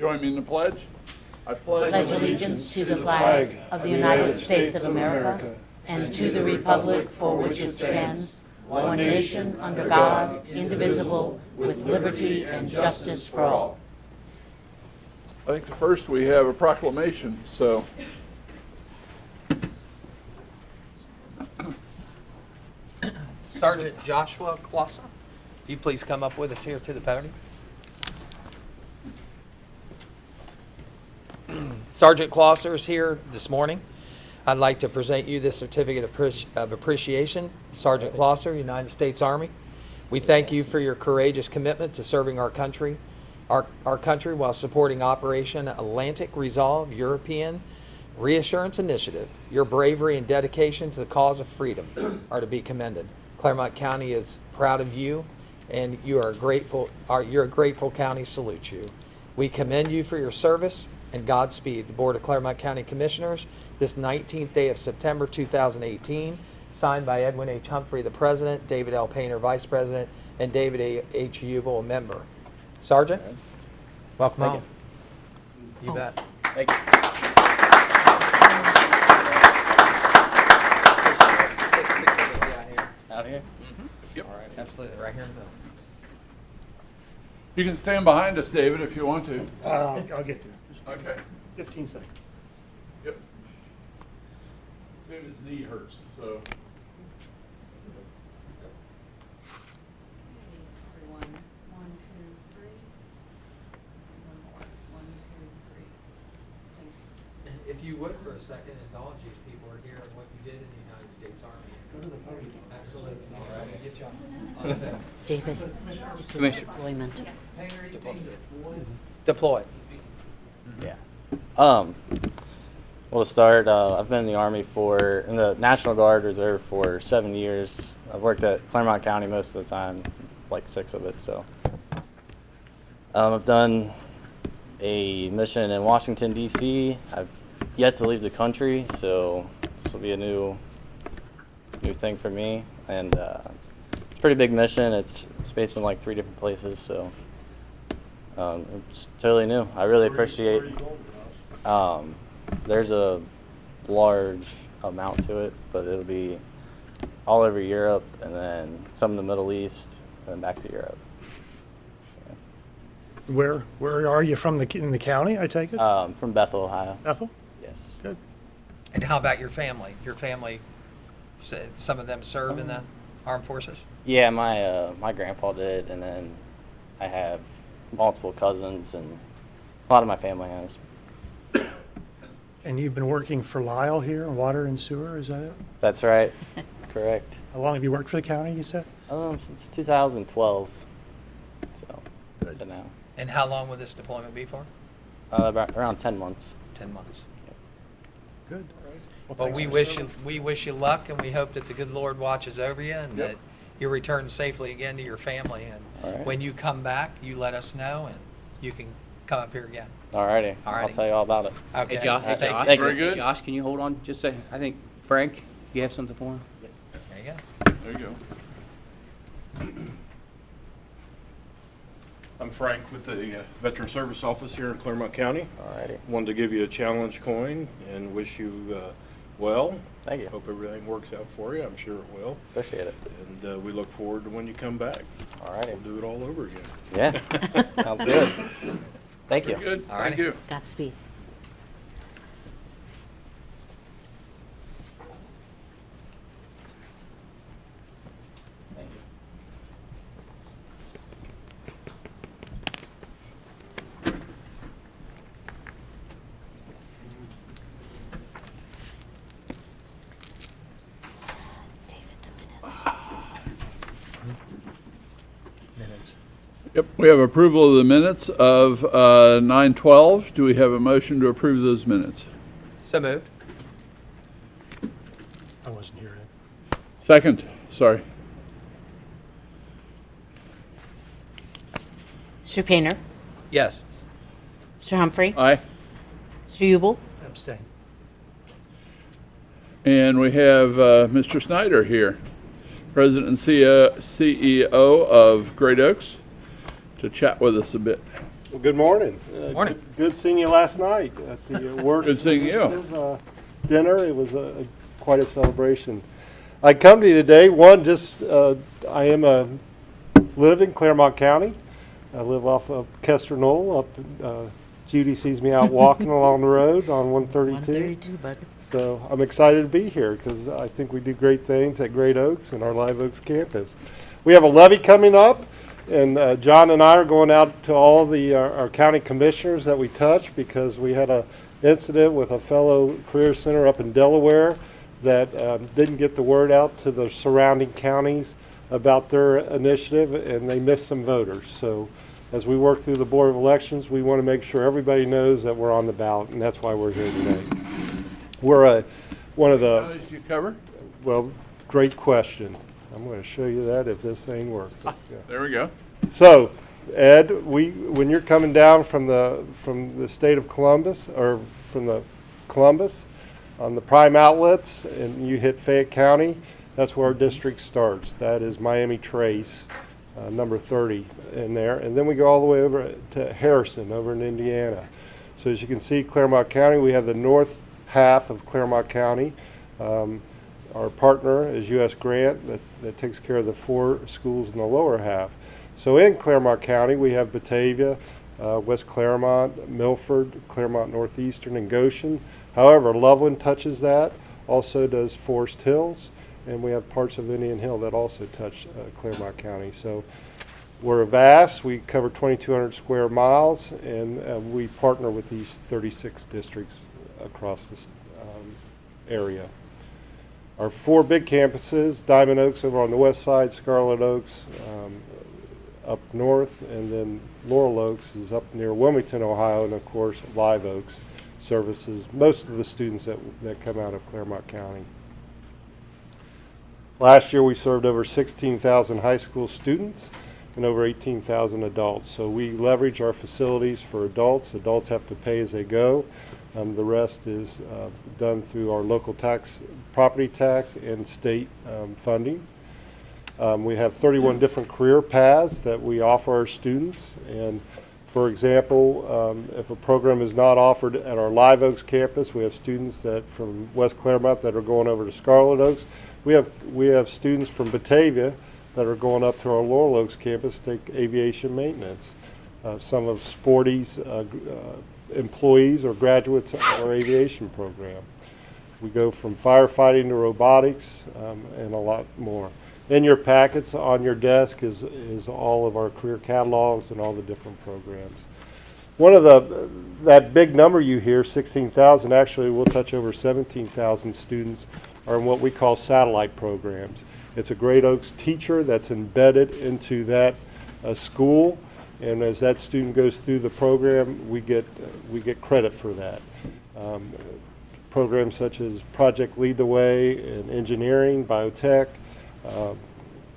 join me in the pledge? I Pledge allegiance to the flag of the United States of America and to the republic for which it stands, one nation under God, indivisible, with liberty and justice for all. I think first we have a proclamation, so. Sergeant Joshua Closser, if you please come up with us here to the podium. Sergeant Closser is here this morning. I'd like to present you this certificate of appreciation. Sergeant Closser, United States Army. We thank you for your courageous commitment to serving our country, our country while supporting Operation Atlantic Resolve European Reassurance Initiative. Your bravery and dedication to the cause of freedom are to be commended. Clermont County is proud of you, and you're a grateful county. Salute you. We commend you for your service, and Godspeed. The Board of Clermont County Commissioners, this 19th day of September 2018, signed by Edwin H. Humphrey, the President, David L. Painter, Vice President, and David H. Ubel, a member. Sergeant, welcome home. You bet. Thank you. Out here? Mm-hmm. Yep. All right. Absolutely, right here in the middle. You can stand behind us, David, if you want to. I'll get there. Just Okay. 15 seconds. Yep. David's knee hurts, so. Everyone, 1, 2, 3. One more. 1, 2, 3. Thank you. If you would, for a second, indulge these people are here and what you did in the United States Army. Go to the podium. Absolutely. All right. Get you on film. David, it's his Commissioner. deployment. Deploy. Yeah. Well, to start, I've been in the Army in the National Guard Reserve for 7 years. I've worked at Clermont County most of the time, like 6 of it, so. I've done a mission in Washington, D.C. I've yet to leave the country, so this will be a new thing for me. And it's a pretty big mission. It's based in like 3 different places, so it's totally new. I really appreciate. There's a large amount to it, but it'll be all over Europe, and then some in the Middle East, and then back to Europe. So, Where are you from in the county, I take it? from Bethel, Ohio. Bethel? Yes. Good. And how about your family? Your family, some of them serve in the armed forces? Yeah, my grandpa did, and then I have multiple cousins, and a lot of my family has. And you've been working for Lyle here, in water and sewer, is that it? That's right. Correct. How long have you worked for the county, you said? Since 2012. So, Good. to now. And how long will this deployment be for? About around 10 months. 10 months. Good. Well, thanks we for wish you luck, and we hope that the good Lord watches over you and that you return safely again to your family. And All right. when you come back, you let us know, and you can come up here again. Alrighty. Alrighty. I'll tell you all about it. Okay. Hey, Josh. Thank you. Thank you. Very good. Josh, can you hold on just a second? I think, Frank, you have something for him? There you go. There you go. I'm Frank with the Veteran Service Office here in Clermont County. Alrighty. Wanted to give you a challenge coin and wish you well. Thank you. Hope everything works out for you. I'm sure it will. Appreciate it. And we look forward to when you come back. Alrighty. We'll do it all over again. Yeah. Sounds good. Thank you. Very good. All Thank righty. you. Godspeed. Thank you. David, the minutes. minutes. Yep, we have approval of the minutes of 9/12. Do we have a motion to approve those minutes? So moved. I wasn't here. Second, sorry. Mr. Painter, Yes. Mr. Humphrey, Aye. Mr. Ubel, Abstain. And we have Mr. Snyder here, President and CEO of Great Oaks, to chat with us a bit. Well, good morning. Morning. Good seeing you last night at the Works Good seeing you. Initiative, dinner. It was quite a celebration. I come to you today. Live in Clermont County. I live off of Kester Knoll. Judy sees me out walking along the road on 132. buddy. So I'm excited to be here because I think we do great things at Great Oaks and our Live Oaks campus. We have a levy coming up, and John and I are going out to all our county commissioners that we touch because we had an incident with a fellow career center up in Delaware that didn't get the word out to the surrounding counties about their initiative, and they missed some voters. So as we work through the Board of Elections, we want to make sure everybody knows that we're on the ballot, and that's why we're here today. We're one of the, Counties you cover? well, great question. I'm going to show you that if this thing works. Let's go. There we go. So, Ed, when you're coming down from the state of Columbus, or from the Columbus, on the prime outlets, and you hit Fayette County, that's where our district starts. That is Miami Trace, number 30 in there. And then we go all the way over to Harrison, over in Indiana. So as you can see, Clermont County, we have the north half of Clermont County. Our partner is U.S. Grant that takes care of the 4 schools in the lower half. So in Clermont County, we have Batavia, West Clermont, Milford, Clermont Northeastern, and Goshen. However, Loveland touches that, also does Forest Hills, and we have parts of Indian Hill that also touch Clermont County. So we're vast. We cover 2,200 square miles, and we partner with these 36 districts across this area. Our 4 big campuses, Diamond Oaks over on the west side, Scarlet Oaks up north, and then Laurel Oaks is up near Wilmington, Ohio, and of course Live Oaks services most of the students that come out of Clermont County. Last year we served over 16,000 high school students and over 18,000 adults. So we leverage our facilities for adults. Adults have to pay as they go. The rest is done through our local tax, property tax, and state funding. We have 31 different career paths that we offer our students. And for example, if a program is not offered at our Live Oaks campus, we have students from West Clermont that are going over to Scarlet Oaks. We have students from Batavia that are going up to our Laurel Oaks campus to take aviation maintenance. Some of Sporty's employees or graduates of our aviation program. We go from firefighting to robotics and a lot more. In your packets on your desk is all of our career catalogs and all the different programs. One of that big number you hear, 16,000, actually we'll touch over 17,000 students are in what we call satellite programs. It's a Great Oaks teacher that's embedded into that school, and as that student goes through the program, we get credit for that. Programs such as Project Lead the Way in engineering, biotech,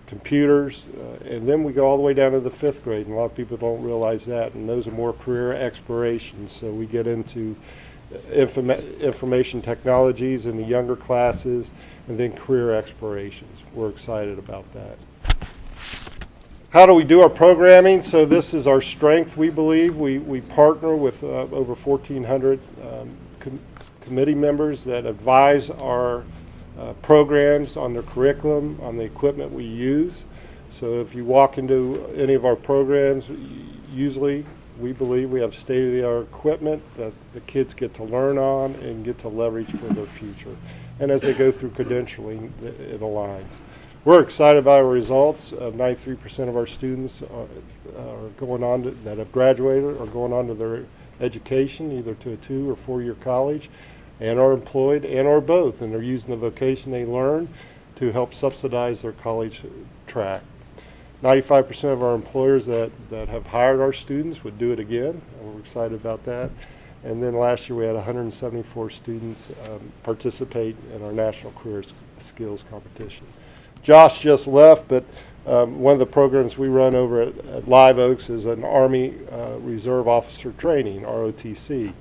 computers, and then we go all the way down to the 5th grade, and a lot of people don't realize that, and those are more career explorations. So we get into information technologies in the younger classes, and then career explorations. We're excited about that. How do we do our programming? So this is our strength, we believe. We partner with over 1,400 committee members that advise our programs on their curriculum, on the equipment we use. So if you walk into any of our programs, usually we believe we have state-of-the-art equipment that the kids get to learn on and get to leverage for their future. And as they go through credentialing, it aligns. We're excited about our results. 93% of our students are going on that have graduated are going on to their education, either to a 2 or 4 year college, and are employed and or both, and they're using the vocation they learn to help subsidize their college track. 95% of our employers that have hired our students would do it again, and we're excited about that. And then last year we had 174 students participate in our National Career Skills Competition. Josh just left, but one of the programs we run over at Live Oaks is an Army Reserve Officer Training, ROTC.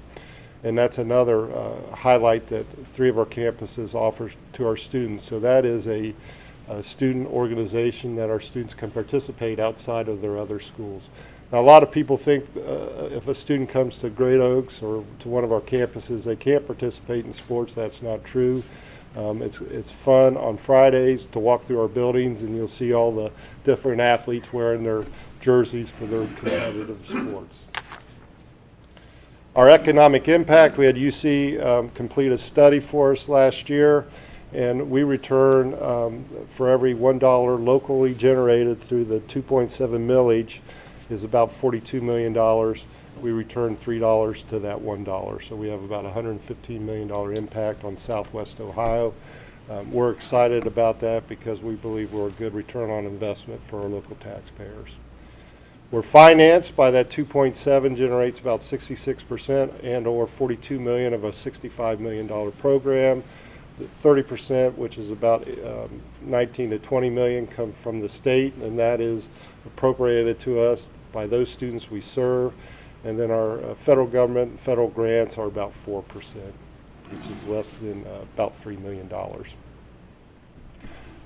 And that's another highlight that 3 of our campuses offer to our students. So that is a student organization that our students can participate outside of their other schools. Now, a lot of people think if a student comes to Great Oaks or to one of our campuses, they can't participate in sports. That's not true. It's fun on Fridays to walk through our buildings, and you'll see all the different athletes wearing their jerseys for their competitive sports. Our economic impact, we had UC complete a study for us last year, and we return for every $1 locally generated through the 2.7 millage is about $42 million. We return $3 to that $1. So we have about $115 million impact on Southwest Ohio. We're excited about that because we believe we're a good return on investment for our local taxpayers. We're financed by that 2.7 generates about 66% and or 42 million of a $65 million program. 30%, which is about 19 to 20 million, come from the state, and that is appropriated to us by those students we serve. And then our federal government, federal grants are about 4%, which is less than about $3 million.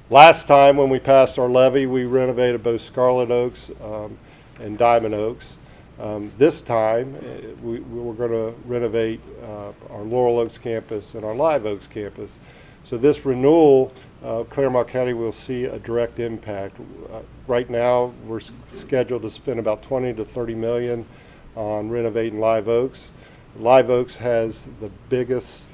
Last time when we passed our levy, we renovated both Scarlet Oaks and Diamond Oaks. This time, we're going to renovate our Laurel Oaks campus and our Live Oaks campus. So this renewal, Clermont County will see a direct impact. Right now, we're scheduled to spend about 20 to 30 million on renovating Live Oaks. Live Oaks has the biggest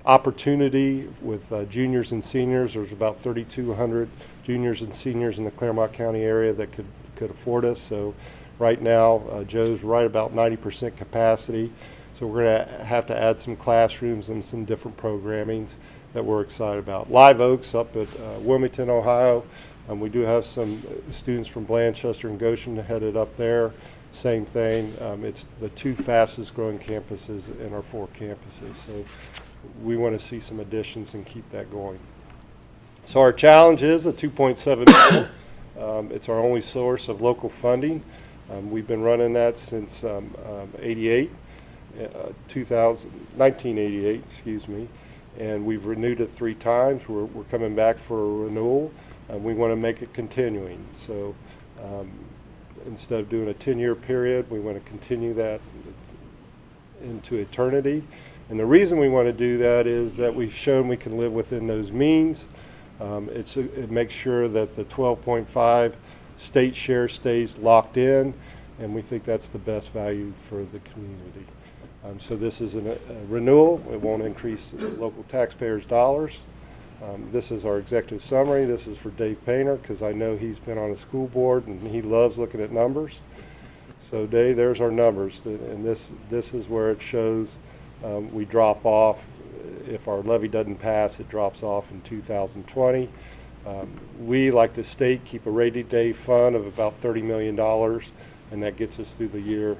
opportunity with juniors and seniors. There's about 3,200 juniors and seniors in the Clermont County area that could afford us. So right now, Joe's right about 90% capacity. So we're going to have to add some classrooms and some different programmings that we're excited about. Live Oaks up at Wilmington, Ohio. We do have some students from Blanchester and Goshen headed up there. Same thing. It's the two fastest growing campuses in our 4 campuses. So we want to see some additions and keep that going. So our challenge is a 2.7 million. It's our only source of local funding. We've been running that since 1988, excuse me, and we've renewed it 3 times. We're coming back for a renewal, and we want to make it continuing. So instead of doing a 10-year period, we want to continue that into eternity. And the reason we want to do that is that we've shown we can live within those means. It makes sure that the 12.5 state share stays locked in, and we think that's the best value for the community. So this is a renewal. It won't increase local taxpayers' dollars. This is our executive summary. This is for Dave Painter because I know he's been on a school board and he loves looking at numbers. So Dave, there's our numbers, and this is where it shows we drop off. If our levy doesn't pass, it drops off in 2020. We, like the state, keep a rainy day fund of about $30 million, and that gets us through the year.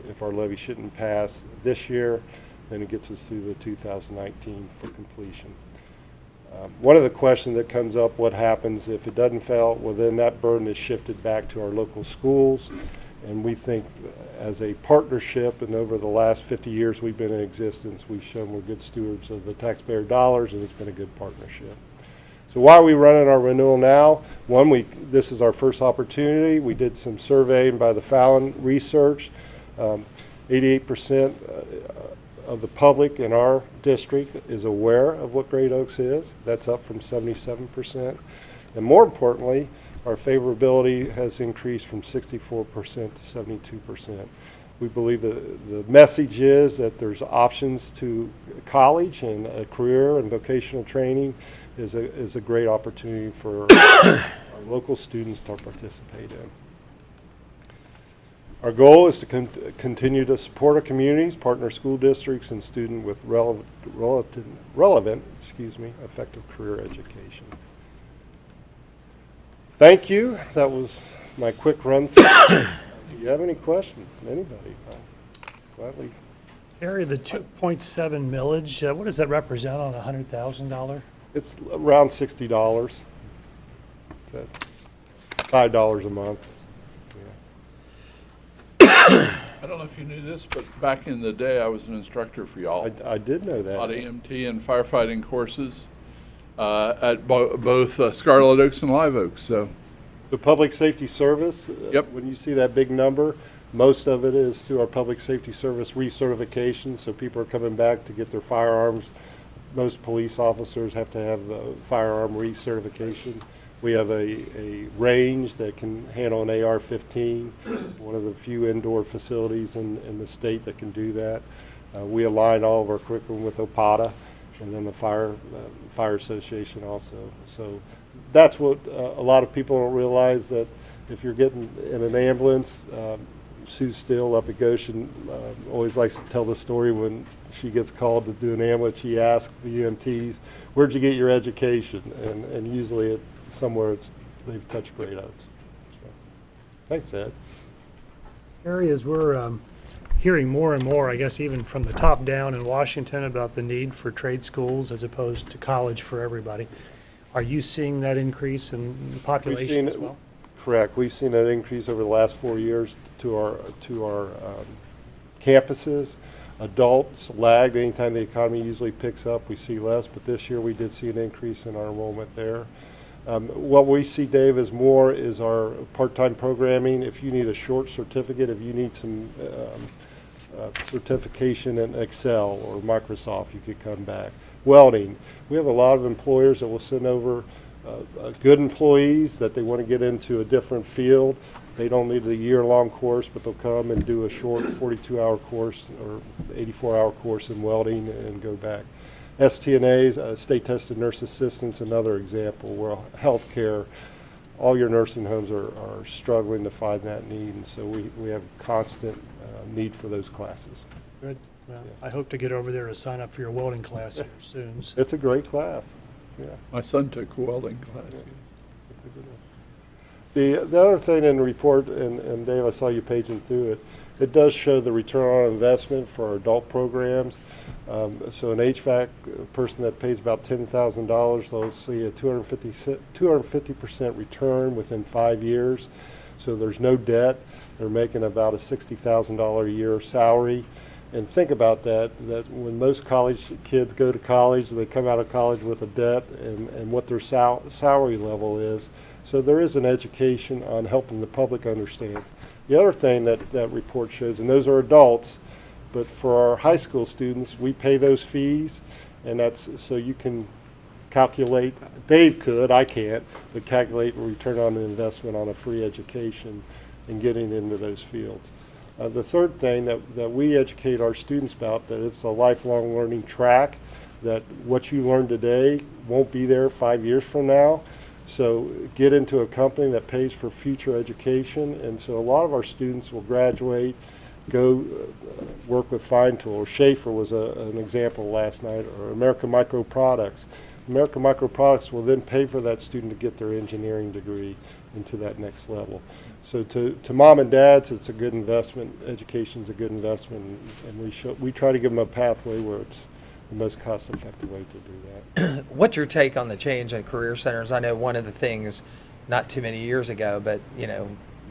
If our levy shouldn't pass this year, then it gets us through the 2019 for completion. One of the questions that comes up, what happens if it doesn't fail? Well, then that burden is shifted back to our local schools. And we think as a partnership, and over the last 50 years we've been in existence, we've shown we're good stewards of the taxpayer dollars, and it's been a good partnership. So why are we running our renewal now? One, this is our first opportunity. We did some surveying by the Fallon Research. 88% of the public in our district is aware of what Great Oaks is. That's up from 77%. And more importantly, our favorability has increased from 64% to 72%. We believe the message is that there's options to college, and a career and vocational training is a great opportunity for our local students to participate in. Our goal is to continue to support our communities, partner school districts, and students with relevant, effective career education. Thank you. That was my quick run through. Do you have any questions? Anybody? Gladly. Gary, the 2.7 millage, what does that represent on a $100,000? It's around $60. That's $5 a month. I don't know if you knew this, but back in the day, I was an instructor for y'all. I did know that. A lot of EMT and firefighting courses. at both Scarlet Oaks and Live Oaks. So, The Public Safety Service, Yep. when you see that big number, most of it is through our Public Safety Service recertification, so people are coming back to get their firearms. Most police officers have to have the firearm recertification. We have a range that can handle an AR-15, one of the few indoor facilities in the state that can do that. We align all of our curriculum with OPATA, and then the Fire Association also. So that's what a lot of people don't realize, that if you're getting in an ambulance, Sue Steele up at Goshen always likes to tell the story when she gets called to do an ambulance. She asks the EMTs, "Where'd you get your education?" And usually somewhere they've touched Great Oaks. So, thanks, Ed. Areas we're hearing more and more, I guess even from the top down in Washington, about the need for trade schools as opposed to college for everybody. Are you seeing that increase in population as well? Correct. We've seen an increase over the last 4 years to our campuses. Adults lagged. Anytime the economy usually picks up, we see less, but this year we did see an increase in our enrollment there. What we see, Dave, is more is our part-time programming. If you need a short certificate, if you need some certification in Excel or Microsoft, you could come back. Welding. We have a lot of employers that will send over good employees that they want to get into a different field. They don't need a year-long course, but they'll come and do a short 42-hour course or 84-hour course in welding and go back. STNAs, state-tested nurse assistants, another example where healthcare, all your nursing homes are struggling to find that need, and so we have constant need for those classes. Good. Well, I hope to get over there to sign up for your welding class here soon. So. It's a great class. Yeah. my son took welding classes. It's a good one. The other thing in the report, and Dave, I saw you paging through it, it does show the return on investment for our adult programs. So an HVAC person that pays about $10,000, they'll see a 250% return within 5 years. So there's no debt. They're making about a $60,000 a year salary. And think about that when most college kids go to college, they come out of college with a debt and what their salary level is. So there is an education on helping the public understand. The other thing that report shows, and those are adults, but for our high school students, we pay those fees, and that's so you can calculate, Dave could, I can't, but calculate return on the investment on a free education and getting into those fields. The third thing that we educate our students about, that it's a lifelong learning track, that what you learn today won't be there 5 years from now. So get into a company that pays for future education, and so a lot of our students will graduate, go work with Fine Tool. Schaefer was an example last night, or American Micro Products. American Micro Products will then pay for that student to get their engineering degree into that next level. So to mom and dads, it's a good investment. Education's a good investment, and we try to give them a pathway where it's the most cost-effective way to do that. What's your take on the change in career centers? I know one of the things, not too many years ago, but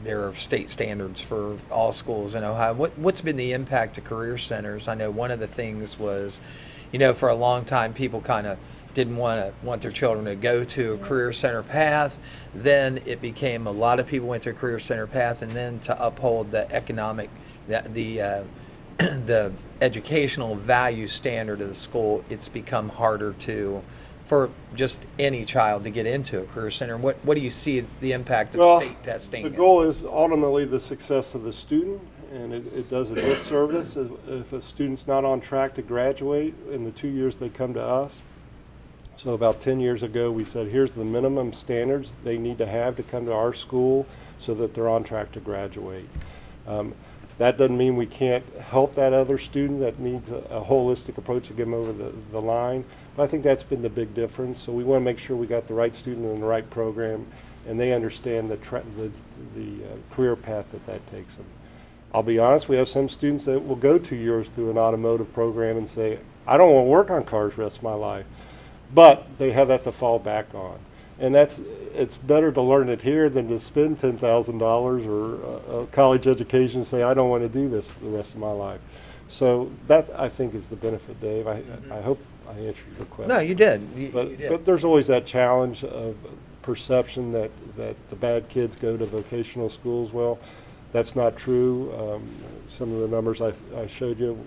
there are state standards for all schools in Ohio. What's been the impact of career centers? I know one of the things was, for a long time people kind of didn't want their children to go to a career center path. Then it became a lot of people went to a career center path, and then to uphold the economic, the educational value standard of the school, it's become harder for just any child to get into a career center. What do you see the impact of state testing? The goal is ultimately the success of the student, and it does a disservice if a student's not on track to graduate in the 2 years they come to us. So about 10 years ago, we said, here's the minimum standards they need to have to come to our school so that they're on track to graduate. That doesn't mean we can't help that other student that needs a holistic approach to get them over the line. But I think that's been the big difference. So we want to make sure we got the right student in the right program, and they understand the career path that takes them. I'll be honest, we have some students that will go 2 years through an automotive program and say, I don't want to work on cars the rest of my life. But they have that to fall back on. And it's better to learn it here than to spend $10,000 or a college education and say, I don't want to do this the rest of my life. So that, I think, is the benefit, Dave. I I answered your question. No, you did. You But did. there's always that challenge of perception that the bad kids go to vocational schools. Well, that's not true. Some of the numbers I showed you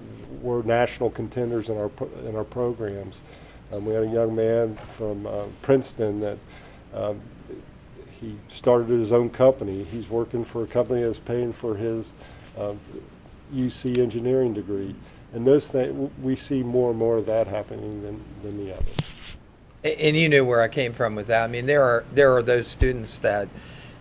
were national contenders in our programs. We had a young man from Princeton that he started his own company. He's working for a company that's paying for his UC engineering degree. And those things, we see more and more of that happening than the others. And you knew where I came from with that. I mean, there are those students that,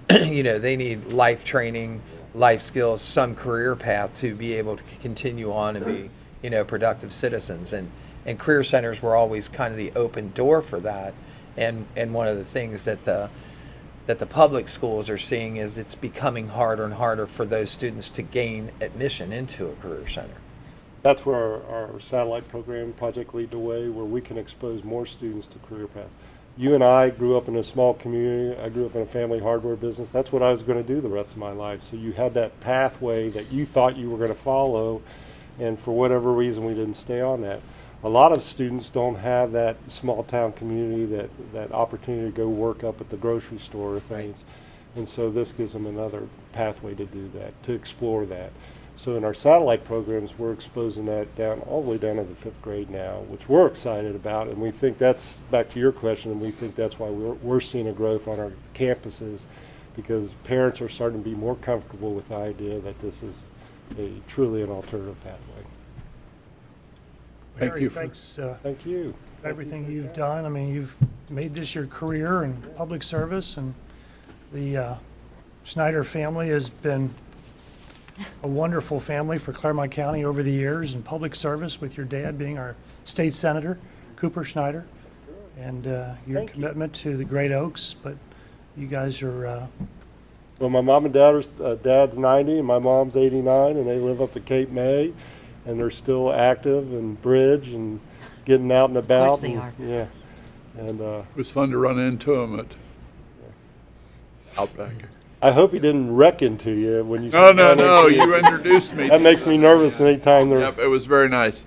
they need life training, life skills, some career path to be able to continue on and be, productive citizens. And career centers were always kind of the open door for that. And one of the things that the public schools are seeing is it's becoming harder and harder for those students to gain admission into a career center. That's where our satellite program, Project Lead the Way, where we can expose more students to career paths. You and I grew up in a small community. I grew up in a family hardware business. That's what I was going to do the rest of my life. So you had that pathway that you thought you were going to follow, and for whatever reason we didn't stay on that. A lot of students don't have that small town community, that opportunity to go work up at the grocery store or things. And so this gives them another pathway to do that, to explore that. So in our satellite programs, we're exposing that down all the way down to the 5th grade now, which we're excited about, and we think that's, back to your question, and we think that's why we're seeing a growth on our campuses, because parents are starting to be more comfortable with the idea that this is truly an alternative pathway. Thank Barry, you. thanks Thank you. for everything you've done. I mean, you've made this your career in public service, and the Schneider family has been a wonderful family for Clermont County over the years in public service, with your dad being our state senator, Cooper Schneider, and your Thank you. commitment to the Great Oaks. But you guys are, Well, my mom and dad's 90 and my mom's 89, and they live up at Cape May, and they're still active and bridge and getting out and about. course they and- are. Yeah. And It was fun to run into him at Outback. I hope he didn't wreck into you when you No, said no, that. no, you introduced me. That makes me nervous anytime they're, Yep, it was very nice.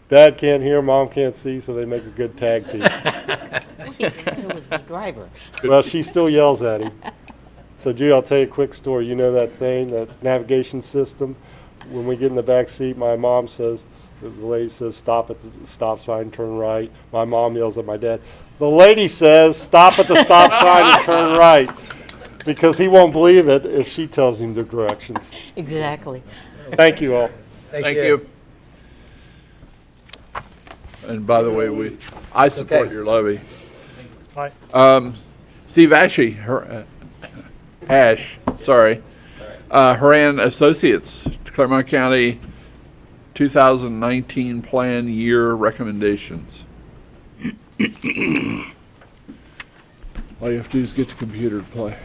dad can't hear, mom can't see, so they make a good tag team. Who was the driver? Well, she still yells at him. So, Judy, I'll tell you a quick story. You know that thing, that navigation system? When we get in the back seat, my mom says, the lady says, stop at the stop sign, turn right. My mom yells at my dad, the lady says, stop at the stop sign and turn right. Because he won't believe it if she tells him the directions. Exactly. Thank you all. Thank you. And by the way, I support Okay. your levy. hi. Steve Ash, Haran Associates, Clermont County 2019 Plan Year Recommendations. All you have to do is get the computer to play.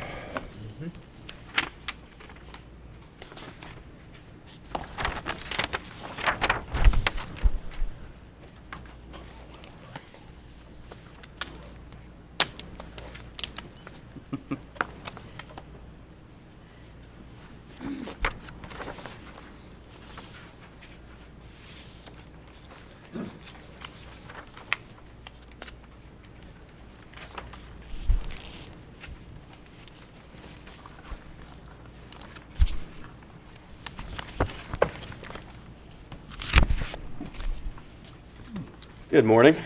Good morning.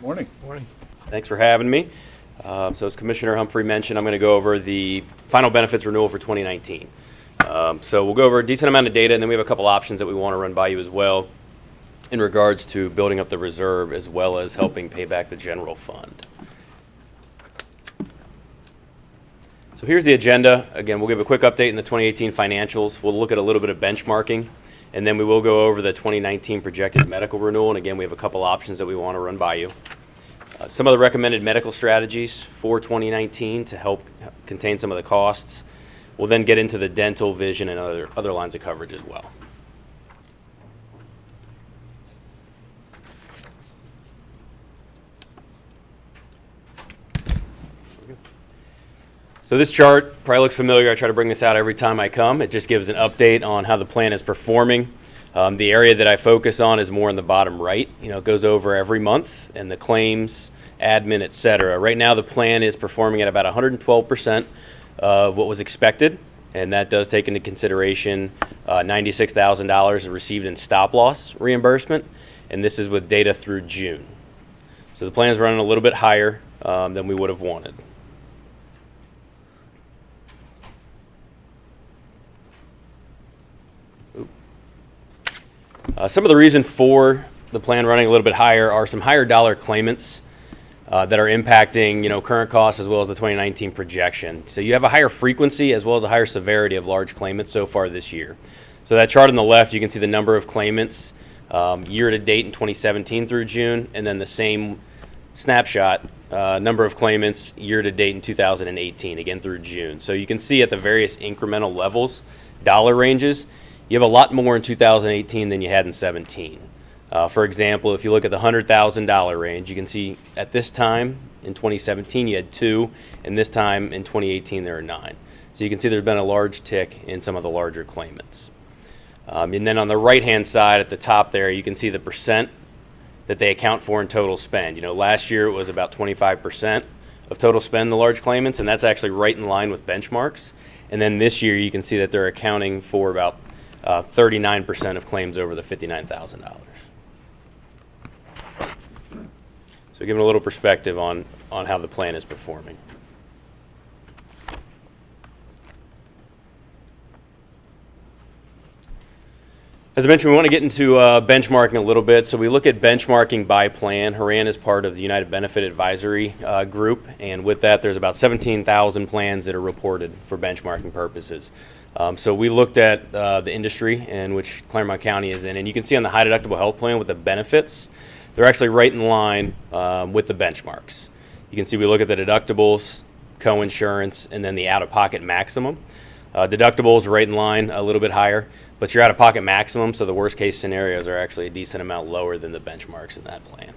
Morning. Morning. Thanks for having me. So as Commissioner Humphrey mentioned, I'm going to go over the final benefits renewal for 2019. So we'll go over a decent amount of data, and then we have a couple options that we want to run by you as well in regards to building up the reserve as well as helping pay back the general fund. So here's the agenda. Again, we'll give a quick update in the 2018 financials. We'll look at a little bit of benchmarking, and then we will go over the 2019 projected medical renewal. And again, we have a couple options that we want to run by you. Some of the recommended medical strategies for 2019 to help contain some of the costs. We'll then get into the dental, vision, and other lines of coverage as well. So this chart probably looks familiar. I try to bring this out every time I come. It just gives an update on how the plan is performing The area that I focus on is more in the bottom right. It goes over every month and the claims, admin, et cetera. Right now, the plan is performing at about 112% of what was expected, and that does take into consideration $96,000 received in stop loss reimbursement, and this is with data through June. So the plan is running a little bit higher than we would have wanted. Some of the reason for the plan running a little bit higher are some higher dollar claimants that are impacting, current costs as well as the 2019 projection. So you have a higher frequency as well as a higher severity of large claimants so far this year. So that chart on the left, you can see the number of claimants year to date in 2017 through June, and then the same snapshot number of claimants year to date in 2018, again through June. So you can see at the various incremental levels, dollar ranges, you have a lot more in 2018 than you had in 17. For example, if you look at the $100,000 range, you can see at this time in 2017 you had 2, and this time in 2018 there are 9. So you can see there's been a large tick in some of the larger claimants. And then on the right-hand side at the top there, you can see the percent that they account for in total spend. Last year it was about 25% of total spend, the large claimants, and that's actually right in line with benchmarks. And then this year you can see that they're accounting for about 39% of claims over the $59,000. So giving a little perspective on how the plan is performing. As I mentioned, we want to get into benchmarking a little bit. So we look at benchmarking by plan. Haran is part of the United Benefit Advisory Group, and with that there's about 17,000 plans that are reported for benchmarking purposes. So we looked at the industry in which Clermont County is in, and you can see on the high deductible health plan with the benefits, they're actually right in line with the benchmarks. You can see we look at the deductibles, co-insurance, and then the out-of-pocket maximum. Deductibles right in line, a little bit higher, but your out-of-pocket maximum, so the worst-case scenarios are actually a decent amount lower than the benchmarks in that plan.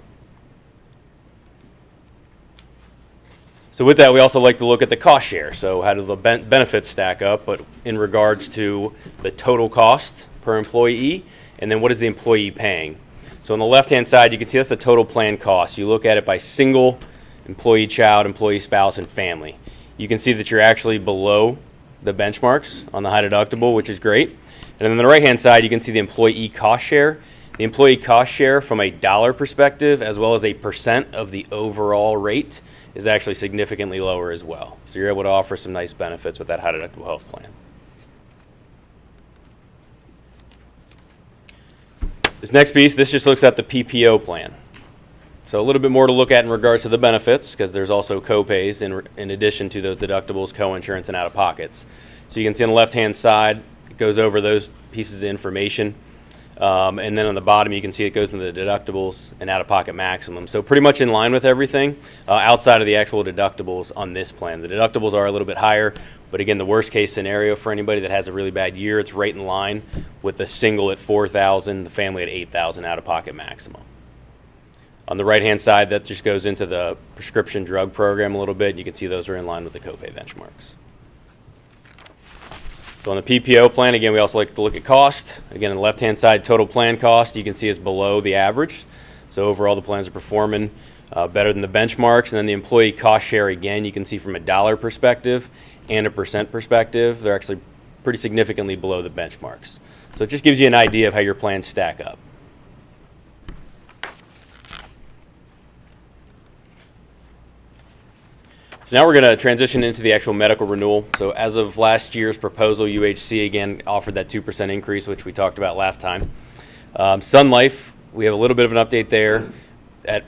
So with that, we also like to look at the cost share. So how do the benefits stack up, but in regards to the total cost per employee, and then what is the employee paying? So on the left-hand side, you can see that's the total plan cost. You look at it by single, employee child, employee spouse, and family. You can see that you're actually below the benchmarks on the high deductible, which is great. And then on the right-hand side, you can see the employee cost share. The employee cost share from a dollar perspective, as well as a percent of the overall rate, is actually significantly lower as well. So you're able to offer some nice benefits with that high deductible health plan. This next piece, this just looks at the PPO plan. So a little bit more to look at in regards to the benefits, because there's also co-pays in addition to those deductibles, co-insurance, and out-of-pockets. So you can see on the left-hand side, it goes over those pieces of information. And then on the bottom, you can see it goes into the deductibles and out-of-pocket maximum. So pretty much in line with everything outside of the actual deductibles on this plan. The deductibles are a little bit higher, but again, the worst-case scenario for anybody that has a really bad year, it's right in line with the single at $4,000, the family at $8,000 out-of-pocket maximum. On the right-hand side, that just goes into the prescription drug program a little bit. You can see those are in line with the copay benchmarks. So on the PPO plan, again, we also like to look at cost. Again, on the left-hand side, total plan cost, you can see is below the average. So overall, the plans are performing better than the benchmarks. And then the employee cost share, again, you can see from a dollar perspective and a percent perspective, they're actually pretty significantly below the benchmarks. So it just gives you an idea of how your plans stack up. So now we're going to transition into the actual medical renewal. So as of last year's proposal, UHC again offered that 2% increase, which we talked about last time. Sun Life, we have a little bit of an update there.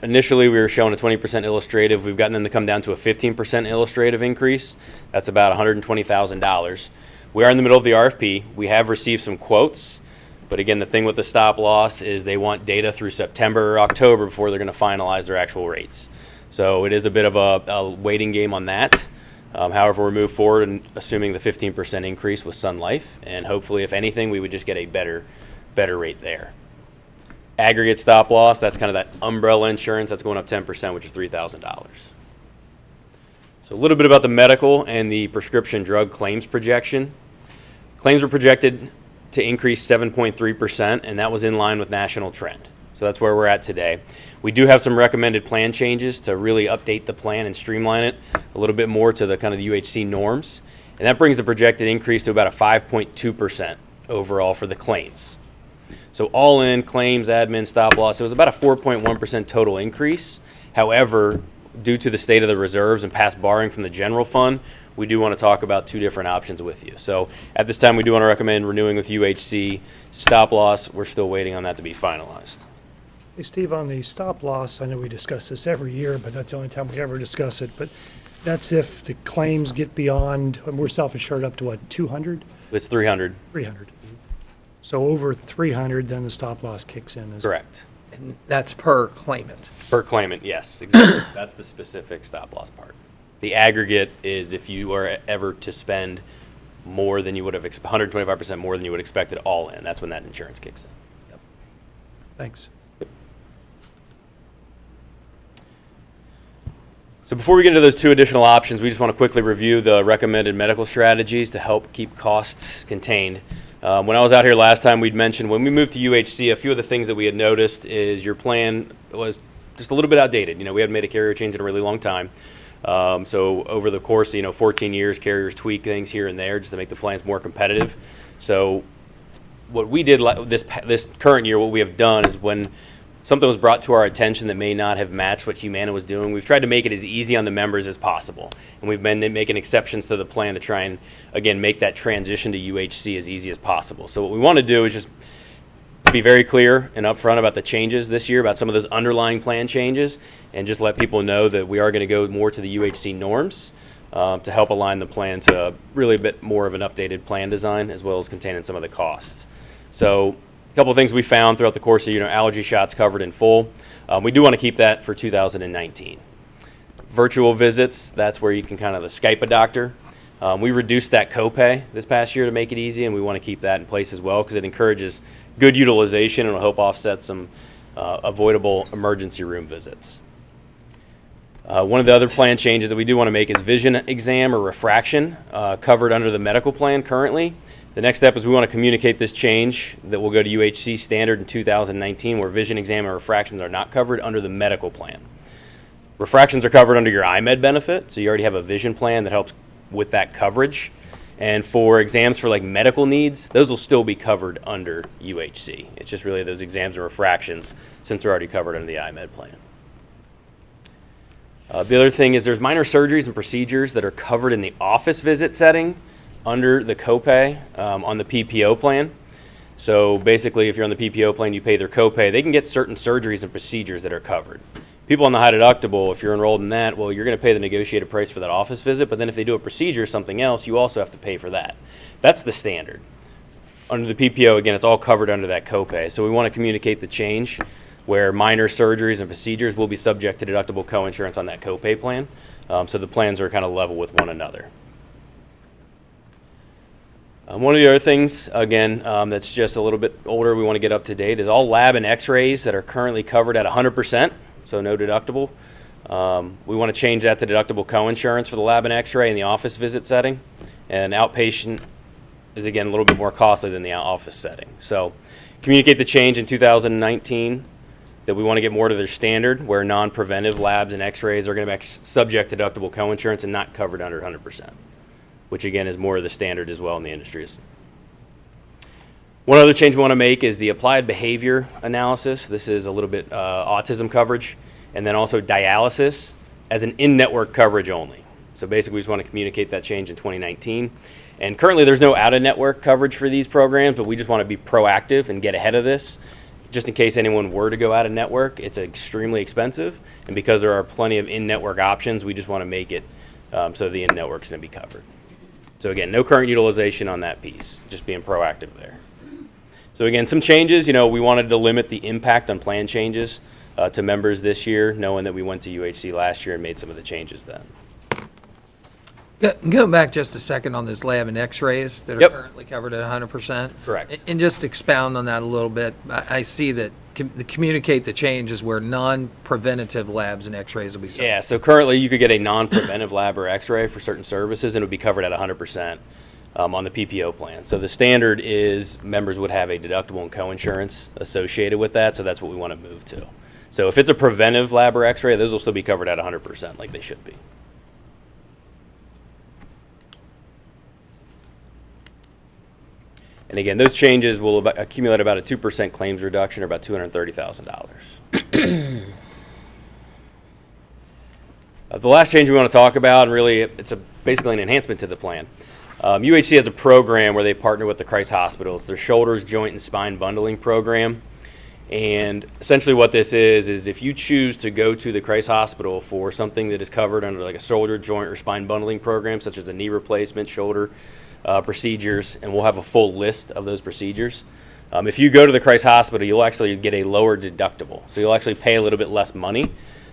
Initially, we were showing a 20% illustrative. We've gotten them to come down to a 15% illustrative increase. That's about $120,000. We are in the middle of the RFP. We have received some quotes. But again, the thing with the stop loss is they want data through September or October before they're going to finalize their actual rates. So it is a bit of a waiting game on that. However, we'll move forward and assuming the 15% increase with Sun Life, and hopefully, if anything, we would just get a better rate there. Aggregate stop loss, that's kind of that umbrella insurance, that's going up 10%, which is $3,000. So a little bit about the medical and the prescription drug claims projection. Claims were projected to increase 7.3%, and that was in line with national trend. So that's where we're at today. We do have some recommended plan changes to really update the plan and streamline it a little bit more to the kind of the UHC norms. And that brings the projected increase to about a 5.2% overall for the claims. So all in, claims, admin, stop loss, it was about a 4.1% total increase. However, due to the state of the reserves and past borrowing from the general fund, we do want to talk about two different options with you. So at this time, we do want to recommend renewing with UHC. Stop loss, we're still waiting on that to be finalized. Hey, Steve, on the stop loss, I know we discuss this every year, but that's the only time we ever discuss it. But that's if the claims get beyond, and we're self-insured up to what, 200? It's 300. 300. So over 300, then the stop loss kicks in. Correct. And that's per claimant. Per claimant, yes, exactly. That's the specific stop loss part. The aggregate is if you are ever to spend more than you would have, 125% more than you would expect it all in. That's when that insurance kicks in. Yep. Thanks. So before we get into those two additional options, we just want to quickly review the recommended medical strategies to help keep costs contained. When I was out here last time, we'd mentioned when we moved to UHC, a few of the things that we had noticed is your plan was just a little bit outdated. You know, we hadn't made a carrier change in a really long time. So over the course of, 14 years, carriers tweak things here and there just to make the plans more competitive. So what we did this current year, what we have done is when something was brought to our attention that may not have matched what Humana was doing, we've tried to make it as easy on the members as possible. And we've been making exceptions to the plan to try and, again, make that transition to UHC as easy as possible. So what we want to do is just be very clear and upfront about the changes this year, about some of those underlying plan changes, and just let people know that we are going to go more to the UHC norms to help align the plan to really a bit more of an updated plan design, as well as containing some of the costs. So a couple of things we found throughout the course of, allergy shots covered in full. We do want to keep that for 2019. Virtual visits, that's where you can kind of Skype a doctor. We reduced that copay this past year to make it easy, and we want to keep that in place as well because it encourages good utilization and will help offset some avoidable emergency room visits. One of the other plan changes that we do want to make is vision exam or refraction covered under the medical plan currently. The next step is we want to communicate this change that will go to UHC standard in 2019 where vision exam and refractions are not covered under the medical plan. Refractions are covered under your IMED benefit, so you already have a vision plan that helps with that coverage. And for exams for like medical needs, those will still be covered under UHC. It's just really those exams and refractions since they're already covered under the IMED plan. The other thing is there's minor surgeries and procedures that are covered in the office visit setting under the copay on the PPO plan. So basically, if you're on the PPO plan, you pay their copay. They can get certain surgeries and procedures that are covered. People on the high deductible, if you're enrolled in that, well, you're going to pay the negotiated price for that office visit, but then if they do a procedure or something else, you also have to pay for that. That's the standard. Under the PPO, again, it's all covered under that copay. So we want to communicate the change where minor surgeries and procedures will be subject to deductible coinsurance on that copay plan. So the plans are kind of level with one another. One of the other things, again, that's just a little bit older, we want to get up to date, is all lab and x-rays that are currently covered at 100%, so no deductible. We want to change that to deductible coinsurance for the lab and x-ray in the office visit setting. And outpatient is, again, a little bit more costly than the office setting. So communicate the change in 2019 that we want to get more to their standard where non-preventive labs and x-rays are going to be subject to deductible coinsurance and not covered under 100%. Which again is more of the standard as well in the industries. One other change we want to make is the applied behavior analysis. This is a little bit autism coverage, and then also dialysis as an in-network coverage only. So basically we just want to communicate that change in 2019. And currently there's no out-of-network coverage for these programs, but we just want to be proactive and get ahead of this. Just in case anyone were to go out of network, it's extremely expensive, and because there are plenty of in-network options, we just want to make it so the in-network is going to be covered. So again, no current utilization on that piece, just being proactive there. So again, some changes, we wanted to limit the impact on plan changes to members this year, knowing that we went to UHC last year and made some of the changes then. Go back just a second on this lab and x-rays that are Yep. currently covered at 100%. Correct. And just expound on that a little bit. I see that communicate the change is where non-preventative labs and x-rays will be subject. Yeah, so currently you could get a non-preventive lab or x-ray for certain services and it would be covered at 100%. on the PPO plan. So the standard is members would have a deductible and coinsurance associated with that, so that's what we want to move to. So if it's a preventive lab or x-ray, those will still be covered at 100% like they should be. And again, those changes will accumulate about a 2% claims reduction, or about $230,000. The last change we want to talk about, and really it's basically an enhancement to the plan. UHC has a program where they partner with the Christ Hospitals. Their shoulders, joint, and spine bundling program. And essentially what this is if you choose to go to the Christ Hospital for something that is covered under like a shoulder, joint, or spine bundling program, such as a knee replacement, shoulder procedures, and we'll have a full list of those procedures. If you go to the Christ Hospital, you'll actually get a lower deductible. So you'll actually pay a little bit less money.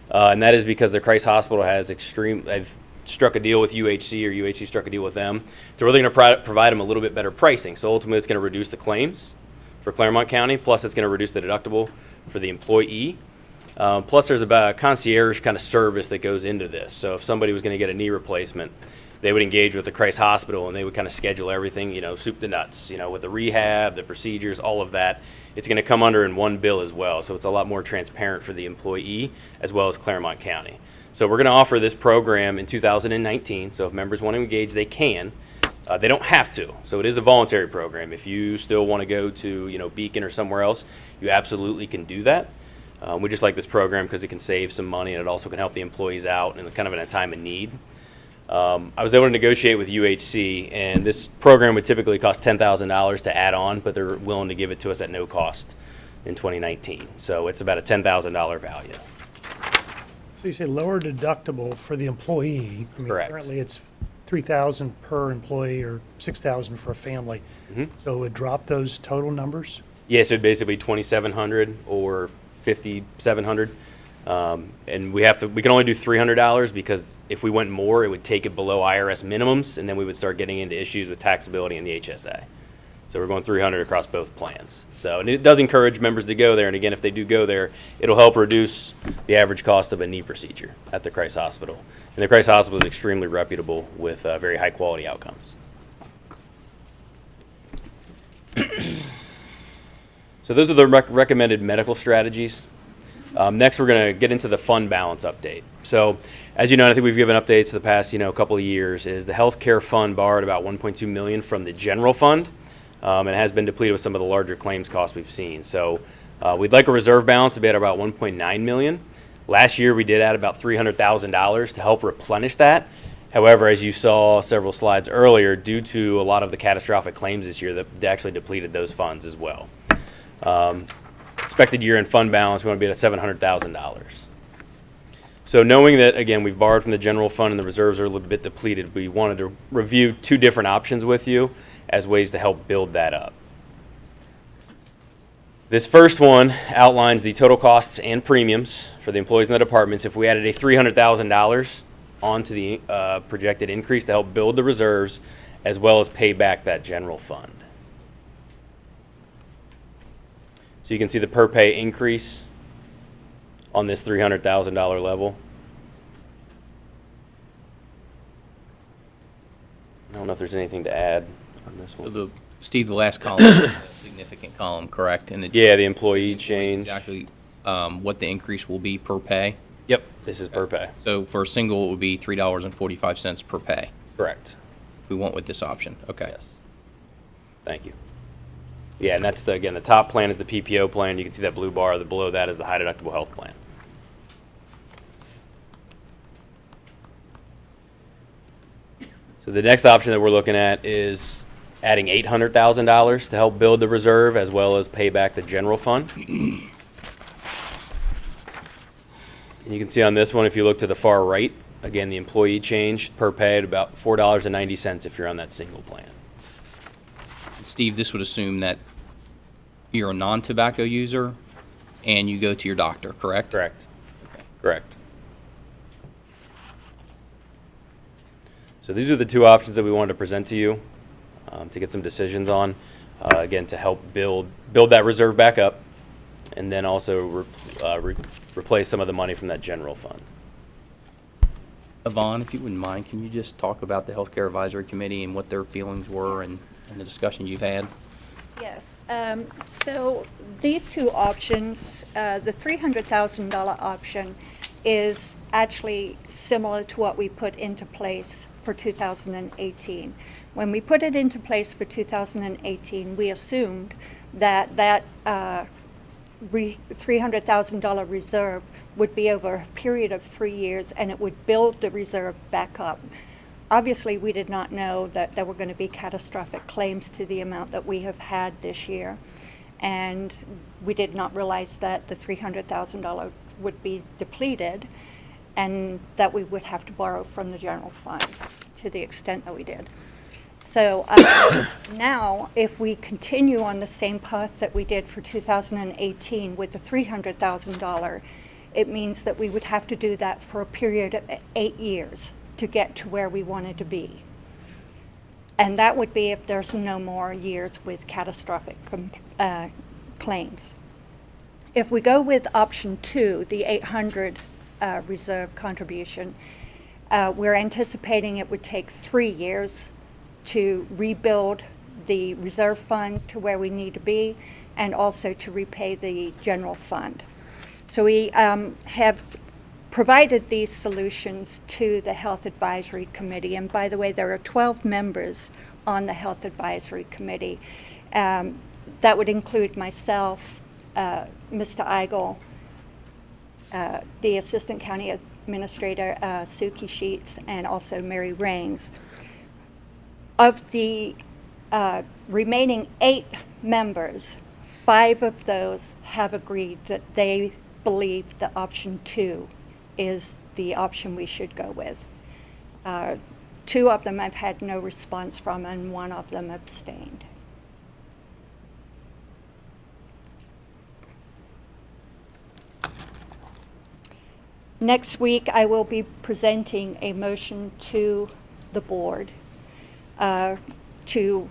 And that is because the Christ Hospital has they've struck a deal with UHC, or UHC struck a deal with them. So we're really going to provide them a little bit better pricing. So ultimately it's going to reduce the claims for Clermont County, plus it's going to reduce the deductible for the employee. Plus there's about a concierge kind of service that goes into this. So if somebody was going to get a knee replacement, they would engage with the Christ Hospital and they would kind of schedule everything, soup to nuts, with the rehab, the procedures, all of that. It's going to come under in one bill as well. So it's a lot more transparent for the employee as well as Clermont County. So we're going to offer this program in 2019. So if members want to engage, they can. They don't have to. So it is a voluntary program. If you still want to go to, Beacon or somewhere else, you absolutely can do that. We just like this program because it can save some money, and it also can help the employees out and kind of in a time of need. I was able to negotiate with UHC, and this program would typically cost $10,000 to add on, but they're willing to give it to us at no cost in 2019. So it's about a $10,000 value. So you say lower deductible for the employee. I mean, Correct. currently it's $3,000 per employee or $6,000 for a family. Mhm. So it would drop those total numbers? Yeah, so basically $2,700 or $5,700. And we can only do $300 because if we went more, it would take it below IRS minimums, and then we would start getting into issues with taxability and the HSA. So we're going $300 across both plans. So, and it does encourage members to go there. And again, if they do go there, it'll help reduce the average cost of a knee procedure at the Christ Hospital. And the Christ Hospital is extremely reputable with very high quality outcomes. So those are the recommended medical strategies. Next, we're going to get into the fund balance update. So, as you know, and I think we've given updates the past, couple of years, is the healthcare fund borrowed about $1.2 million from the general fund, and it has been depleted with some of the larger claims costs we've seen. So, we'd like a reserve balance to be at about $1.9 million. Last year, we did add about $300,000 to help replenish that. However, as you saw several slides earlier, due to a lot of the catastrophic claims this year, they actually depleted those funds as well. Expected year-end fund balance, we want to be at $700,000. So knowing that, again, we've borrowed from the general fund and the reserves are a little bit depleted, we wanted to review two different options with you as ways to help build that up. This first one outlines the total costs and premiums for the employees in the departments if we added a $300,000 onto the projected increase to help build the reserves as well as pay back that general fund. So you can see the per pay increase on this $300,000 level. I don't know if there's anything to add on this one. Steve, the last column is a significant column, correct? And Yeah, the employee change. Exactly what the increase will be per pay. Yep, this is per pay. So for a single, it would be $3.45 per pay Correct. if we went with this option. Okay. Yes. Thank you. Yeah, and that's again, the top plan is the PPO plan. You can see that blue bar. The below that is the high deductible health plan. So the next option that we're looking at is adding $800,000 to help build the reserve as well as pay back the general fund. And you can see on this one, if you look to the far right, again, the employee change per pay at about $4.90 if you're on that single plan. Steve, this would assume that you're a non-tobacco user and you go to your doctor, correct? Correct. Okay. Correct. So these are the two options that we wanted to present to you to get some decisions on. Again, to help build that reserve back up, and then also replace some of the money from that general fund. Yvonne, if you wouldn't mind, can you just talk about the Healthcare Advisory Committee and what their feelings were and the discussions you've had? Yes, so these two options, the $300,000 option is actually similar to what we put into place for 2018. When we put it into place for 2018, we assumed that $300,000 reserve would be over a period of 3 years, and it would build the reserve back up. Obviously, we did not know that there were going to be catastrophic claims to the amount that we have had this year, and we did not realize that the $300,000 would be depleted and that we would have to borrow from the general fund to the extent that we did. So now, if we continue on the same path that we did for 2018 with the $300,000, it means that we would have to do that for a period of 8 years to get to where we wanted to be. And that would be if there's no more years with catastrophic claims. If we go with option 2, the 800 reserve contribution, we're anticipating it would take 3 years to rebuild the reserve fund to where we need to be, and also to repay the general fund. So we have provided these solutions to the Health Advisory Committee. And by the way, there are 12 members on the Health Advisory Committee. That would include myself, Mr. Eigel, the Assistant County Administrator, Suki Sheets, and also Mary Raines. Of the remaining 8 members, 5 of those have agreed that they believe that option 2 is the option we should go with. 2 of them I've had no response from, and 1 of them abstained. Next week, I will be presenting a motion to the board to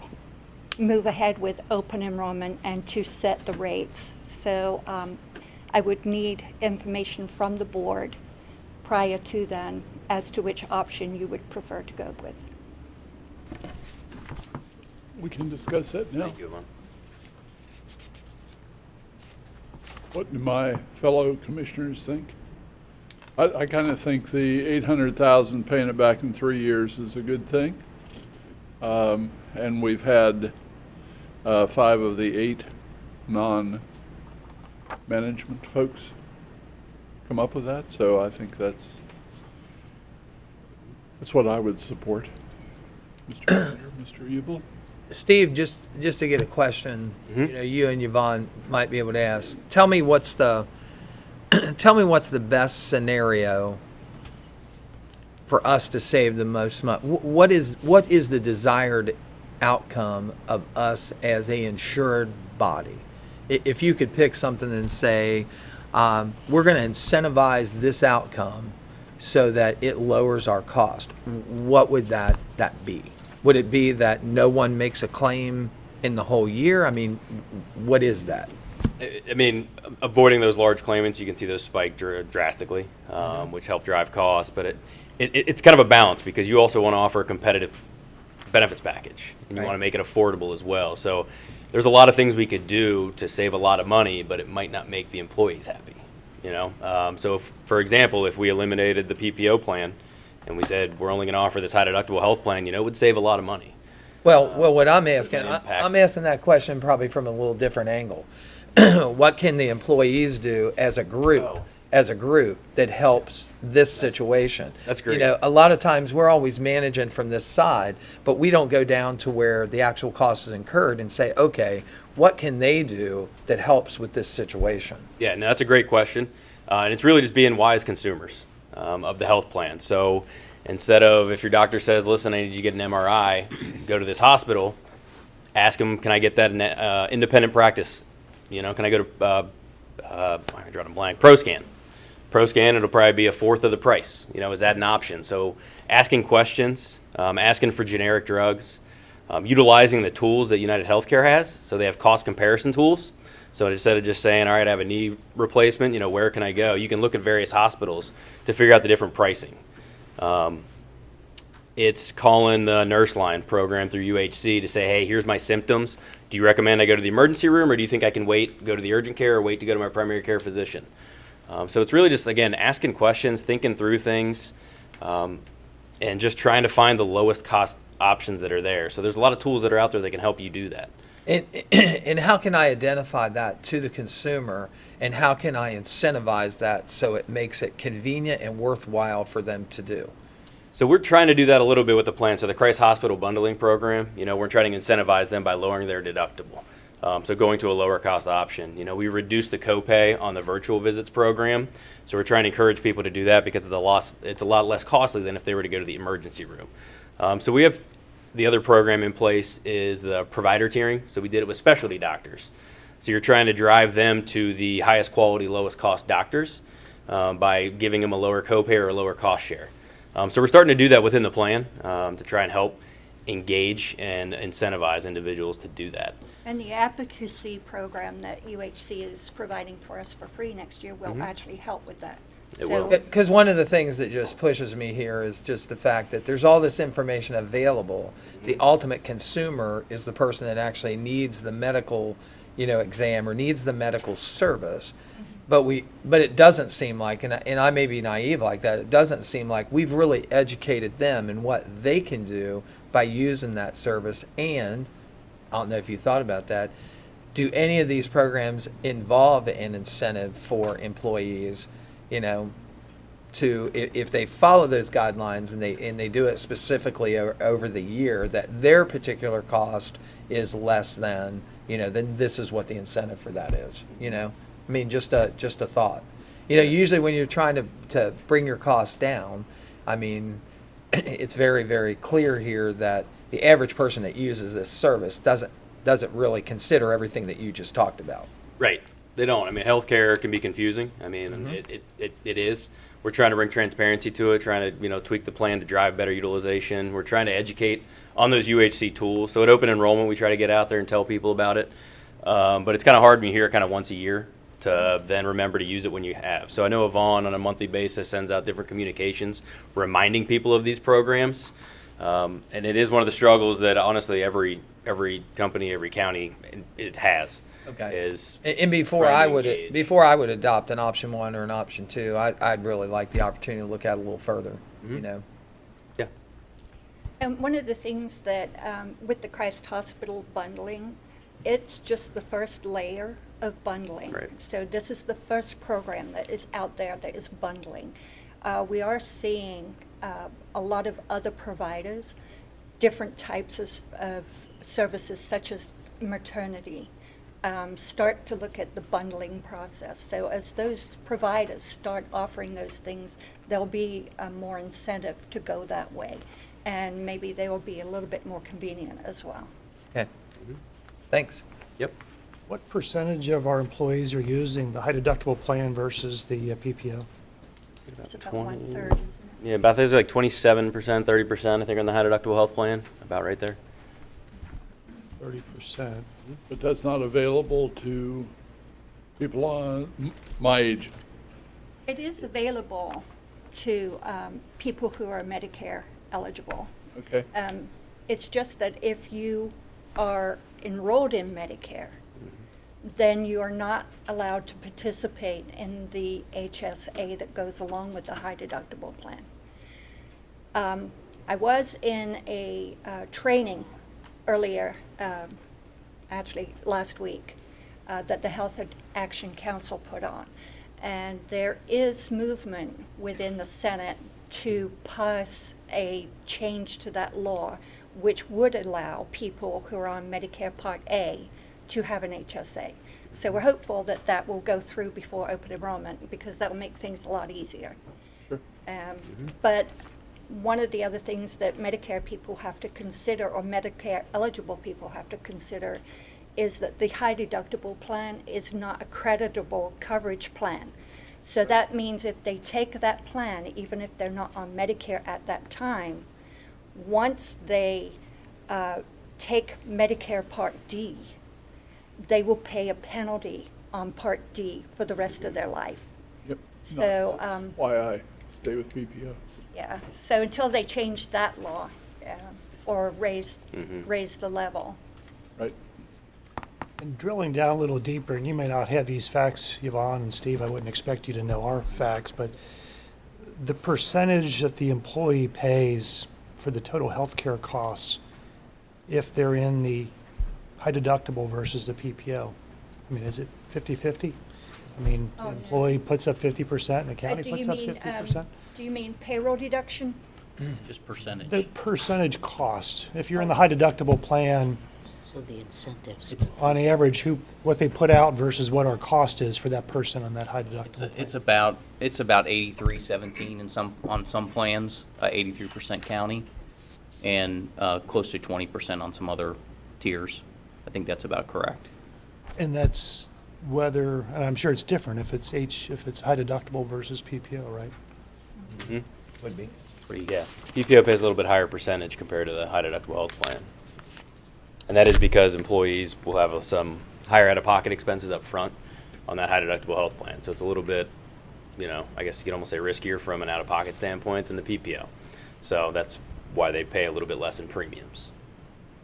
move ahead with open enrollment and to set the rates. So I would need information from the board prior to then as to which option you would prefer to go with. We can discuss that now. Thank you, Yvonne. What do my fellow commissioners think? I kind of think the 800,000 paying it back in 3 years is a good thing. And we've had 5 of the 8 non-management folks come up with that, so I think that's what I would support. Mr. Manager, Mr. Ubel? Steve, just to get a question, you and Yvonne might be able to ask. Tell me what's the best scenario for us to save the most money. What is the desired outcome of us as a insured body? If you could pick something and say, we're going to incentivize this outcome so that it lowers our cost, what would that be? Would it be that no one makes a claim in the whole year? I mean, what is that? I mean, avoiding those large claimants, you can see those spike drastically, which help drive costs. But it's kind of a balance, because you also want to offer a competitive benefits package, and you want to make it affordable as well. So there's a lot of things we could do to save a lot of money, but it might not make the employees happy. So for example, if we eliminated the PPO plan and we said we're only going to offer this high deductible health plan, it would save a lot of money. Well, what I'm asking, impact. I'm asking that question probably from a little different angle. What can the employees do as a group that helps this situation? That's great. A lot of times we're always managing from this side, but we don't go down to where the actual cost is incurred and say, okay, what can they do that helps with this situation? Yeah, no, that's a great question. And it's really just being wise consumers of the health plan. So instead of, if your doctor says, listen, I need you to get an MRI, go to this hospital, ask them, can I get that independent practice? Can I go to, I'm drawing a blank, ProScan. ProScan, it'll probably be a fourth of the price. Is that an option? So asking questions, asking for generic drugs, utilizing the tools that United Healthcare has. So they have cost comparison tools. So instead of just saying, all right, I have a knee replacement, where can I go? You can look at various hospitals to figure out the different pricing. It's calling the nurse line program through UHC to say, hey, here's my symptoms. Do you recommend I go to the emergency room, or do you think I can wait, go to the urgent care, or wait to go to my primary care physician? So it's really just, again, asking questions, thinking through things, and just trying to find the lowest cost options that are there. So there's a lot of tools that are out there that can help you do that. And how can I identify that to the consumer, and how can I incentivize that so it makes it convenient and worthwhile for them to do? So we're trying to do that a little bit with the plan. So the Christ Hospital bundling program, we're trying to incentivize them by lowering their deductible. So going to a lower cost option. We reduced the copay on the virtual visits program. So we're trying to encourage people to do that because it's a lot less costly than if they were to go to the emergency room. So we have the other program in place is the provider tiering. So we did it with specialty doctors. So you're trying to drive them to the highest quality, lowest cost doctors by giving them a lower copay or a lower cost share. So we're starting to do that within the plan to try and help engage and incentivize individuals to do that. And the advocacy program that UHC is providing for us for free next year will actually help with that. It will. Because one of the things that just pushes me here is just the fact that there's all this information available. The ultimate consumer is the person that actually needs the medical, exam or needs the medical service. But it doesn't seem like, and I may be naive like that, it doesn't seem like we've really educated them in what they can do by using that service. And I don't know if you thought about that. Do any of these programs involve an incentive for employees, to, if they follow those guidelines and they do it specifically over the year, that their particular cost is less than, then this is what the incentive for that is, I mean, just a thought. Usually when you're trying to bring your costs down, I mean, it's very, very clear here that the average person that uses this service doesn't really consider everything that you just talked about. Right. They don't. I mean, healthcare can be confusing. I mean, it is. We're trying to bring transparency to it, trying to, tweak the plan to drive better utilization. We're trying to educate on those UHC tools. So at open enrollment, we try to get out there and tell people about it. But it's kind of hard when you hear it kind of once a year to then remember to use it when you have. So I know Yvonne on a monthly basis sends out different communications reminding people of these programs. And it is one of the struggles that honestly every company, every county, it has. Okay. Is And before I would adopt an option 1 or an option 2, I'd really like the opportunity to look at it a little further. Yeah. And one of the things that, with the Christ Hospital bundling, it's just the first layer of bundling. Right. So this is the first program that is out there that is bundling. We are seeing a lot of other providers, different types of services such as maternity, start to look at the bundling process. So as those providers start offering those things, there'll be more incentive to go that way. And maybe they will be a little bit more convenient as well. Okay. Thanks. Yep. What percentage of our employees are using the high deductible plan versus the PPO? It's about 1/3, isn't it? Yeah, about there's like 27%, 30%, I think, on the high deductible health plan, about right there. 30%. But that's not available to people on my age. It is available to people who are Medicare eligible. Okay. It's just that if you are enrolled in Medicare, then you are not allowed to participate in the HSA that goes along with the high deductible plan. I was in a training earlier, actually last week, that the Health Action Council put on. And there is movement within the Senate to pass a change to that law, which would allow people who are on Medicare Part A to have an HSA. So we're hopeful that that will go through before open enrollment, because that will make things a lot easier. Sure. But one of the other things that Medicare people have to consider, or Medicare eligible people have to consider, is that the high deductible plan is not a creditable coverage plan. So that means if they take that plan, even if they're not on Medicare at that time, once they take Medicare Part D, they will pay a penalty on Part D for the rest of their life. Yep. So, That's why I stay with PPO. Yeah, so until they change that law, or raise the level. Right? And drilling down a little deeper, and you may not have these facts, Yvonne and Steve, I wouldn't expect you to know our facts, but the percentage that the employee pays for the total health care costs, if they're in the high deductible versus the PPO, I mean, is it 50-50? I mean, Oh, the no. employee puts up 50% and the county Do you puts up mean, 50%? Do you mean payroll deduction? Just percentage. The percentage cost, if you're in the high deductible plan, So the incentives. on average, what they put out versus what our cost is for that person on that high deductible plan. It's about 83-17 on some plans, 83% county, and close to 20% on some other tiers. I think that's about correct. And that's whether, and I'm sure it's different if it's high deductible versus PPO, right? Would be. Pretty, yeah. PPO pays a little bit higher percentage compared to the high deductible health plan. And that is because employees will have some higher out-of-pocket expenses up front on that high deductible health plan. So it's a little bit, I guess you could almost say riskier from an out-of-pocket standpoint than the PPO. So that's why they pay a little bit less in premiums.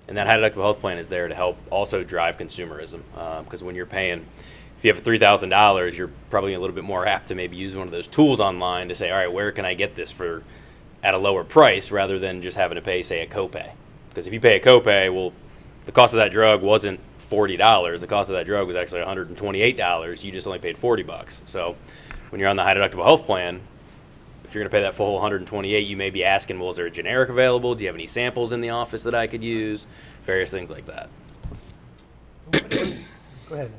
And that high deductible health plan is there to help also drive consumerism. Because when you're paying, if you have $3,000, you're probably a little bit more apt to maybe use one of those tools online to say, all right, where can I get this for at a lower price rather than just having to pay, say, a copay. Because if you pay a copay, well, the cost of that drug wasn't $40. The cost of that drug was actually $128. You just only paid $40. So when you're on the high deductible health plan, if you're going to pay that full $128, you may be asking, well, is there a generic available? Do you have any samples in the office that I could use? Various things like that. Go ahead.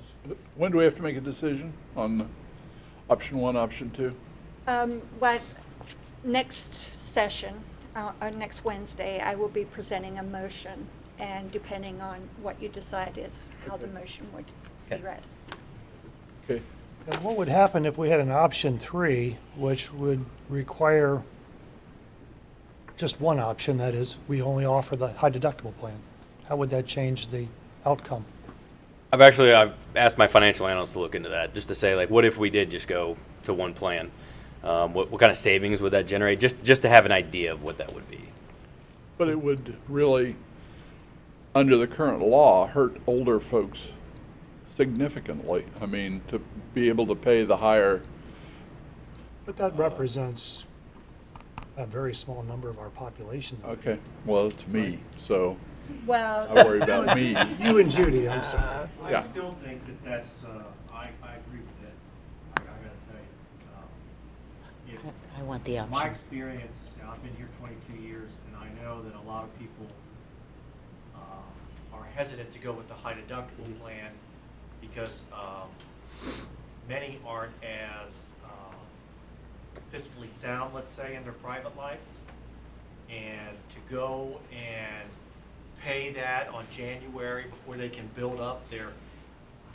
When do we have to make a decision on option 1, option 2? But next session, next Wednesday, I will be presenting a motion, and depending on what you decide is how the motion would be Okay. read. Okay. And what would happen if we had an option 3, which would require just one option, that is, we only offer the high deductible plan? How would that change the outcome? I've asked my financial analyst to look into that, just to say, like, what if we did just go to one plan? What kind of savings would that generate? Just to have an idea of what that would be. But it would really, under the current law, hurt older folks significantly. I mean, to be able to pay the higher. But that represents a very small number of our population. Okay, well, it's me, so Well, I worry about me. You and Judy, I'm sorry. Yeah. I still think that that's, I agree with it. I gotta tell you. I want the My option. experience, I've been here 22 years, and I know that a lot of people are hesitant to go with the high deductible plan because many aren't as fiscally sound, let's say, in their private life. And to go and pay that on January before they can build up their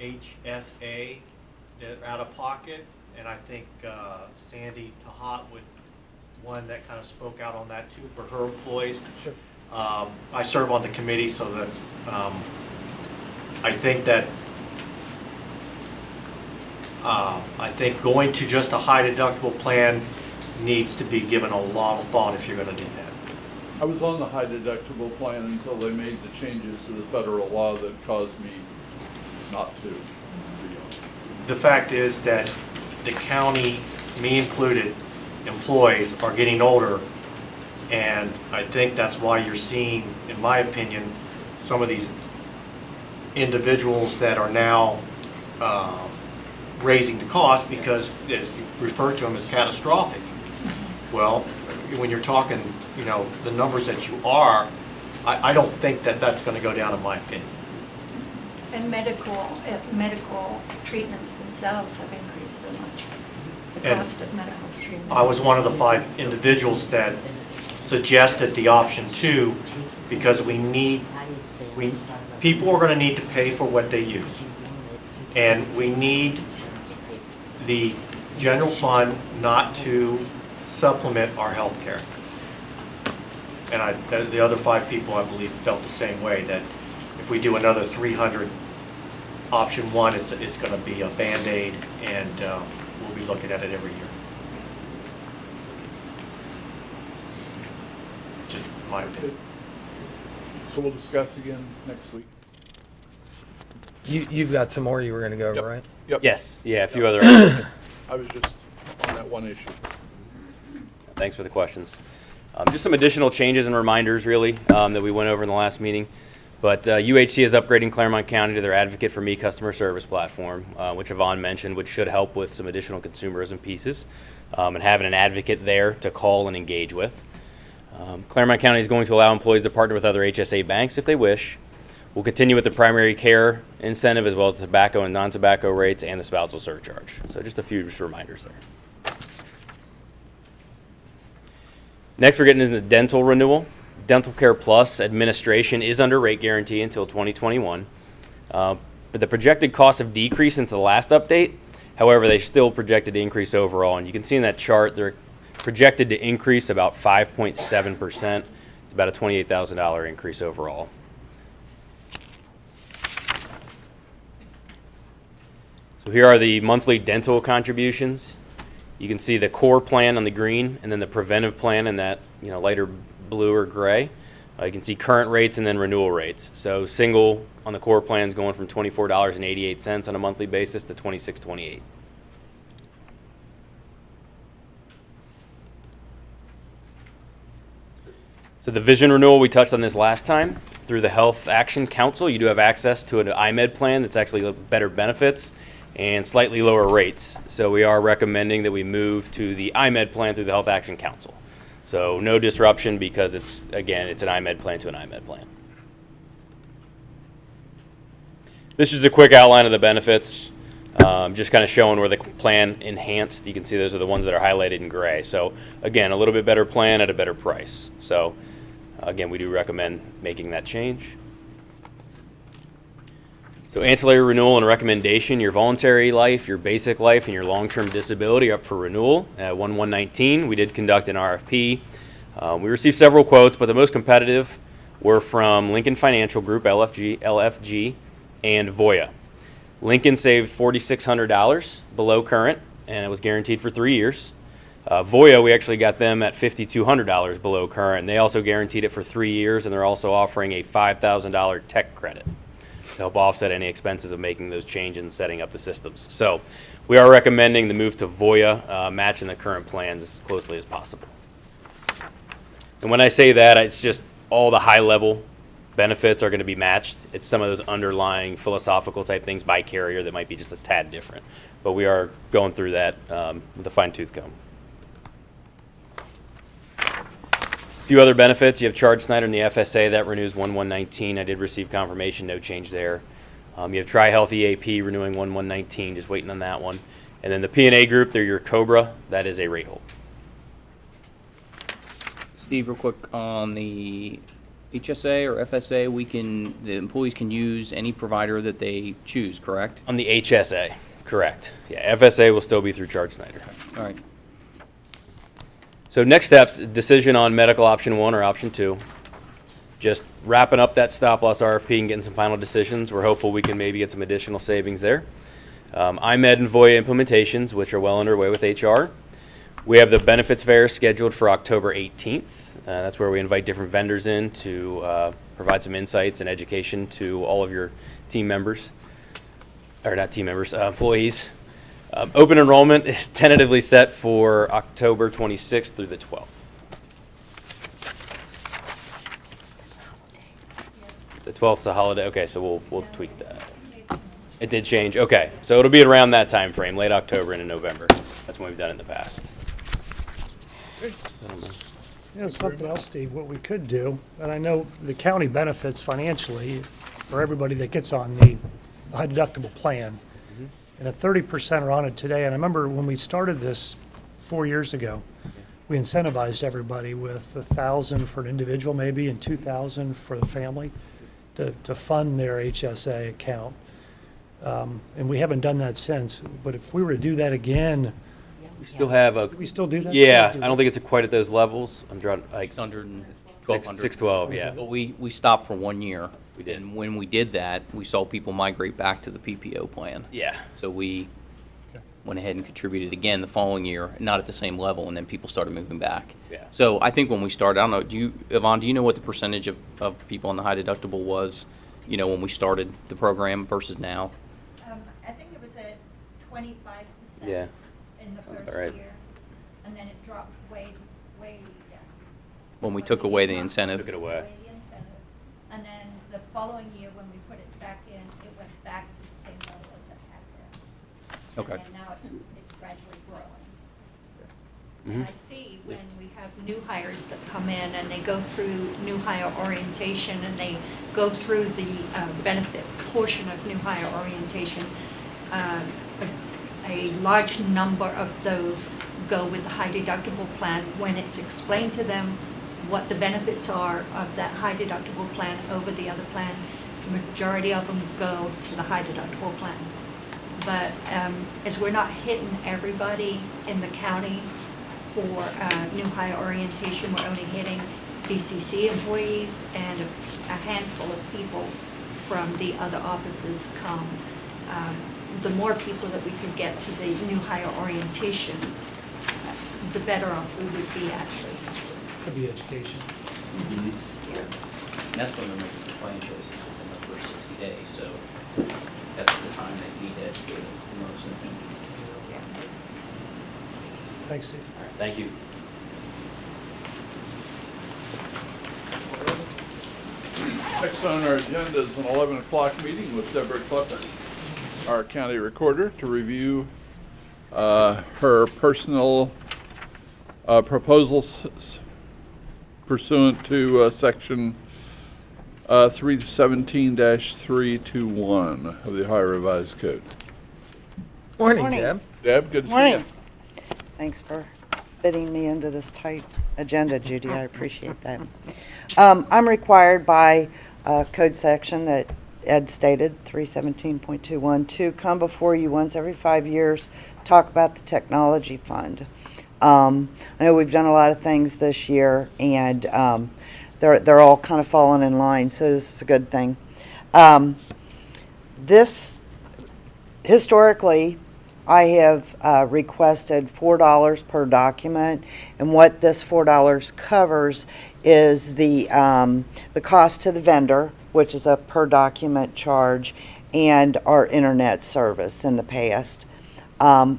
HSA, they're out of pocket. And I think Sandy Tahat would, one that kind of spoke out on that too for her employees. Sure. I serve on the committee, so that's, I think that, I think going to just a high deductible plan needs to be given a lot of thought if you're going to do that. I was on the high deductible plan until they made the changes to the federal law that caused me not to be on. The fact is that the county, me included, employees are getting older, and I think that's why you're seeing, in my opinion, some of these individuals that are now raising the cost because you refer to them as catastrophic. Well, when you're talking, the numbers that you are, I don't think that that's going to go down, in my opinion. and medical treatments themselves have increased so much. The And cost of medical treatment. I was one of the 5 individuals that suggested the option 2 because people are going to need to pay for what they use. And we need the general fund not to supplement our health care. And the other 5 people, I believe, felt the same way, that if we do another 300, option 1, it's going to be a Band-Aid, and we'll be looking at it every year. in my opinion. So we'll discuss again next week. You've got some more you were going to go over, Yep. right? Yep. Yes, yeah, a few other items. I was just on that one issue. Thanks for the questions. Just some additional changes and reminders, really, that we went over in the last meeting. But UHC is upgrading Clermont County to their Advocate for Me customer service platform, which Yvonne mentioned, which should help with some additional consumerism pieces, and having an advocate there to call and engage with. Clermont County is going to allow employees to partner with other HSA banks if they wish. We'll continue with the primary care incentive as well as the tobacco and non-tobacco rates and the spousal surcharge. So just a few reminders there. Next, we're getting into the dental renewal. Dental Care Plus administration is under rate guarantee until 2021. But the projected costs have decreased since the last update. However, they still projected to increase overall. And you can see in that chart, they're projected to increase about 5.7%. It's about a $28,000 increase overall. So here are the monthly dental contributions. You can see the core plan on the green and then the preventive plan in that lighter blue or gray. You can see current rates and then renewal rates. So single on the core plan is going from $24.88 on a monthly basis to $26.28. So the vision renewal, we touched on this last time. Through the Health Action Council, you do have access to an IMED plan that's actually better benefits and slightly lower rates. So we are recommending that we move to the IMED plan through the Health Action Council. So no disruption because it's an IMED plan to an IMED plan. This is a quick outline of the benefits, just kind of showing where the plan enhanced. You can see those are the ones that are highlighted in gray. So again, a little bit better plan at a better price. So again, we do recommend making that change. So ancillary renewal and recommendation, your voluntary life, your basic life, and your long-term disability are up for renewal at 1/1/19. We did conduct an RFP. We received several quotes, but the most competitive were from Lincoln Financial Group, LFG, and Voya. Lincoln saved $4,600 below current, and it was guaranteed for 3 years. Voya, we actually got them at $5,200 below current. They also guaranteed it for 3 years, and they're also offering a $5,000 tech credit to help offset any expenses of making those changes and setting up the systems. So we are recommending the move to Voya, matching the current plans as closely as possible. And when I say that, it's just all the high-level benefits are going to be matched. It's some of those underlying philosophical type things by carrier that might be just a tad different. But we are going through that with a fine-tooth comb. A few other benefits. You have Charge Snyder and the FSA. That renews 1/1/19. I did receive confirmation, no change there. You have Tri-Health EAP renewing 1/1/19, just waiting on that one. And then the P&A group, they're your COBRA. That is a rate hold. Steve, real quick, on the HSA or FSA, the employees can use any provider that they choose, correct? On the HSA, correct. Yeah, FSA will still be through Charge Snyder. All right. So next steps, decision on medical option 1 or option 2. Just wrapping up that stop-loss RFP and getting some final decisions. We're hopeful we can maybe get some additional savings there. IMED and Voya implementations, which are well underway with HR. We have the benefits fair scheduled for October 18th. That's where we invite different vendors in to provide some insights and education to all of your team members, or not team members, employees. Open enrollment is tentatively set for October 26th through the 12th. The 12th is a holiday. Okay, so we'll tweak that. It did change. Okay, so it'll be around that time frame, late October into November. That's what we've done in the past. Something else, Steve, what we could do, and I know the county benefits financially for everybody that gets on the high deductible plan. And 30% are on it today. And I remember when we started this 4 years ago, we incentivized everybody with $1,000 for an individual maybe and $2,000 for the family to fund their HSA account. And we haven't done that since. But if we were to do that again, We still have a. do we still do that? Yeah, Still I don't think it's quite at those levels. I'm drawing like 600 and 612. Yeah. But we stopped for 1 year. We did. And when we did that, we saw people migrate back to the PPO plan. Yeah. So we went ahead and contributed again the following year, not at the same level, and then people started moving back. Yeah. So I think when we started, I don't know, Yvonne, do you know what the percentage of people on the high deductible was, when we started the program versus now? I think it was at 25% Yeah. in the Sounds first about right. year, and then it dropped way down. When we took away the incentive? Took it away. The incentive. And then the following year, when we put it back in, it went back to the same level as it had been. Okay. And now it's gradually growing. Mhm. And I see when we have new hires that come in and they go through new hire orientation and they go through the benefit portion of new hire orientation, a large number of those go with the high deductible plan when it's explained to them what the benefits are of that high deductible plan over the other plan. The majority of them go to the high deductible plan. But as we're not hitting everybody in the county for new hire orientation, we're only hitting BCC employees, and a handful of people from the other offices come. The more people that we could get to the new hire orientation, the better off we would be, actually. Could be education. Yeah. And that's when they're making the plan choices within the first 60 days, so that's the time they need to educate the most. Thanks, Steve. All right, thank you. Next on our agenda is an 11 o'clock meeting with Deborah Klepper, our county recorder, to review her personal proposals pursuant to section 317-321 of the Ohio Revised Code. Morning, Morning. Deb. Deb, good to see you. Morning. Thanks for fitting me into this tight agenda, Judy. I appreciate that. I'm required by code section that Ed stated, 317.21, to come before you once every 5 years, talk about the technology fund. I know we've done a lot of things this year, and they're all kind of falling in line, so this is a good thing. This, historically, I have requested $4 per document, and what this $4 covers is the cost to the vendor, which is a per document charge, and our internet service in the past.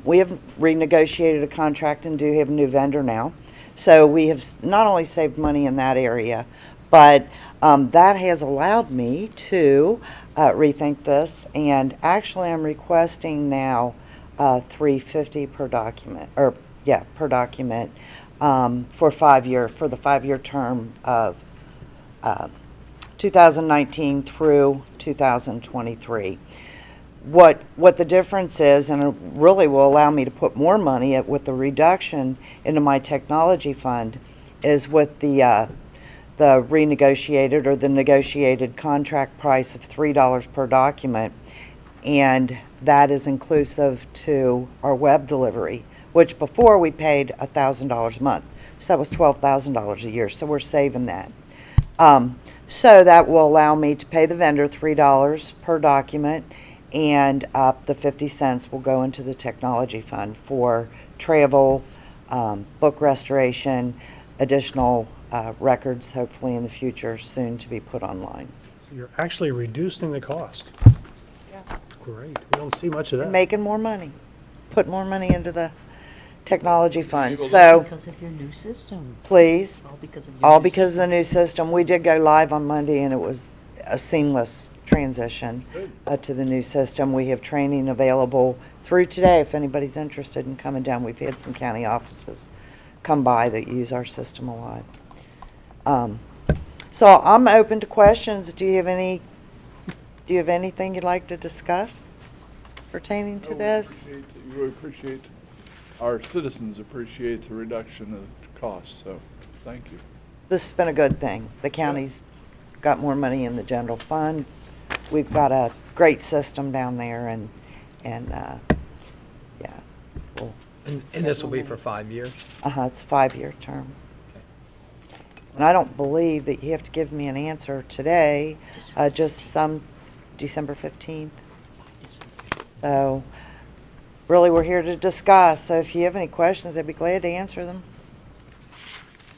We have renegotiated a contract and do have a new vendor now. So we have not only saved money in that area, but that has allowed me to rethink this. And actually, I'm requesting now $350 per document, per document for the 5-year term of 2019 through 2023. What the difference is, and it really will allow me to put more money with the reduction into my technology fund, is with the renegotiated or the negotiated contract price of $3 per document, and that is inclusive to our web delivery, which before we paid $1,000 a month, so that was $12,000 a year. So we're saving that. So that will allow me to pay the vendor $3 per document, and the 50 cents will go into the technology fund for travel, book restoration, additional records, hopefully in the future, soon to be put online. So you're actually reducing the cost. Yeah. Great. We don't see much of that. Making more money, put more money into the technology fund. Able to- So Because of your new system. please, All because of your all new because of system. the new system. We did go live on Monday, and it was a seamless transition to the new system. We have training available through today if anybody's interested in coming down. We've had some county offices come by that use our system a lot. So I'm open to questions. Do you have anything you'd like to discuss pertaining to this? Our citizens appreciate the reduction of costs, so thank you. This has been a good thing. The county's got more money in the general fund. We've got a great system down there, and yeah. Well, And this will be for 5 years? it's a 5-year term. And I don't believe that you have to give me an answer today, just some December 15th. So really we're here to discuss. So if you have any questions, I'd be glad to answer them.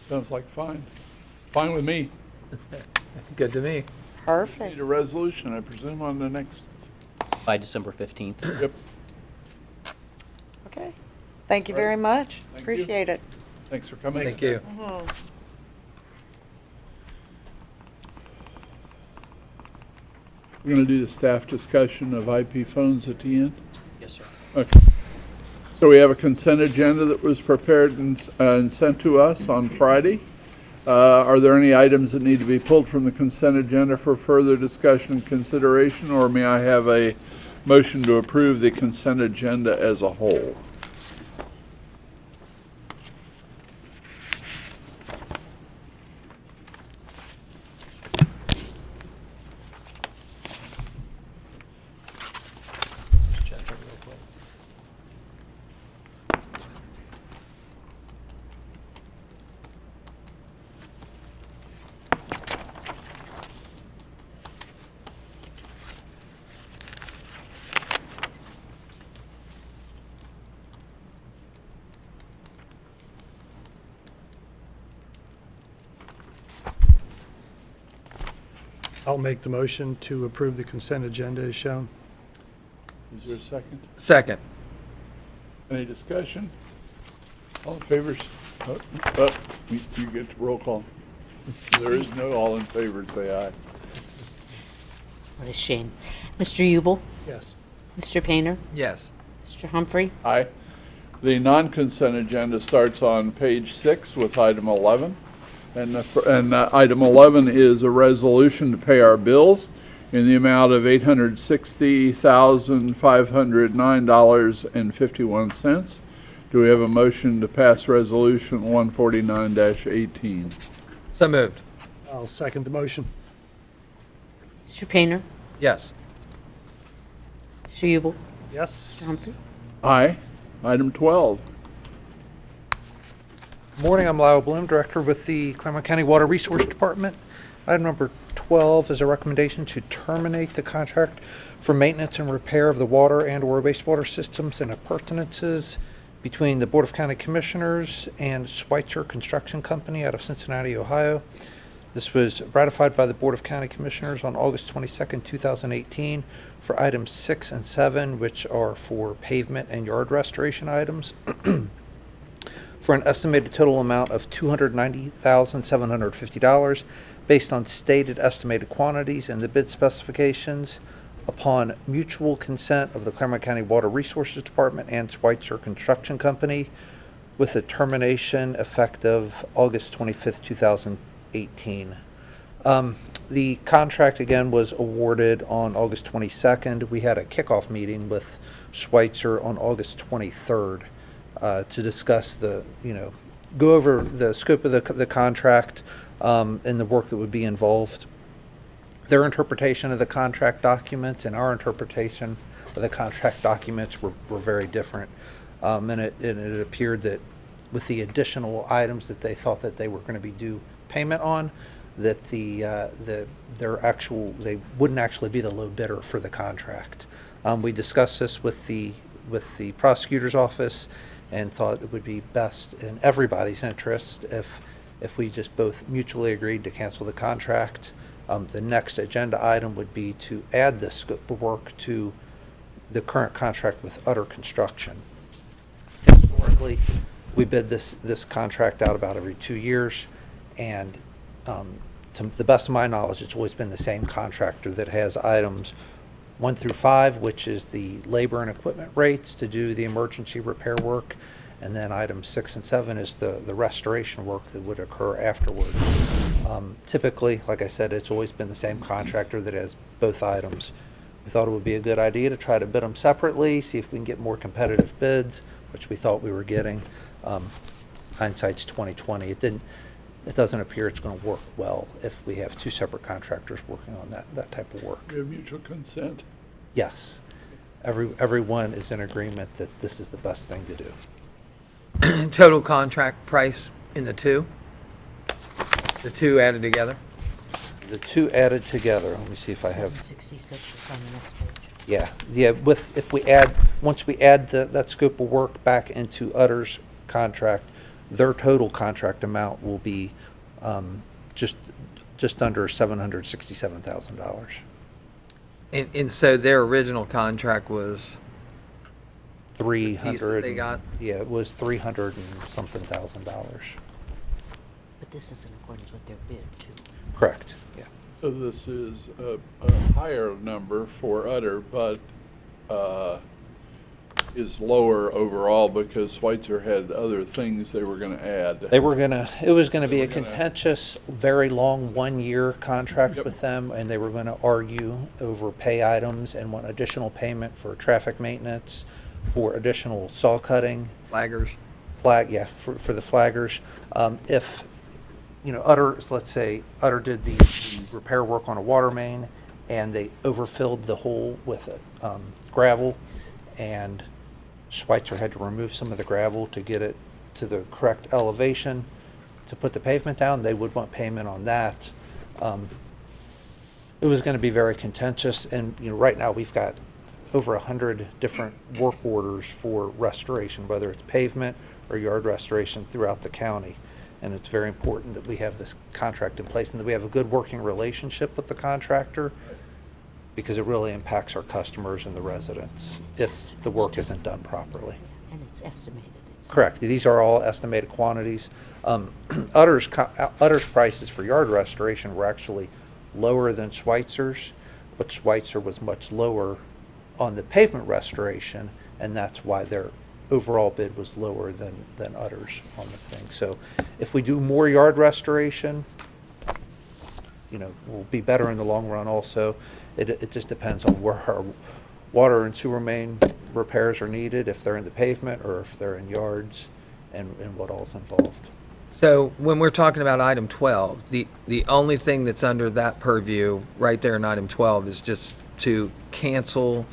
Sounds like fine. Fine with me. Good to me. Perfect. Need a resolution, I presume, on the next, By December 15th. yep. Okay. Thank you very much. Thank you. Appreciate it. Thanks for coming. Thank you. We're going to do the staff discussion of IP phones at the end. Yes, sir. Okay. So we have a consent agenda that was prepared and sent to us on Friday. Are there any items that need to be pulled from the consent agenda for further discussion and consideration, or may I have a motion to approve the consent agenda as a whole? I'll make the motion to approve the consent agenda as shown. Is there a second? Second. Any discussion? All in favor? You get to roll call. There is no all in favor, say aye. What a shame. Mr. Ubel? Yes. Mr. Painter? Yes. Mr. Humphrey? Aye. The non-consent agenda starts on page 6 with item 11. And item 11 is a resolution to pay our bills in the amount of $860,509.51. Do we have a motion to pass resolution 149-18? So moved. I'll second the motion. Mr. Painter? Yes. Mr. Ubel? Yes. Mr. Humphrey? Aye. Item 12. Morning, I'm Lyle Bloom, Director with the Clermont County Water Resource Department. Item number 12 is a recommendation to terminate the contract for maintenance and repair of the water and/or wastewater systems and appurtenances between the Board of County Commissioners and Schweitzer Construction Company out of Cincinnati, Ohio. This was ratified by the Board of County Commissioners on August 22nd, 2018 for items 6 and 7, which are for pavement and yard restoration items. For an estimated total amount of $290,750 based on stated estimated quantities and the bid specifications upon mutual consent of the Clermont County Water Resources Department and Schweitzer Construction Company, with a termination effective August 25th, 2018. The contract again was awarded on August 22nd. We had a kickoff meeting with Schweitzer on August 23rd. To discuss go over the scope of the contract and the work that would be involved. Their interpretation of the contract documents and our interpretation of the contract documents were very different. And it appeared that with the additional items that they thought that they were going to be due payment on, that they wouldn't actually be the low bidder for the contract. We discussed this with the prosecutor's office and thought it would be best in everybody's interest if we just both mutually agreed to cancel the contract. The next agenda item would be to add this scope of work to the current contract with Utter Construction. Historically, we bid this contract out about every 2 years, and to the best of my knowledge, it's always been the same contractor that has items 1 through 5, which is the labor and equipment rates to do the emergency repair work. And then items 6 and 7 is the restoration work that would occur afterward. Typically, like I said, it's always been the same contractor that has both items. We thought it would be a good idea to try to bid them separately, see if we can get more competitive bids, which we thought we were getting. Hindsight's 2020. It doesn't appear it's going to work well if we have 2 separate contractors working on that type of work. We have mutual consent. Yes. Everyone is in agreement that this is the best thing to do. Total contract price in the two added together? The 2 added together, let me see if I have, 766 is on the next page. Yeah, once we add that scope of work back into Utter's contract, their total contract amount will be just under $767,000. And so their original contract was, 300. they got? Yeah, it was 300 and something thousand dollars. But this is in accordance with their bid, too. Correct, yeah. So this is a higher number for Utter, but is lower overall because Schweitzer had other things they were going to add. It was gonna be a They were gonna- contentious, very long, 1-year contract Yep. with them, and they were gonna argue over pay items and want additional payment for traffic maintenance, for additional saw cutting, Flaggers. for the flaggers. If, let's say Utter did the repair work on a water main, and they overfilled the hole with gravel, and Schweitzer had to remove some of the gravel to get it to the correct elevation to put the pavement down, they would want payment on that. It was going to be very contentious, and right now we've got over 100 different work orders for restoration, whether it's pavement or yard restoration throughout the county. And it's very important that we have this contract in place and that we have a good working relationship with the contractor, because it really impacts our customers and the residents if the work isn't done properly. And it's estimated. Correct. These are all estimated quantities. Utter's prices for yard restoration were actually lower than Schweitzer's, but Schweitzer was much lower on the pavement restoration, and that's why their overall bid was lower than Utter's on the thing. So if we do more yard restoration, we'll be better in the long run also. It just depends on where our water and sewer main repairs are needed, if they're in the pavement or if they're in yards, and what all's involved. So when we're talking about item 12, the only thing that's under that purview right there in item 12 is just to cancel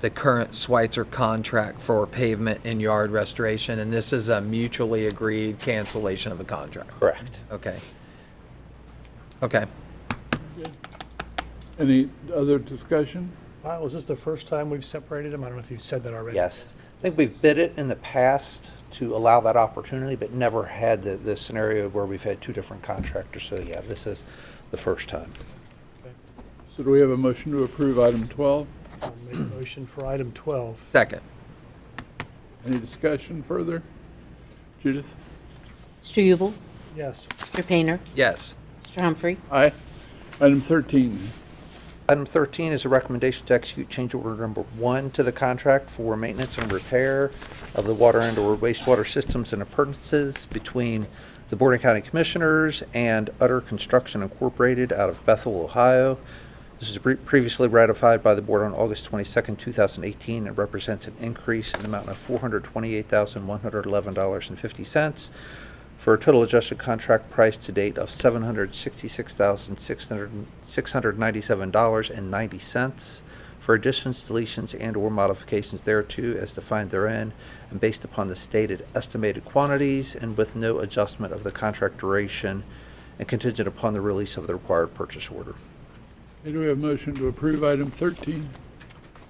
the current Schweitzer contract for pavement and yard restoration, and this is a mutually agreed cancellation of a contract. Correct. Okay. Okay. Any other discussion? Lyle, is this the first time we've separated them? I don't know if you've said that already. Yes. I think we've bid it in the past to allow that opportunity, but never had the scenario where we've had two different contractors. So yeah, this is the first time. So do we have a motion to approve item 12? I'll make a motion for item 12. Second. Any discussion further? Judith? Mr. Ubel? Yes. Mr. Painter? Yes. Mr. Humphrey? Aye. Item 13. Item 13 is a recommendation to execute change order number 1 to the contract for maintenance and repair of the water and/or wastewater systems and appurtenances between the Board of County Commissioners and Utter Construction Incorporated out of Bethel, Ohio. This is previously ratified by the board on August 22nd, 2018, and represents an increase in the amount of $428,111.50 for a total adjusted contract price to date of $766,697.90 for additions, deletions, and/or modifications thereto as defined therein, and based upon the stated estimated quantities and with no adjustment of the contract duration, and contingent upon the release of the required purchase order. Okay, do we have a motion to approve item 13?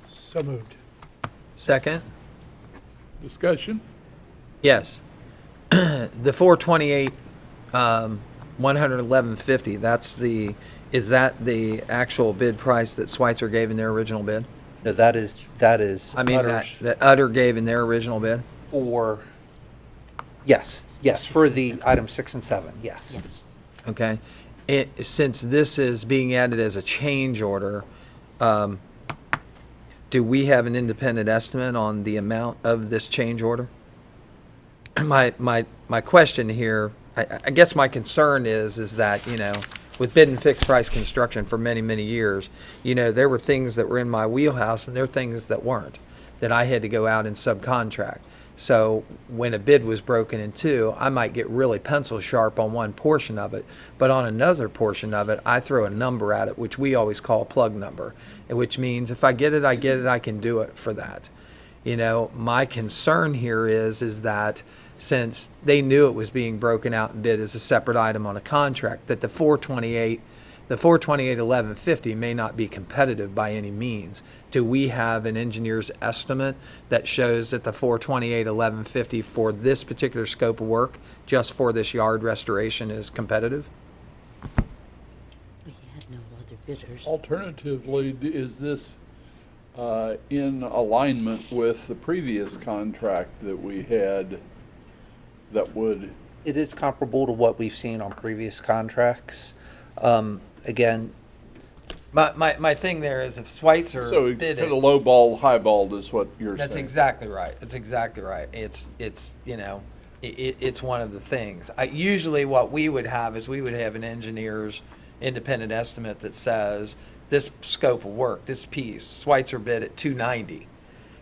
So moved. Second. Discussion? Yes. The 428, 111.50, is that the actual bid price that Schweitzer gave in their original bid? No, that is I mean, Utter's that Utter gave in their original bid? for, yes, for the item 6 and 7, yes. Yes. Okay. Since this is being added as a change order, do we have an independent estimate on the amount of this change order? My question here, I guess my concern is that, with bid and fixed price construction for many, many years, there were things that were in my wheelhouse and there were things that weren't, that I had to go out and subcontract. So when a bid was broken in two, I might get really pencil sharp on one portion of it, but on another portion of it, I throw a number at it, which we always call a plug number, which means if I get it, I can do it for that. My concern here is that since they knew it was being broken out and bid as a separate item on a contract, that the 428 The 428.1150 may not be competitive by any means. Do we have an engineer's estimate that shows that the 428.1150 for this particular scope of work, just for this yard restoration, is competitive? We had no other bidders. Alternatively, is this in alignment with the previous contract that we had that would, It is comparable to what we've seen on previous contracts. Again, My thing there is if Schweitzer so it bid kind of it, lowball, highballed is what you're saying? that's exactly right. That's exactly right. It's you know, it's one of the things. Usually what we would have is we would have an engineer's independent estimate that says this scope of work, this piece, Schweitzer bid at 290,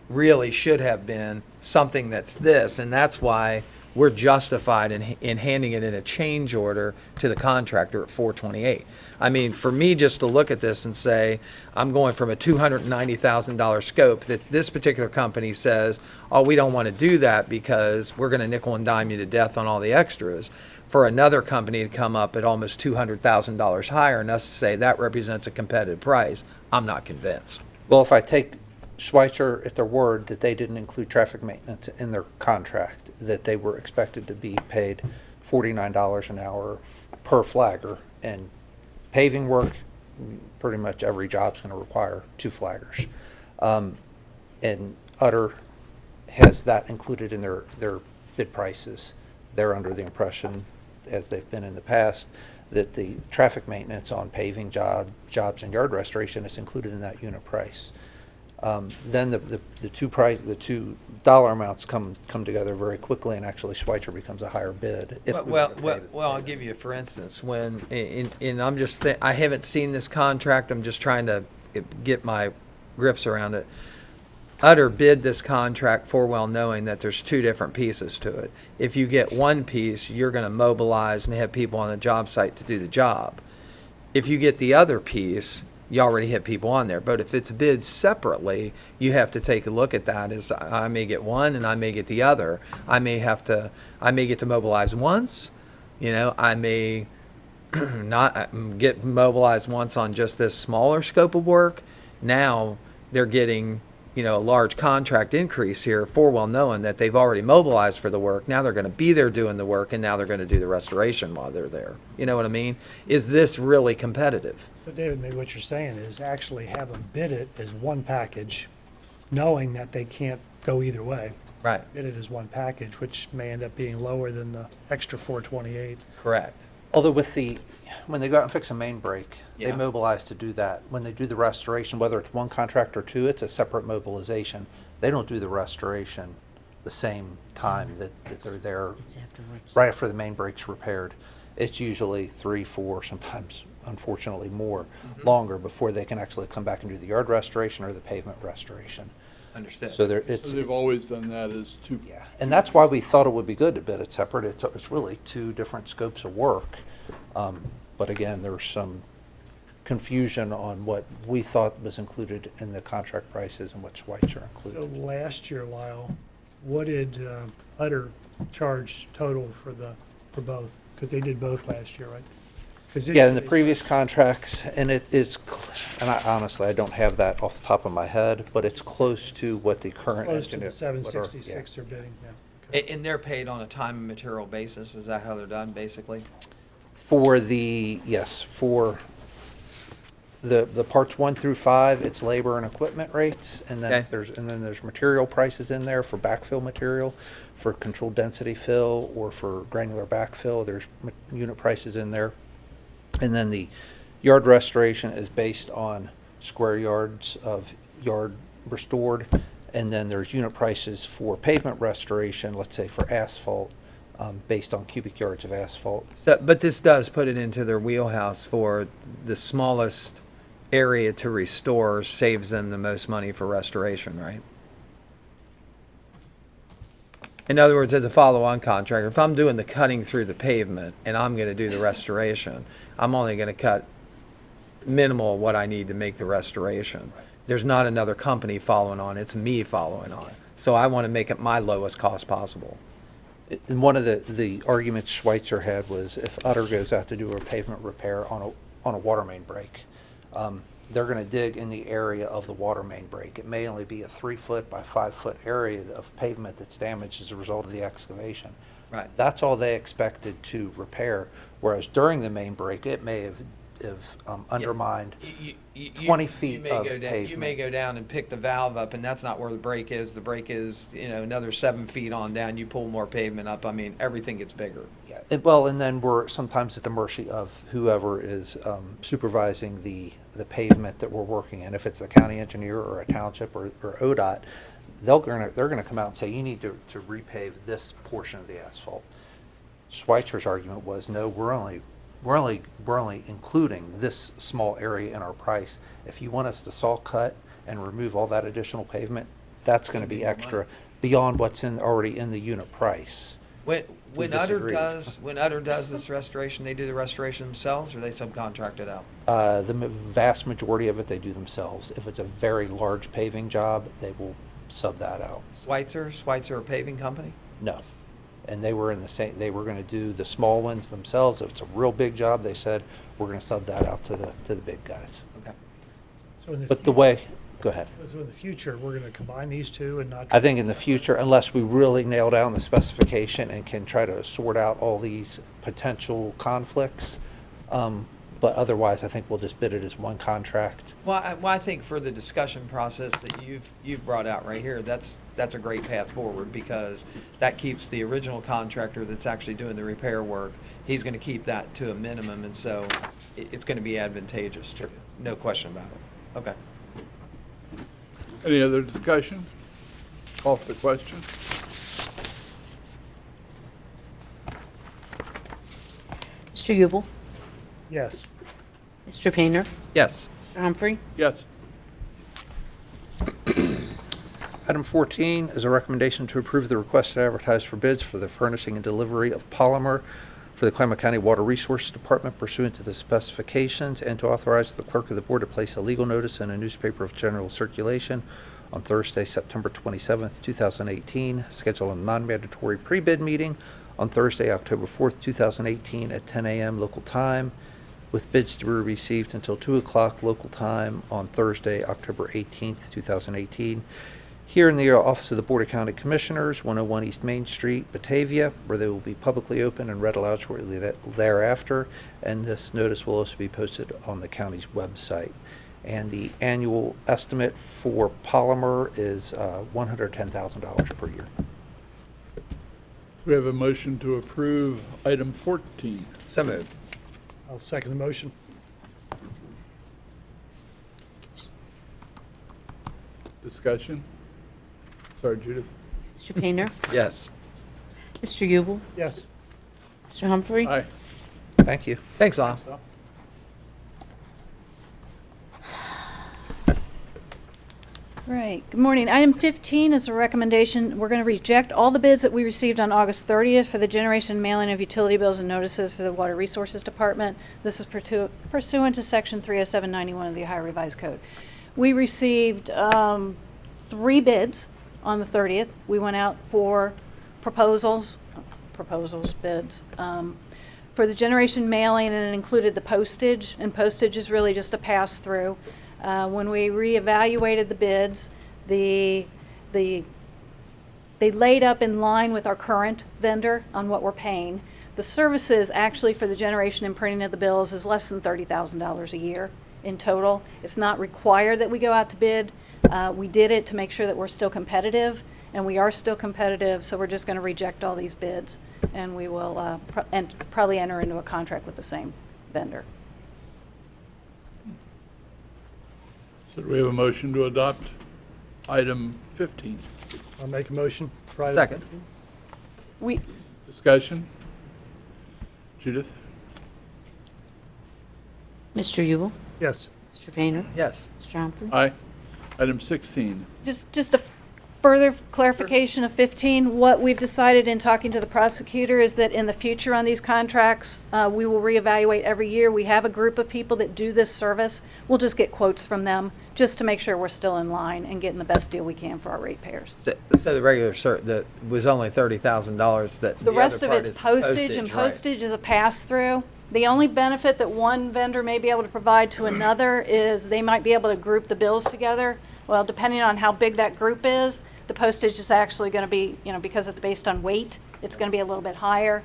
really should have been something that's this, and that's why we're justified in handing it in a change order to the contractor at 428. I mean, for me just to look at this and say, I'm going from a $290,000 scope that this particular company says, oh, we don't want to do that because we're going to nickel and dime you to death on all the extras. For another company to come up at almost $200,000 higher and us to say that represents a competitive price, I'm not convinced. well, if I take Schweitzer at their word that they didn't include traffic maintenance in their contract, that they were expected to be paid $49 an hour per flagger, and paving work, pretty much every job's going to require 2 flaggers. And Utter has that included in their bid prices. They're under the impression, as they've been in the past, that the traffic maintenance on paving jobs and yard restoration is included in that unit price. Then the two dollar amounts come together very quickly, and actually Schweitzer becomes a higher bid. If we were to pay it. Well, I'll give you, for instance, when, and I'm just, I haven't seen this contract, I'm just trying to get my grips around it. Utter bid this contract for well knowing that there's 2 different pieces to it. If you get one piece, you're going to mobilize and have people on the job site to do the job. If you get the other piece, you already have people on there. But if it's bid separately, you have to take a look at that as I may get one and I may get the other. I may get to mobilize once, you know, I may not get mobilized once on just this smaller scope of work. Now they're getting, you know, a large contract increase here for well knowing that they've already mobilized for the work. Now they're going to be there doing the work, and now they're going to do the restoration while they're there. You know what I mean? Is this really competitive? So David, maybe what you're saying is actually have them bid it as one package, knowing that they can't go either way. Right. Bid it as one package, which may end up being lower than the extra 428. Correct. Although when they go out and fix a main break, Yeah. they mobilize to do that. When they do the restoration, whether it's one contract or 2, it's a separate mobilization. They don't do the restoration the same time that they're there, It's afterwards. right after the main break's repaired. It's usually 3, 4, sometimes unfortunately more, longer before they can actually come back and do the yard restoration or the pavement restoration. Understood. So so they've always done that as 2. yeah, and that's why we thought it would be good to bid it separate. It's really 2 different scopes of work. But again, there's some confusion on what we thought was included in the contract prices and what Schweitzer So included. last year, Lyle, what did Utter charge total for both? Because they did both last year, right? 'Cause this Yeah, year in the they- previous contracts, and it is, and I don't have that off the top of my head, but it's close to what the current Close to engineer. the 766 they're bidding, yeah. And they're paid on a time and material basis. Is that how they're done, basically? For the parts 1 through 5, it's labor and equipment rates, and then Okay. there's material prices in there for backfill material, for controlled density fill, or for granular backfill. There's unit prices in there, and then the yard restoration is based on square yards of yard restored, and then there's unit prices for pavement restoration, let's say for asphalt, based on cubic yards of asphalt. So, but this does put it into their wheelhouse for the smallest area to restore saves them the most money for restoration, right? In other words, as a follow-on contractor, if I'm doing the cutting through the pavement and I'm going to do the restoration, I'm only going to cut minimal of what I need to make the restoration. There's not another company following on, it's me following on. So I want to make it my lowest cost possible. And one of the arguments Schweitzer had was if Utter goes out to do a pavement repair on on a water main break. They're going to dig in the area of the water main break. It may only be a 3-foot by 5-foot area of pavement that's damaged as a result of the excavation. Right. That's all they expected to repair, whereas during the main break, it may have undermined 20 feet of pavement. You may go down and pick the valve up, and that's not where the break is. The break is, another 7 feet on down. You pull more pavement up. I mean, everything gets bigger. Yeah, well, and then we're sometimes at the mercy of whoever is supervising the pavement that we're working in. If it's the county engineer or a township or ODOT, they're gonna come out and say, you need to repave this portion of the asphalt. Schweitzer's argument was, no, we're only including this small area in our price. If you want us to saw cut and remove all that additional pavement, that's going to be extra beyond what's already in the unit price. When Utter does this restoration, they do the restoration themselves, or they subcontract it out? Vast majority of it they do themselves. If it's a very large paving job, they will sub that out. Schweitzer a paving company? No. And they were they were going to do the small ones themselves. If it's a real big job, they said, we're going to sub that out to the big guys. Okay. So in the But the way, go ahead. So in the future, we're going to combine these two and not. I think in the future, unless we really nail down the specification and can try to sort out all these potential conflicts, but otherwise, I think we'll just bid it as one contract. Well, I think for the discussion process that you've brought out right here, that's a great path forward, because that keeps the original contractor that's actually doing the repair work, he's going to keep that to a minimum, and so it's going to be advantageous to you. No question about it. Okay. Any other discussion? Call for the question. Mr. Ubel? Yes. Mr. Painter? Yes. Mr. Humphrey? Yes. Item 14 is a recommendation to approve the request to advertise for bids for the furnishing and delivery of polymer for the Clermont County Water Resources Department pursuant to the specifications, and to authorize the clerk of the board to place a legal notice in a newspaper of general circulation on Thursday, September 27th, 2018. Schedule a non-mandatory pre-bid meeting on Thursday, October 4th, 2018 at 10 a.m. local time, with bids to be received until 2 o'clock local time on Thursday, October 18th, 2018. Here in the office of the Board of County Commissioners, 101 East Main Street, Batavia, where they will be publicly open and read aloud shortly thereafter. And this notice will also be posted on the county's website. And the annual estimate for polymer is $110,000 per year. We have a motion to approve item 14. So moved. I'll second the motion. Discussion? Sorry, Judith. Mr. Painter? Yes. Mr. Ubel? Yes. Mr. Humphrey? Aye. Thank you. Thanks, Al. Right. Good morning. Item 15 is a recommendation. We're going to reject all the bids that we received on August 30th for the generation and mailing of utility bills and notices for the Water Resources Department. This is pursuant to Section 30791 of the Ohio Revised Code. We received 3 bids on the 30th. We went out for bids, for the generation mailing, and it included the postage, and postage is really just a pass-through. When we reevaluated the bids, they laid up in line with our current vendor on what we're paying. The services actually for the generation and printing of the bills is less than $30,000 a year in total. It's not required that we go out to bid. We did it to make sure that we're still competitive, and we are still competitive, so we're just going to reject all these bids, and we will probably enter into a contract with the same vendor. So do we have a motion to adopt item 15? I'll make a motion for item Second. 15. Discussion? Judith? Mr. Ubel? Yes. Mr. Painter? Yes. Mr. Humphrey? Aye. Item 16. Just a further clarification of 15, what we've decided in talking to the prosecutor is that in the future on these contracts, we will reevaluate every year. We have a group of people that do this service. We'll just get quotes from them just to make sure we're still in line and getting the best deal we can for our ratepayers. So the regular that was only $30,000. That The rest other of part it's is postage, and right. postage is a pass-through. The only benefit that one vendor may be able to provide to another is they might be able to group the bills together. Well, depending on how big that group is, the postage is actually going to be, because it's based on weight, it's going to be a little bit higher.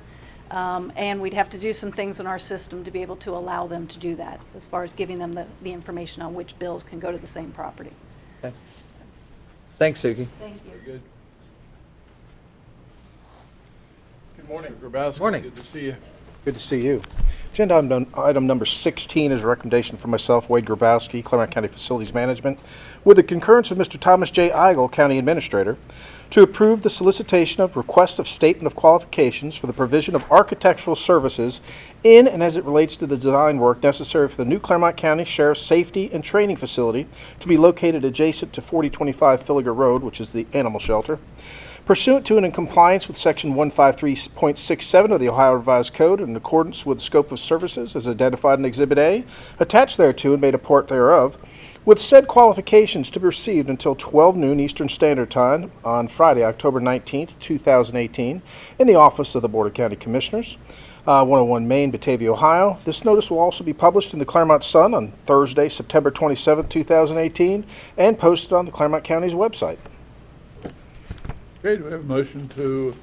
And we'd have to do some things in our system to be able to allow them to do that, as far as giving them the information on which bills can go to the same property. Okay. Thanks, Suki. Thank you. Good. Good morning. Grabowski. Morning. Good to see you. Good to see you. Agenda item number 16 is a recommendation for myself, Wade Grabowski, Clermont County Facilities Management, with the concurrence of Mr. Thomas J. Eigel, County Administrator, to approve the solicitation of request of statement of qualifications for the provision of architectural services in and as it relates to the design work necessary for the new Clermont County Sheriff's Safety and Training Facility to be located adjacent to 4025 Filliger Road, which is the animal shelter. Pursuant to and in compliance with Section 153.67 of the Ohio Revised Code, and in accordance with the scope of services as identified in Exhibit A, attached thereto and made a part thereof, with said qualifications to be received until 12 noon Eastern Standard Time on Friday, October 19th, 2018, in the office of the Board of County Commissioners, 101 Main, Batavia, Ohio. This notice will also be published in the Clermont Sun on Thursday, September 27th, 2018, and posted on the Clermont County's website. Okay, do we have a motion to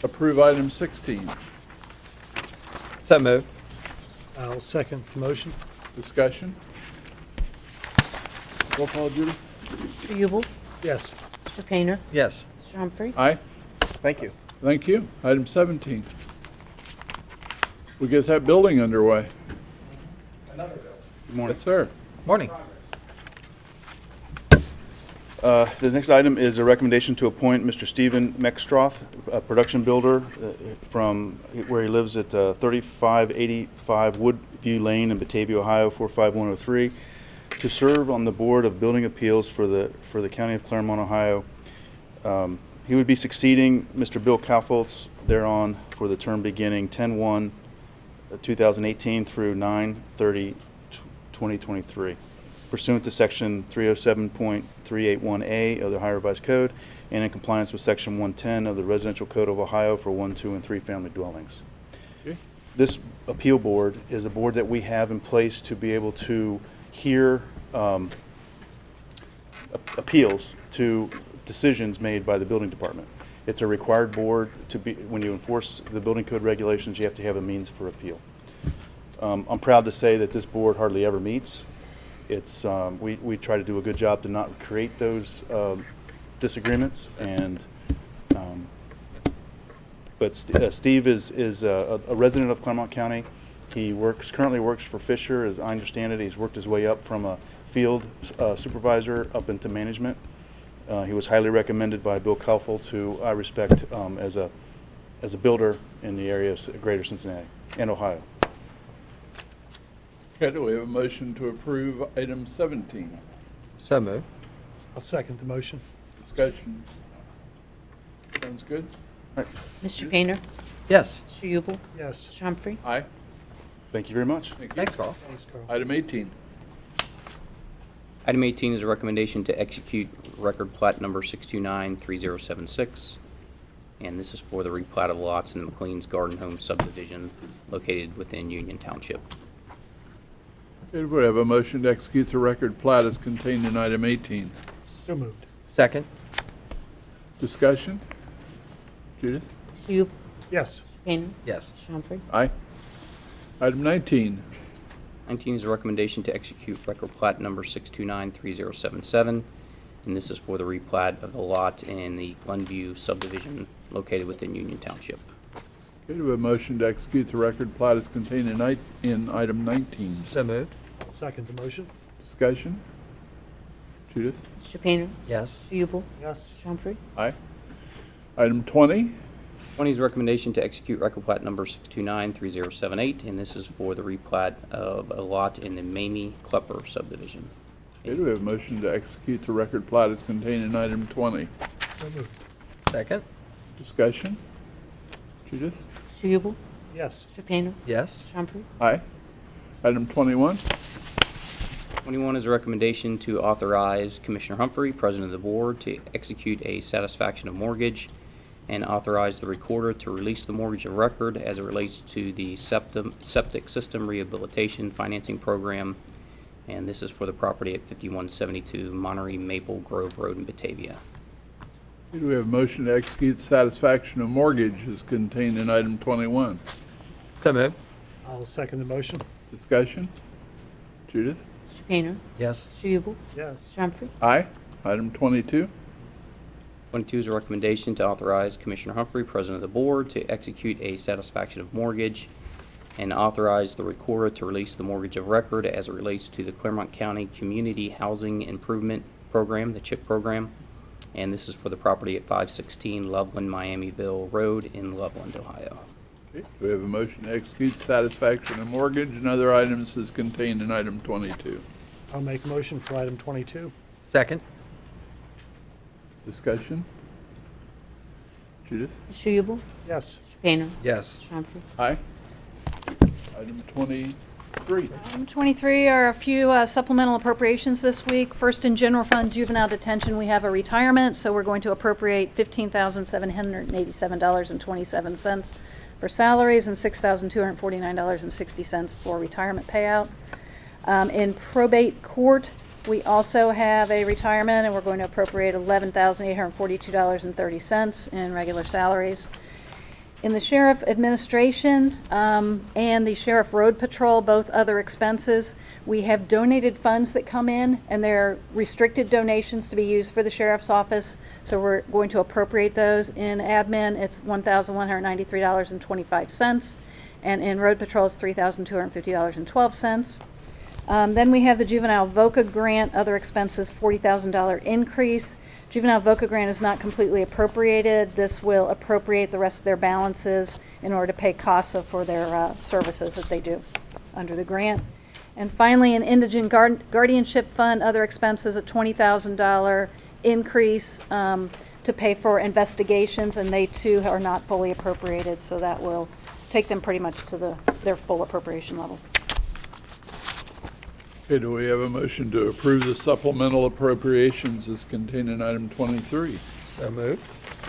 approve item 16? So moved. I'll second the motion. Discussion? Roll call, Judy? Mr. Ubel? Yes. Mr. Painter? Yes. Mr. Humphrey? Aye. Thank you. Thank you. Item 17. We get that building underway. Good morning. Yes, sir. Morning. The next item is a recommendation to appoint Mr. Stephen Meckstroth, a production builder from where he lives at 3585 Woodview Lane in Batavia, Ohio, 45103, to serve on the Board of Building Appeals for the County of Clermont, Ohio. He would be succeeding Mr. Bill Kaufholz thereon for the term beginning 10/1/2018 through 9/30/2023. Pursuant to Section 307.381A of the Ohio Revised Code, and in compliance with Section 110 of the Residential Code of Ohio for 1, 2, and 3 family dwellings. Okay. This appeal board is a board that we have in place to be able to hear appeals to decisions made by the building department. It's a required board to be, when you enforce the building code regulations, you have to have a means for appeal. I'm proud to say that this board hardly ever meets. It's we try to do a good job to not create those disagreements, and but Steve is a resident of Clermont County. He currently works for Fisher, as I understand it. He's worked his way up from a field supervisor up into management. He was highly recommended by Bill Kaufholz, who I respect as a builder in the area of Greater Cincinnati and Ohio. Okay, do we have a motion to approve item 17? So moved. I'll second the motion. Discussion? Sounds good? Mr. Painter? Yes. Mr. Ubel? Yes. Mr. Humphrey? Aye. Thank you very much. Thank you. Thanks, Carl. Thanks, Carl. Item 18. Item 18 is a recommendation to execute record plat number 6293076, and this is for the replat of lots in the McLean's Garden Home subdivision located within Union Township. Okay, do we have a motion to execute the record plat as contained in item 18? So moved. Second. Discussion? Judith? Mr. Ubel? Yes. Mr. Painter? Yes. Mr. Humphrey? Aye. Item 19. 19 is a recommendation to execute record plat number 6293077, and this is for the replat of the lot in the Glenview subdivision located within Union Township. Okay, do we have a motion to execute the record plat as contained in item 19? So moved. I'll second the motion. Discussion? Judith? Mr. Painter? Yes. Mr. Ubel? Yes. Mr. Humphrey? Aye. Item 20. 20 is a recommendation to execute record plat number 6293078, and this is for the replat of a lot in the Mamie Klepper subdivision. Okay, do we have a motion to execute the record plat as contained in item 20? So moved. Second. Discussion? Judith? Mr. Ubel? Yes. Mr. Painter? Yes. Mr. Humphrey? Aye. Item 21. 21 is a recommendation to authorize Commissioner Humphrey, President of the Board, to execute a satisfaction of mortgage and authorize the recorder to release the mortgage of record as it relates to the septic system rehabilitation financing program. And this is for the property at 5172 Monterey Maple Grove Road in Batavia. Do we have a motion to execute satisfaction of mortgage as contained in item 21? So moved. I'll second the motion. Discussion? Judith? Mr. Painter? Yes. Mr. Ubel? Yes. Mr. Humphrey? Aye. Item 22? 22 is a recommendation to authorize Commissioner Humphrey, President of the Board, to execute a satisfaction of mortgage and authorize the recorder to release the mortgage of record as it relates to the Clermont County Community Housing Improvement Program, the CHIP program. And this is for the property at 516 Loveland Miamiville Road in Loveland, Ohio. Okay. Do we have a motion to execute satisfaction of mortgage and other items as contained in item 22? I'll make a motion for item 22. Second. Discussion? Judith? Mr. Ubel? Yes. Mr. Painter? Yes. Mr. Humphrey? Aye. Item 23? Item 23 are a few supplemental appropriations this week. First, in general fund juvenile detention, we have a retirement, so we're going to appropriate $15,787.27 for salaries and $6,249.60 for retirement payout. In probate court, we also have a retirement, and we're going to appropriate $11,842.30 in regular salaries. In the sheriff administration and the sheriff road patrol, both other expenses, we have donated funds that come in, and they're restricted donations to be used for the sheriff's office. So we're going to appropriate those. In admin, it's $1,193.25, and in road patrol, it's $3,250.12. Then we have the juvenile VOCA grant, other expenses, $40,000 increase. Juvenile VOCA grant is not completely appropriated. This will appropriate the rest of their balances in order to pay CASA for their services that they do under the grant. And finally, an indigent guardianship fund, other expenses, a $20,000 increase to pay for investigations, and they too are not fully appropriated, so that will take them pretty much to their full appropriation level. Okay, do we have a motion to approve the supplemental appropriations as contained in item 23? So moved.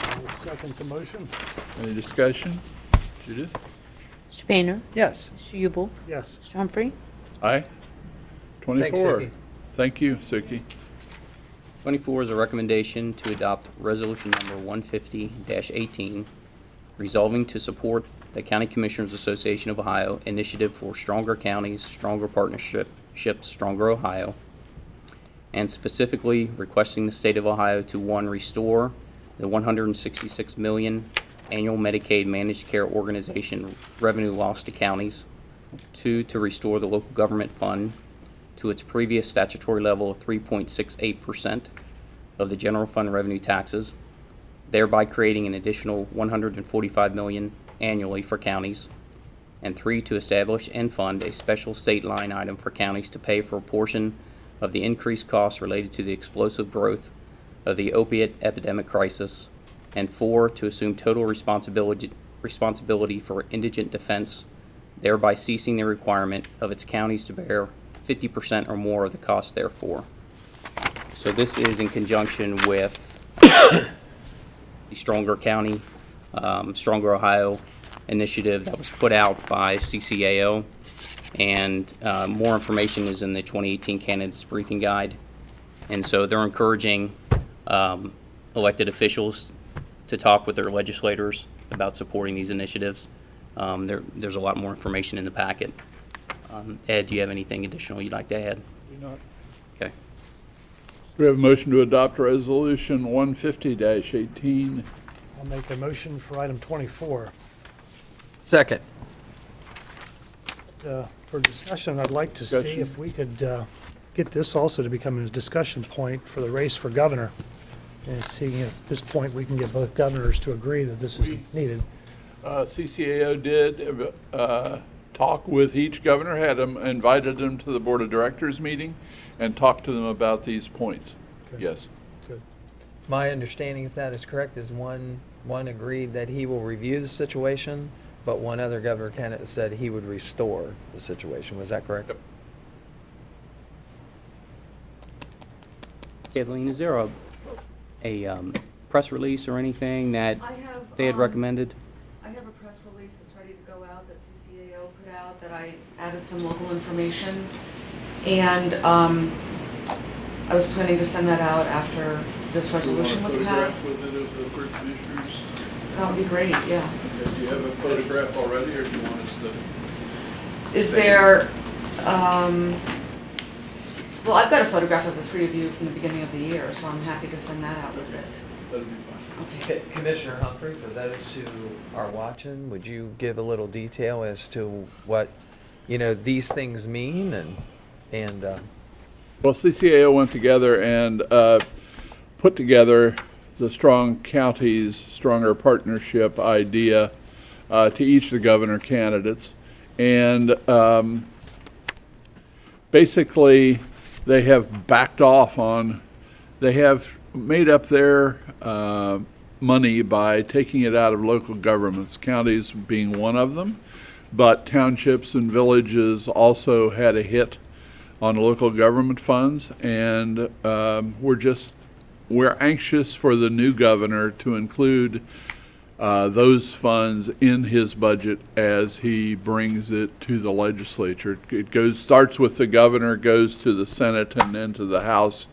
I'll second the motion. Any discussion? Judith? Mr. Painter? Yes. Mr. Ubel? Yes. Mr. Humphrey? Aye. 24. Suki. Thank you, Suki. 24 is a recommendation to adopt resolution number 150-18, resolving to support the County Commissioners Association of Ohio initiative for Stronger Counties, Stronger Partnerships, Stronger Ohio, and specifically requesting the state of Ohio to, 1, restore the $166 million annual Medicaid managed care organization revenue lost to counties, 2, to restore the local government fund to its previous statutory level of 3.68% of the general fund revenue taxes, thereby creating an additional $145 million annually for counties, and 3, to establish and fund a special state line item for counties to pay for a portion of the increased costs related to the explosive growth of the opiate epidemic crisis, and 4, to assume total responsibility for indigent defense, thereby ceasing the requirement of its counties to bear 50% or more of the cost therefor. So this is in conjunction with the Stronger County, Stronger Ohio initiative that was put out by CCAO, and more information is in the 2018 Candidates Briefing Guide. And so they're encouraging elected officials to talk with their legislators about supporting these initiatives. There's a lot more information in the packet. Ed, do you have anything additional you'd like to add? Do not. Okay. Do we have a motion to adopt resolution 150-18? I'll make a motion for item 24. Second. For discussion, I'd like to see if we could get this also to become a discussion point for the race for governor. And seeing if at this point we can get both governors to agree that this is needed. CCAO did talk with each governor, invited them to the Board of Directors meeting, and talked to them about these points. Okay. Yes. Good. My understanding, if that is correct, is one agreed that he will review the situation, but one other governor candidate said he would restore the situation. Was that correct? Yep. Kathleen, is there press release or anything that I have, they had recommended? I have a press release that's ready to go out that CCAO put out that I added some local information. And I was planning to send that out after this resolution was passed. With it of the three commissioners? That would be great, yeah. Okay, do you have a photograph already, or do you want us to? Is there, well, I've got a photograph of the three of you from the beginning of the year, so I'm happy to send that out with it. That'd be fine. Okay. Commissioner Humphrey, for those who are watching, would you give a little detail as to what, these things mean and Well, CCAO went together and put together the Strong Counties Stronger Partnership idea to each of the governor candidates. And basically, they have backed off on, they have made up their money by taking it out of local governments, counties being one of them, but townships and villages also had a hit on local government funds, and we're anxious for the new governor to include those funds in his budget as he brings it to the legislature. It starts with the governor, goes to the Senate, and then to the House,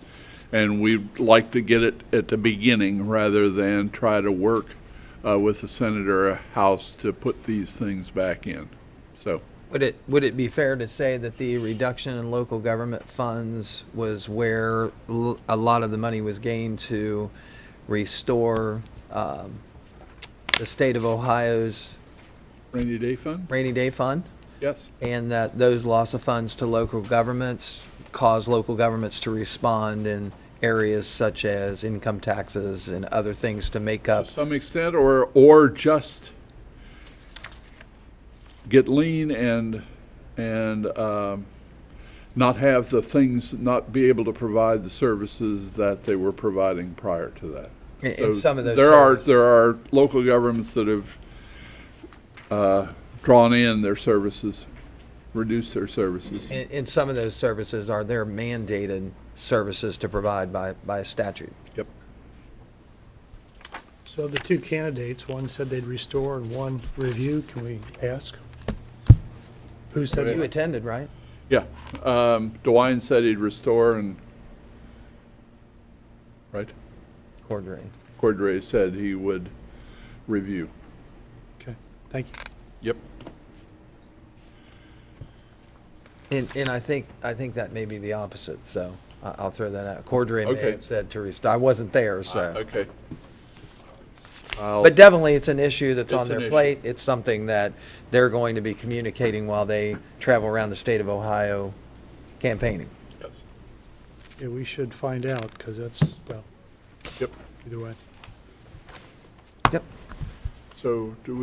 and we'd like to get it at the beginning rather than try to work with the Senate or House to put these things back in. So. would it be fair to say that the reduction in local government funds was where a lot of the money was gained to restore the state of Ohio's Rainy day fund? rainy day fund? Yes. And that those loss of funds to local governments cause local governments to respond in areas such as income taxes and other things to make up. To some extent, or just get lean and not have the things, not be able to provide the services that they were providing prior to that. And some of those there services- are local governments that have drawn in their services, reduced their services. And some of those services are their mandated services to provide by statute. Yep. So the two candidates, one said they'd restore and one review. Can we ask? Who said You that? attended, right? Yeah. DeWine said he'd restore, and right? Cordray. Cordray said he would review. Okay, thank you. Yep. And I think that may be the opposite, so I'll throw that out. Cordray may Okay. have said to restore. I wasn't there, so. Okay. But definitely, it's an issue that's on It's an their issue. plate. It's something that they're going to be communicating while they travel around the state of Ohio campaigning. Yes. Yeah, we should find out, because that's, well, Yep. either way. Yep. So have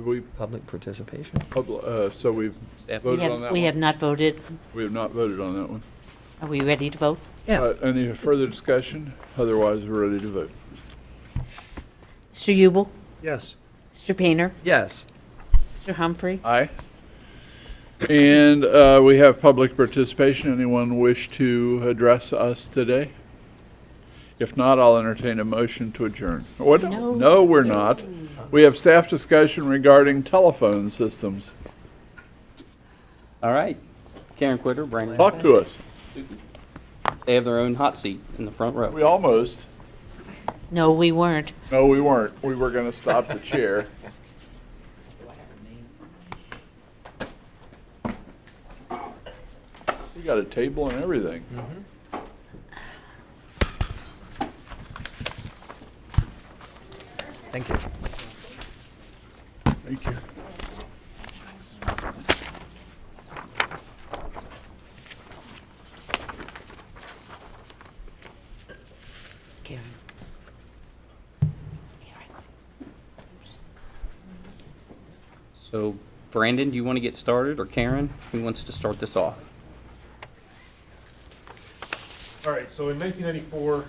we, Public participation. so we've voted on that one? We have not voted. We have not voted on that one. Are we ready to vote? Yeah. Any further discussion? Otherwise, we're ready to vote. Mr. Ubel? Yes. Mr. Painter? Yes. Mr. Humphrey? Aye. And we have public participation. Anyone wish to address us today? If not, I'll entertain a motion to adjourn. What? No. No, we're not. We have staff discussion regarding telephone systems. All right. Karen Quitter, Brandon. Talk to us. They have their own hot seat in the front row. We almost. No, we weren't. No, we weren't. We were going to stop the chair. We got a table and everything. Thank you. Thank you. Karen. So, Brandon, do you want to get started, or Karen? Who wants to start this off? All right, so in 1994,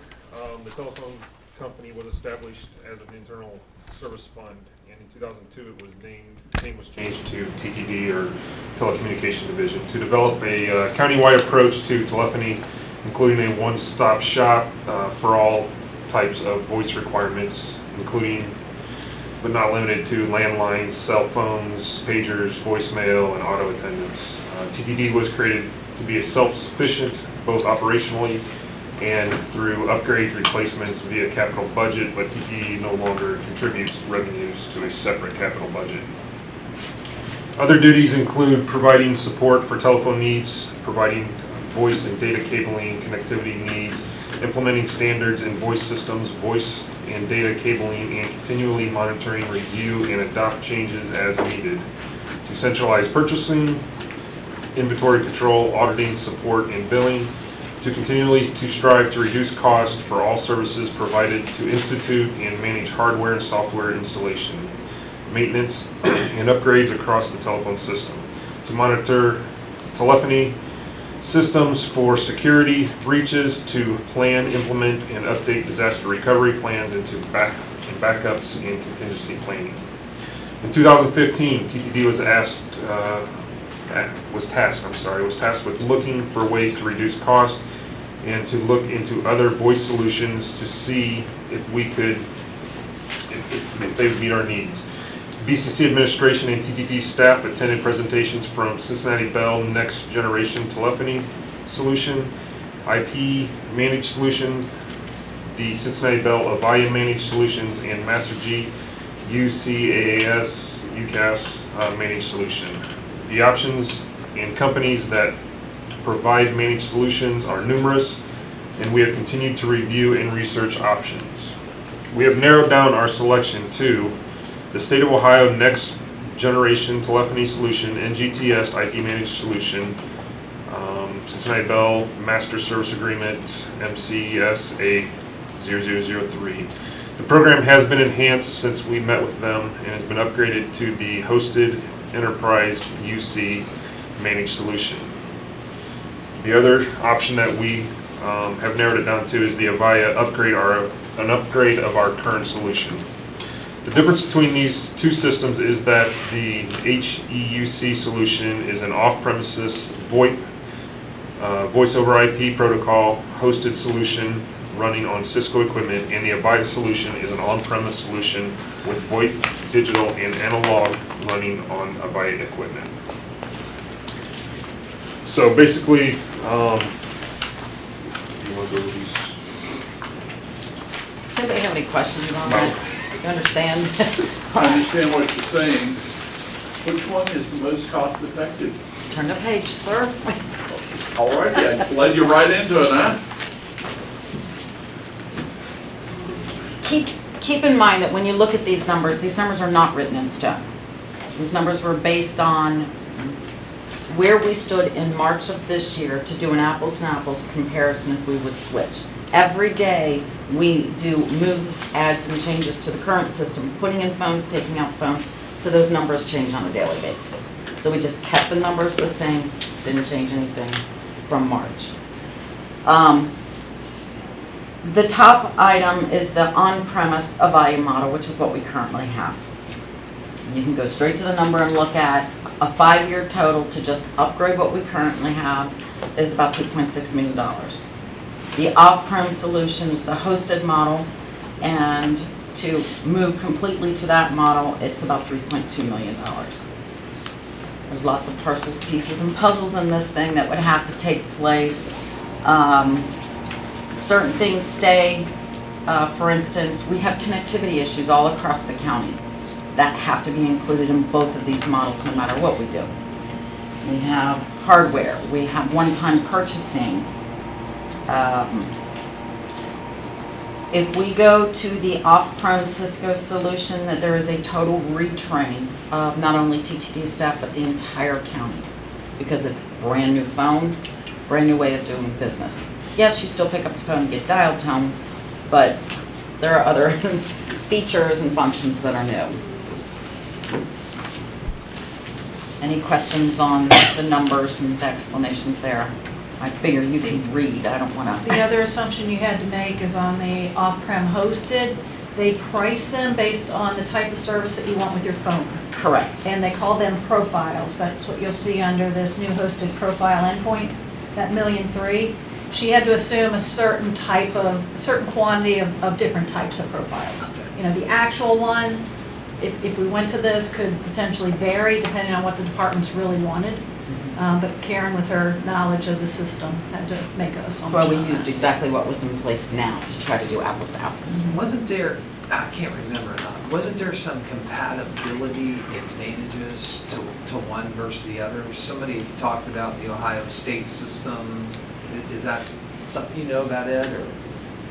the telephone company was established as an internal service fund, and in 2002 it was name was changed to TTD, or Telecommunication Division, to develop a countywide approach to telephony, including a one-stop shop for all types of voice requirements, including but not limited to landlines, cell phones, pagers, voicemail, and auto attendants. TTD was created to be self-sufficient both operationally and through upgrades, replacements via capital budget, but TTD no longer contributes revenues to a separate capital budget. Other duties include providing support for telephone needs, providing voice and data cabling connectivity needs, implementing standards in voice systems, voice and data cabling, and continually monitoring, review, and adopt changes as needed. To centralize purchasing, inventory control, auditing, support, and billing. To continually to strive to reduce costs for all services provided, to institute and manage hardware and software installation, maintenance, and upgrades across the telephone system. To monitor telephony systems for security breaches, to plan, implement, and update disaster recovery plans, and to backups and contingency planning. In 2015, TTD was tasked with looking for ways to reduce costs and to look into other voice solutions to see if they would meet our needs. BCC administration and TTD staff attended presentations from Cincinnati Bell Next Generation Telephony Solution, IP Managed Solution, the Cincinnati Bell Avaya Managed Solutions, and Mastergy UCAS Managed Solution. The options and companies that provide managed solutions are numerous, and we have continued to review and research options. We have narrowed down our selection to the State of Ohio Next Generation Telephony Solution, NGTS IP Managed Solution, Cincinnati Bell Master Service Agreement, MCSA 0003. The program has been enhanced since we met with them and has been upgraded to the Hosted Enterprise UC Managed Solution. The other option that we have narrowed it down to is the Avaya upgrade, an upgrade of our current solution. The difference between these two systems is that the HEUC solution is an off-premises VoIP, voice over IP protocol hosted solution running on Cisco equipment, and the Avaya solution is an on-premise solution with VoIP, digital, and analog running on Avaya equipment. So basically, you want to go over these? Does anybody have any questions on that? You understand? I understand what you're saying. Which one is the most cost effective? Turn the page, sir. All right, I led you right into it, huh? Keep in mind that when you look at these numbers are not written in stone. These numbers were based on where we stood in March of this year to do an apples to apples comparison if we would switch. Every day we do moves, adds, and changes to the current system, putting in phones, taking out phones, so those numbers change on a daily basis. So we just kept the numbers the same, didn't change anything from March. The top item is the on-premise Avaya model, which is what we currently have. You can go straight to the number and look at a 5-year total to just upgrade what we currently have is about $2.6 million. The off-prem solution is the hosted model, and to move completely to that model, it's about $3.2 million. There's lots of parcels, pieces, and puzzles in this thing that would have to take place. Certain things stay. For instance, we have connectivity issues all across the county that have to be included in both of these models no matter what we do. We have hardware, we have one-time purchasing. If we go to the off-prem Cisco solution, that there is a total retrain of not only TTD staff but the entire county, because it's a brand new phone, brand new way of doing business. Yes, you still pick up the phone and get dial tone, but there are other features and functions that are new. Any questions on the numbers and the explanations there? I figure you can read, I don't want to. The other assumption you had to make is on the off-prem hosted, they price them based on the type of service that you want with your phone. Correct. And they call them profiles. That's what you'll see under this new hosted profile endpoint, that $1.3 million. she had to assume a certain quantity of different types of profiles. You know, the actual one, if we went to this, could potentially vary depending on what the departments really wanted. But Karen, with her knowledge of the system, had to make an assumption. So we on used that. exactly what was in place now to try to do apples to apples. Wasn't there, I can't remember now, wasn't there some compatibility advantages to one versus the other? Somebody talked about the Ohio State system. Is that something you know about, Ed, or?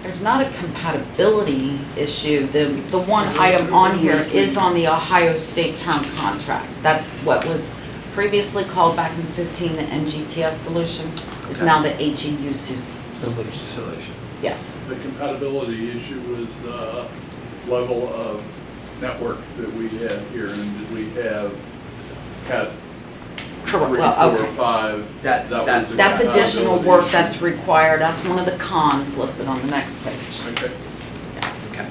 There's not a compatibility issue. The one item on here is on the Ohio State term contract. That's what was previously called back in 15 the NGTS solution. Is now the HEU solution. Yes. The compatibility issue was the level of network that we had here, and did we have Cat 3, 4, okay. 5? That was the That's additional compatibility work issue. that's required. That's one of the cons listed on the next page. Okay. Yes. Okay.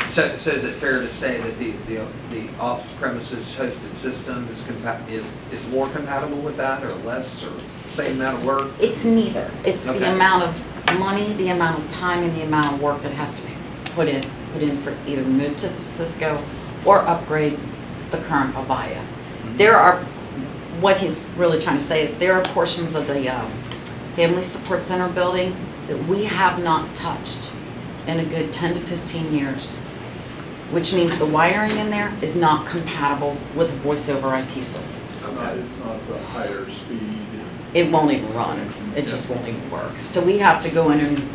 So is it fair to say that the off-premises hosted system is more compatible with that, or less, or same amount of work? It's neither. It's Okay. the amount of money, the amount of time, and the amount of work that has to be put in for either move to Cisco or upgrade the current Avaya. There are, what he's really trying to say is there are portions of the Family Support Center building that we have not touched in a good 10 to 15 years, which means the wiring in there is not compatible with a voice over IP system. It's not the higher speed. It won't even run. It just won't even work. So we have to go in and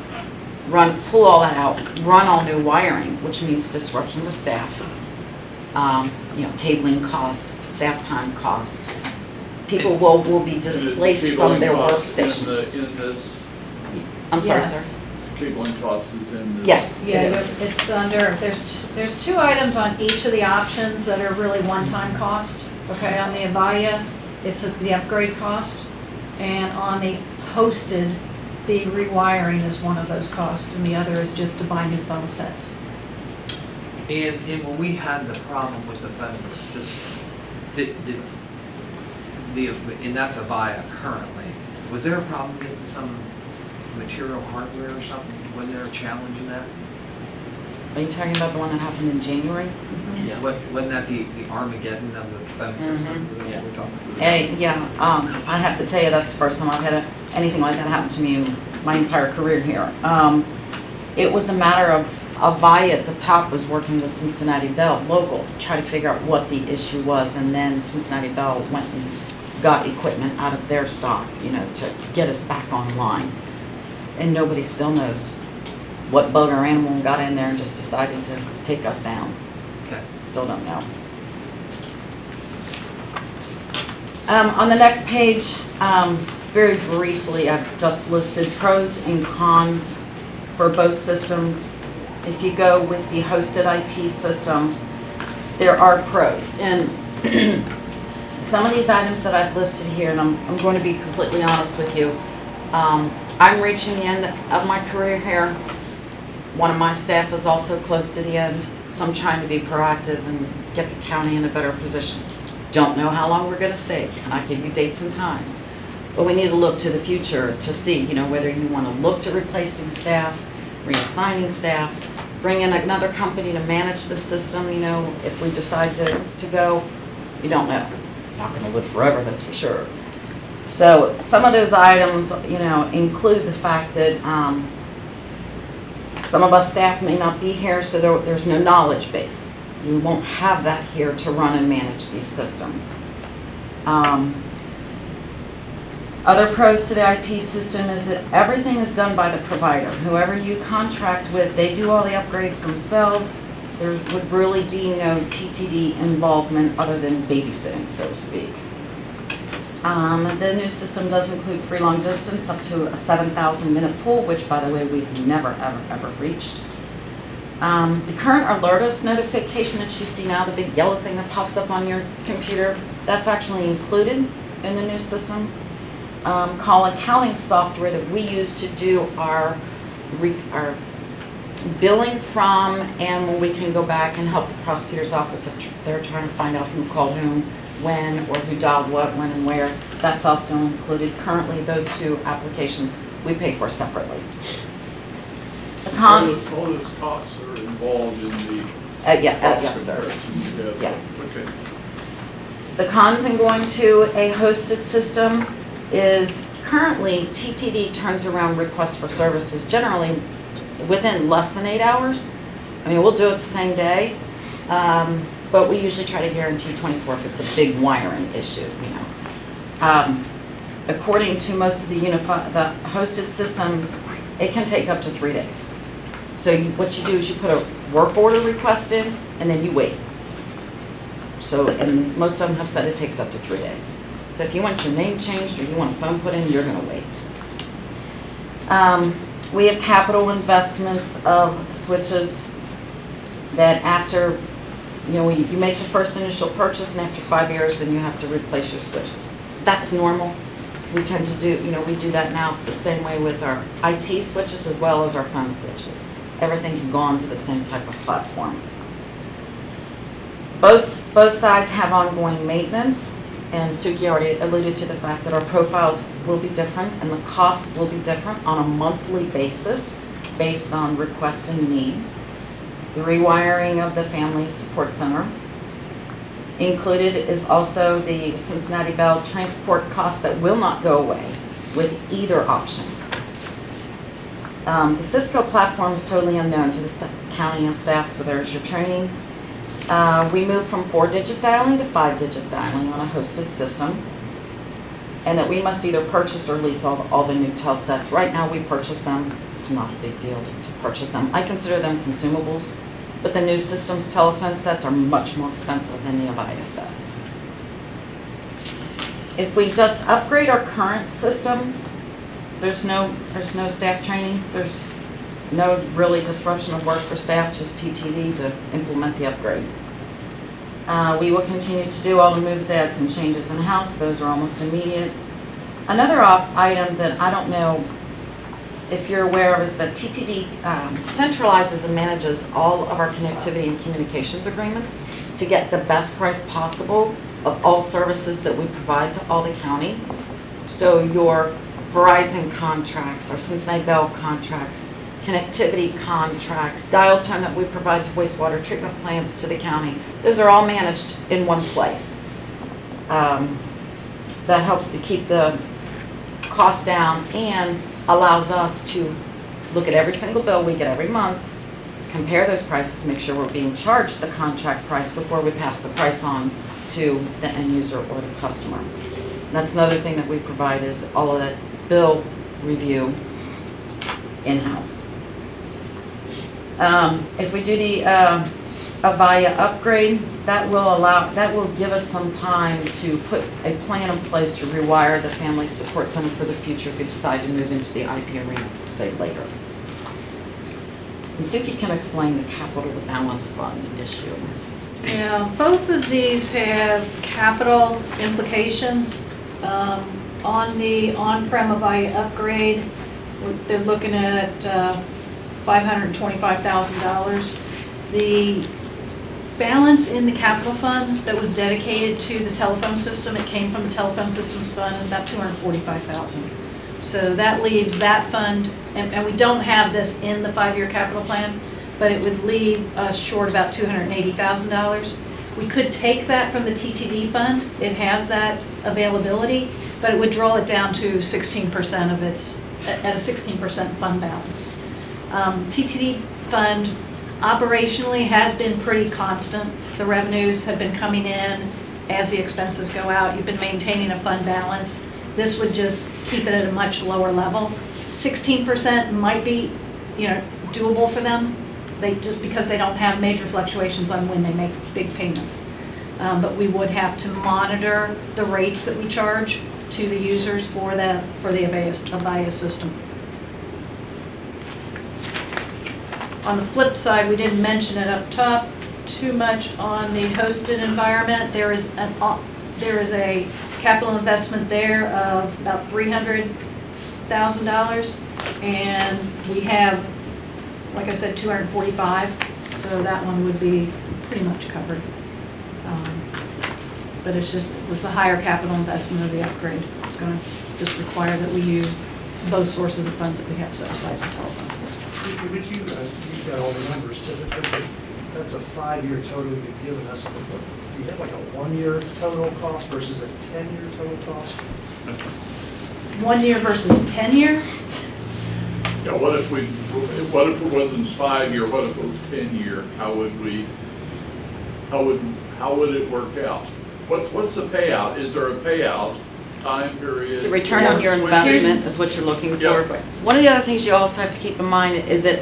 pull all that out, run all new wiring, which means disruption to staff, cabling cost, staff time cost. People will be displaced from their workstations. I'm sorry, Yes. sir. Cabling cost is in this. Yes, Yeah, it is. it's under, there's two items on each of the options that are really one-time cost. Okay, on the Avaya, it's the upgrade cost. And on the hosted, the rewiring is one of those costs, and the other is just to buy new phone sets. And when we had the problem with the phone system, and that's Avaya currently, was there a problem getting some material hardware or something? Wasn't there a challenge in that? Are you talking about the one that happened in January? Yeah. Wasn't that the Armageddon of the phone system that we're talking about? I have to tell you, that's the first time I've had anything like that happen to me in my entire career here. It was a matter of Avaya at the top was working with Cincinnati Bell local to try to figure out what the issue was, and then Cincinnati Bell went and got equipment out of their stock, to get us back online. And nobody still knows what bug or animal got in there and just decided to take us down. Okay. Still don't know. On the next page, very briefly, I've just listed pros and cons for both systems. If you go with the hosted IP system, there are pros. And some of these items that I've listed here, and I'm going to be completely honest with you, I'm reaching the end of my career here. One of my staff is also close to the end, so I'm trying to be proactive and get the county in a better position. Don't know how long we're going to stay. Cannot give you dates and times. But we need to look to the future to see, whether you want to look to replacing staff, reassigning staff, bring in another company to manage the system, if we decide to go. You don't know. Not going to live forever, that's for sure. So some of those items, include the fact that some of us staff may not be here, so there's no knowledge base. You won't have that here to run and manage these systems. Other pros to the IP system is that everything is done by the provider. Whoever you contract with, they do all the upgrades themselves. There would really be no TTD involvement other than babysitting, so to speak. The new system does include free long distance up to a 7,000 minute pool, which, by the way, we've never, ever reached. The current alert us notification that you see now, the big yellow thing that pops up on your computer, that's actually included in the new system. Call accounting software that we use to do our billing from, and when we can go back and help the prosecutor's office if they're trying to find out who called whom, when or who dialed what, when and where. That's also included. Currently, those two applications we pay for separately. The cons. All those costs are involved in the Yes, sir. comparison together. Yes. Okay. The cons in going to a hosted system is currently TTD turns around requests for services generally within less than 8 hours. I mean, we'll do it the same day, but we usually try to guarantee 24 if it's a big wiring issue, you know. According to most of the hosted systems, it can take up to 3 days. So what you do is you put a work order request in, and then you wait. So, and most of them have said it takes up to 3 days. So if you want your name changed or you want a phone put in, you're going to wait. We have capital investments of switches that after, you know, you make the first initial purchase, and after 5 years, then you have to replace your switches. That's normal. We tend to do, you know, we do that now. It's the same way with our IT switches as well as our phone switches. Everything's gone to the same type of platform. Both sides have ongoing maintenance, and Suki already alluded to the fact that our profiles will be different and the costs will be different on a monthly basis based on request and need. The rewiring of the Family Support Center. Included is also the Cincinnati Bell transport cost that will not go away with either option. The Cisco platform is totally unknown to the county and staff, so there's your training. We moved from 4-digit dialing to 5-digit dialing on a hosted system, and that we must either purchase or lease all the new tel sets. Right now we purchase them. It's not a big deal to purchase them. I consider them consumables, but the new system's telephone sets are much more expensive than the Avaya sets. If we just upgrade our current system, there's no staff training. There's no really disruption of work for staff, just TTD to implement the upgrade. We will continue to do all the moves, adds, and changes in-house. Those are almost immediate. Another item that I don't know if you're aware of is that TTD centralizes and manages all of our connectivity and communications agreements to get the best price possible of all services that we provide to all the county. So your Verizon contracts, our Cincinnati Bell contracts, connectivity contracts, dial tone that we provide to wastewater treatment plants to the county, those are all managed in one place. That helps to keep the cost down and allows us to look at every single bill we get every month, compare those prices, make sure we're being charged the contract price before we pass the price on to the end user or the customer. And that's another thing that we provide is all of that bill review in-house. If we do the Avaya upgrade, that will give us some time to put a plan in place to rewire the Family Support Center for the future if we decide to move into the IP arena, say later. Suki can explain the capital balance fund issue. Yeah, both of these have capital implications. On the on-prem Avaya upgrade, they're looking at $525,000. The balance in the capital fund that was dedicated to the telephone system, it came from the telephone systems fund, is about $245,000. So that leaves that fund, and we don't have this in the 5-year capital plan, but it would leave us short about $280,000. We could take that from the TTD fund. It has that availability, but it would draw it down to 16% of its, at a 16% fund balance. TTD fund operationally has been pretty constant. The revenues have been coming in as the expenses go out. You've been maintaining a fund balance. This would just keep it at a much lower level. 16% might be, doable for them. Just because they don't have major fluctuations on when they make big payments. But we would have to monitor the rates that we charge to the users for the Avaya system. On the flip side, we didn't mention it up top too much on the hosted environment. There is a capital investment there of about $300,000, and we have, like I said, 245, so that one would be pretty much covered. but it was the higher capital investment of the upgrade. It's going to just require that we use both sources of funds that we have set aside for telephone. But you've got all the numbers typically. That's a 5-year total you've given us. But do you have like a 1-year total cost versus a 10-year total cost? 1 year versus 10 year? Yeah, what if it wasn't 5-year, what if it was 10-year? How would it work out? What's the payout? Is there a payout time period? The return on your Switches? investment is what you're looking for. Yeah. One of the other things you also have to keep in mind is that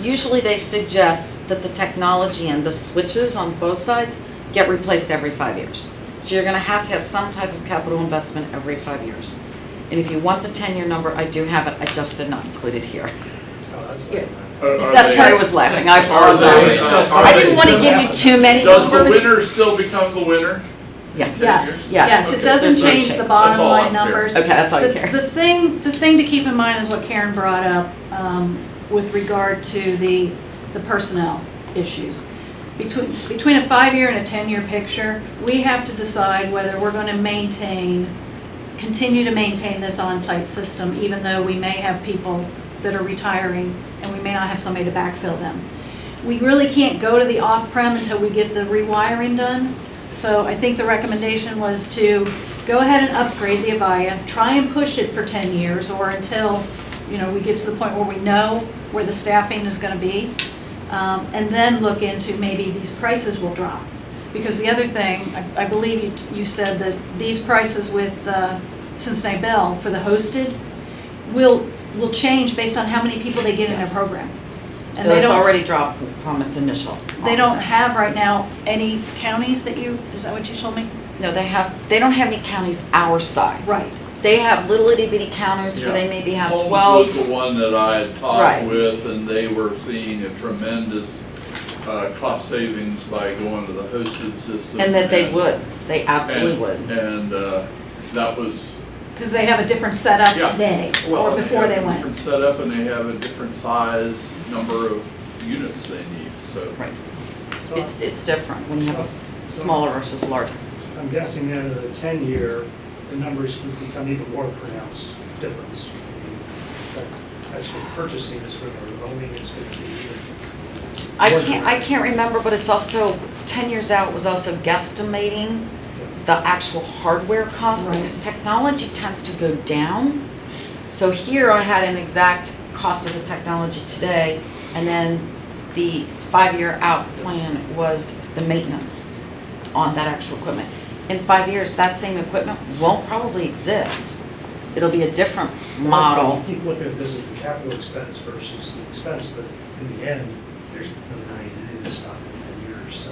usually they suggest that the technology and the switches on both sides get replaced every 5 years. So you're going to have some type of capital investment every 5 years. And if you want the 10-year number, I do have it. I just did not include it here. That's why I was laughing. I apologize. I didn't want to give you too many numbers. Does the winner still become the winner? Yes. Yes, Okay. it doesn't There's no change change. the bottom That's all line I'm hearing. numbers. Okay, that's all you care. The thing to keep in mind is what Karen brought up with regard to the personnel issues. Between a 5-year and a 10-year picture, we have to decide whether we're going to continue to maintain this on-site system, even though we may have people that are retiring and we may not have somebody to backfill them. We really can't go to the off-prem until we get the rewiring done. So I think the recommendation was to go ahead and upgrade the Avaya, try and push it for 10 years or until we get to the point where we know where the staffing is going to be, and then look into maybe these prices will drop. Because the other thing, I believe you said that these prices with Cincinnati Bell for the hosted will change based on how many people they get in their program. And So it's already dropped from its initial. They don't have right now any counties is that what you told me? No, they don't have any counties our size. Right. They have little itty bitty counters where they maybe have Holmes 12. was the one that I had talked Right. with, and they were seeing a tremendous cost savings by going to the hosted system. And that they would. They absolutely would. And that was. Because they have a different setup Yeah. today Well, or before they have a went. different setup, and they have a different size number of units they need, so. Right. It's different when you have a smaller versus larger. I'm guessing that in the 10-year, the numbers would become even more pronounced difference. But actually purchasing is going to, owning is going to be even. I can't remember, but it's also 10 years out was also guesstimating the actual hardware cost because technology tends to go down. So here I had an exact cost of the technology today, and then the 5-year out plan was the maintenance on that actual equipment. In 5 years, that same equipment won't probably exist. It'll be a different model. You keep looking at this as the capital expense versus the expense, but in the end, there's no need to do this stuff in 10 years, so.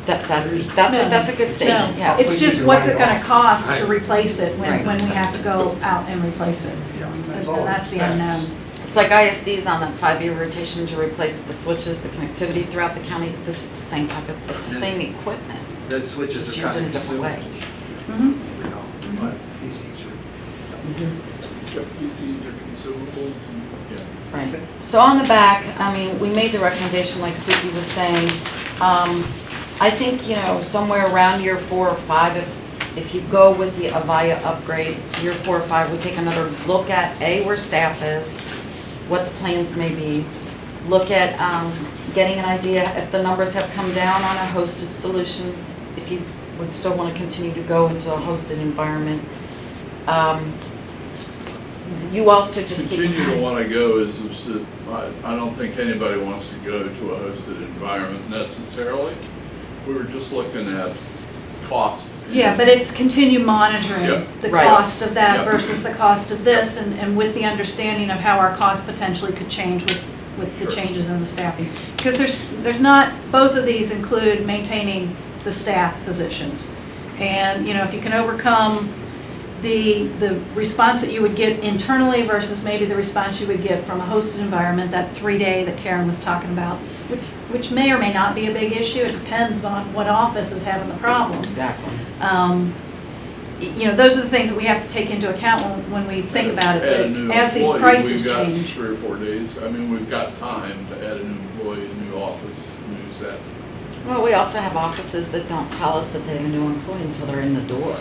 That's a good statement, yeah. It's just what's it going to cost to replace it Right. when we have to go out and replace it. And that's the unknown. It's like ISD's on that 5-year rotation to replace the switches, the connectivity throughout the county. This is the same it's the same equipment. Those switches Just are used kind in a of different way. consumables. But PCs are. PCs are consumables, and, yeah. Right. So on the back, I mean, we made the recommendation, like Suki was saying. I think, somewhere around year 4 or 5, if you go with the Avaya upgrade, year 4 or 5, we take another look at where staff is, what the plans may be, look at getting an idea if the numbers have come down on a hosted solution, if you would still want to continue to go into a hosted environment. You also just Continue to want to go I don't think anybody wants to go to a hosted environment necessarily. We were just looking at cost. Yeah, but it's continue monitoring Yep. the Right. cost of that Yep. versus the cost of this, and with the understanding of how our cost potentially could change with the Sure. changes in the staffing. Because there's not, both of these include maintaining the staff positions. And, if you can overcome the response that you would get internally versus maybe the response you would get from a hosted environment, that 3-day that Karen was talking about, which may or may not be a big issue. It depends on what office is having the problem. Exactly. Those are the things that we have to take into account when we think about Add a it. new But as these employee, prices we've got change. 3 or 4 days. I mean, we've got time to add a new employee, a new office, new set. Well, we also have offices that don't tell us that they have a new employee until they're in the door.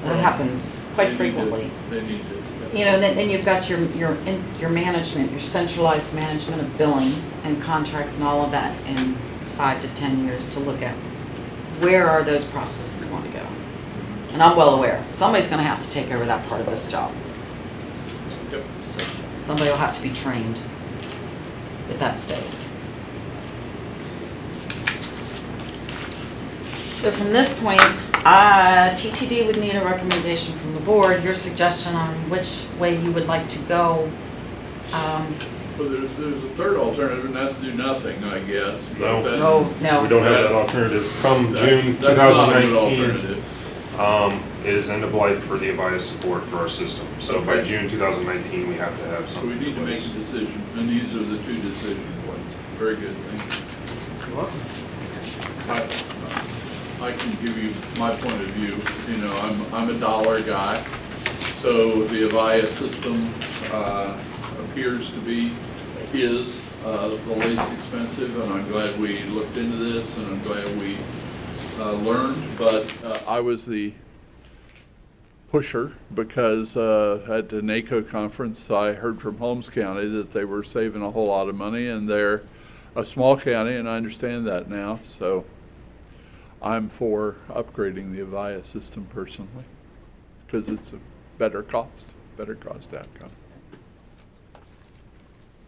That happens quite frequently. They need to. You know, then you've got your management, your centralized management of billing and contracts and all of that in 5 to 10 years to look at where are those processes going to go. And I'm well aware, somebody's going to have to take over that part of this job. Yep. So somebody will have to be trained if that stays. So from this point, TTD would need a recommendation from the board, your suggestion on which way you would like to go. But there's a third alternative, and that's do nothing, I guess. No. But No. We don't have that alternative. Come June that's not a good 2019, alternative. it is end of life for the Avaya support for our system. So by June 2019, we have to have So we something. need to in make a place. decision, and these are the two decision points. Very good, thank you. You're welcome. I can give you my point of view. You know, I'm a dollar guy, so the Avaya system appears to be the least expensive, and I'm glad we looked into this, and I'm glad we learned. But I was the pusher because at the NACO conference, I heard from Holmes County that they were saving a whole lot of money, and they're a small county, and I understand that now. So I'm for upgrading the Avaya system personally because it's a better cost outcome.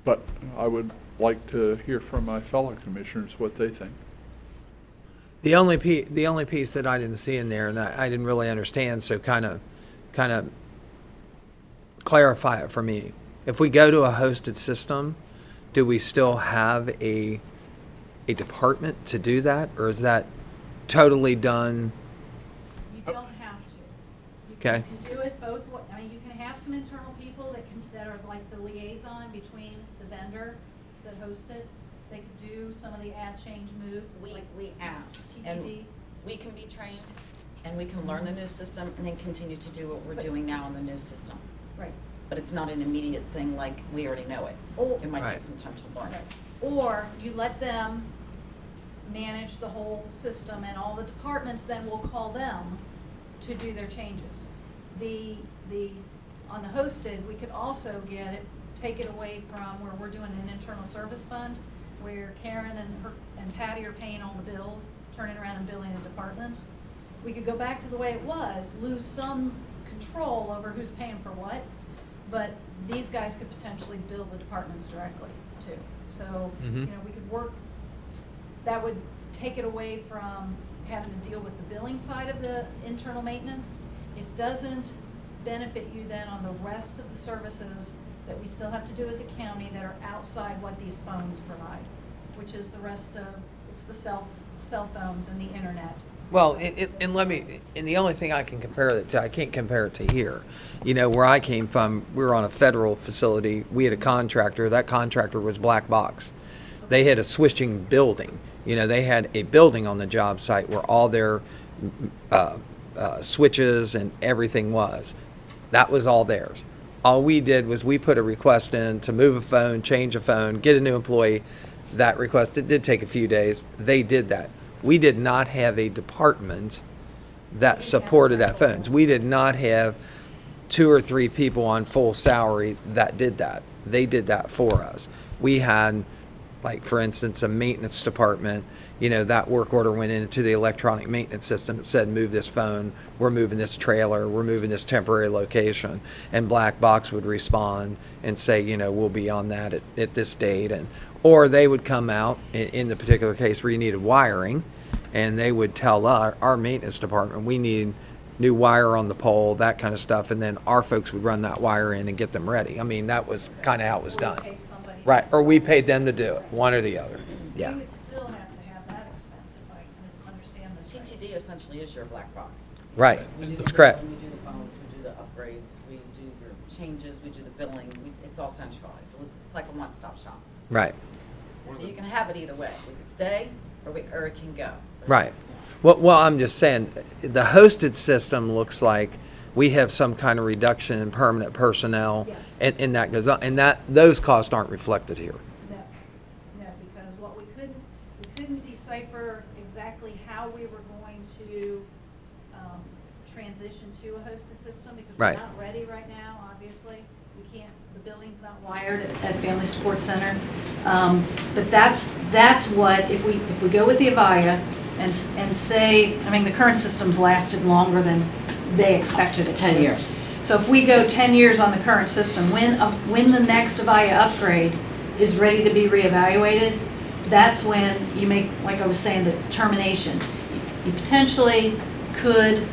But I would like to hear from my fellow commissioners what they think. The only piece that I didn't see in there, and I didn't really understand, so kind of clarify it for me. If we go to a hosted system, do we still have a department to do that, or is that totally done? You don't have to. Okay. You can do it both ways. I mean, you can have some internal people that are like the liaison between the vendor that hosts it. They could do some of the add change moves. like We asked, TTD. and we can be trained, and we can learn the new system, and then continue to do what we're doing now on the new system. Right. But it's not an immediate thing like we already know it. It might take Right. some time to learn. Right. Or you let them manage the whole system, and all the departments then will call them to do their changes. On the hosted, we could also take it away from where we're doing an internal service fund, where Karen and Patty are paying all the bills, turning around and billing the departments. We could go back to the way it was, lose some control over who's paying for what, but these guys could potentially bill the departments directly too. So, Mhm. we could work, that would take it away from having to deal with the billing side of the internal maintenance. It doesn't benefit you then on the rest of the services that we still have to do as a county that are outside what these phones provide, which is the rest of, it's the cell phones and the internet. Well, and the only thing I can compare it to, I can't compare it to here. You know, where I came from, we were on a federal facility. We had a contractor. That contractor was black box. They had a switching building. You know, they had a building on the job site where all their switches and everything was. That was all theirs. All we did was we put a request in to move a phone, change a phone, get a new employee. That request, it did take a few days. They did that. We did not have a department that supported that phones. We did not have 2 or 3 people on full salary that did that. They did that for us. We had, like, for instance, a maintenance department. You know, that work order went into the electronic maintenance system. It said, move this phone, we're moving this trailer, we're moving this temporary location. And Black Box would respond and say, you know, we'll be on that at this date. Or they would come out, in the particular case where you needed wiring, and they would tell our maintenance department, we need new wire on the pole, that kind of stuff. And then our folks would run that wire in and get them ready. I mean, that was kind of how it was done. Right, or we paid them to do it, one or the other. Yeah. You would still have to have that expense if I can understand this right. TTD essentially is your black box. Right, We do the that's correct. billing, we do the phones, we do the upgrades, we do your changes, we do the billing, it's all centralized. So it's like a one-stop shop. Right. So you can have it either way. We could stay, or it can go. Right. Well, I'm just saying, the hosted system looks like we have some kind of reduction in permanent personnel, Yes. and that goes on, and those costs aren't reflected here. No, because what we couldn't decipher because Right. we're not ready right now, obviously. We can't, the building's not wired at Family Sports Center. But that's what, if we go with the Avaya and say, I mean, the current system's lasted longer than they expected it to. 10 years. So if we go 10 years on the current system, when the next Avaya upgrade is ready to be reevaluated, that's when you make, like I was saying, the determination. You potentially could,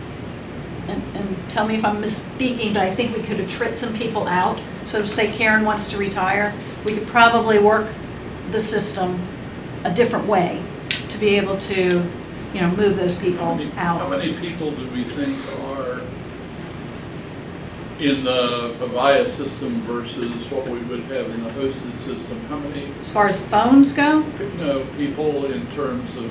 and tell me if I'm misspeaking, but I think we could attrit some people out. So say Karen wants to retire, we could probably work the system a different way to be able to, move those people out. How many people do we think are in the Avaya system versus what we would have in the hosted system? How many, As far as phones go, people in terms of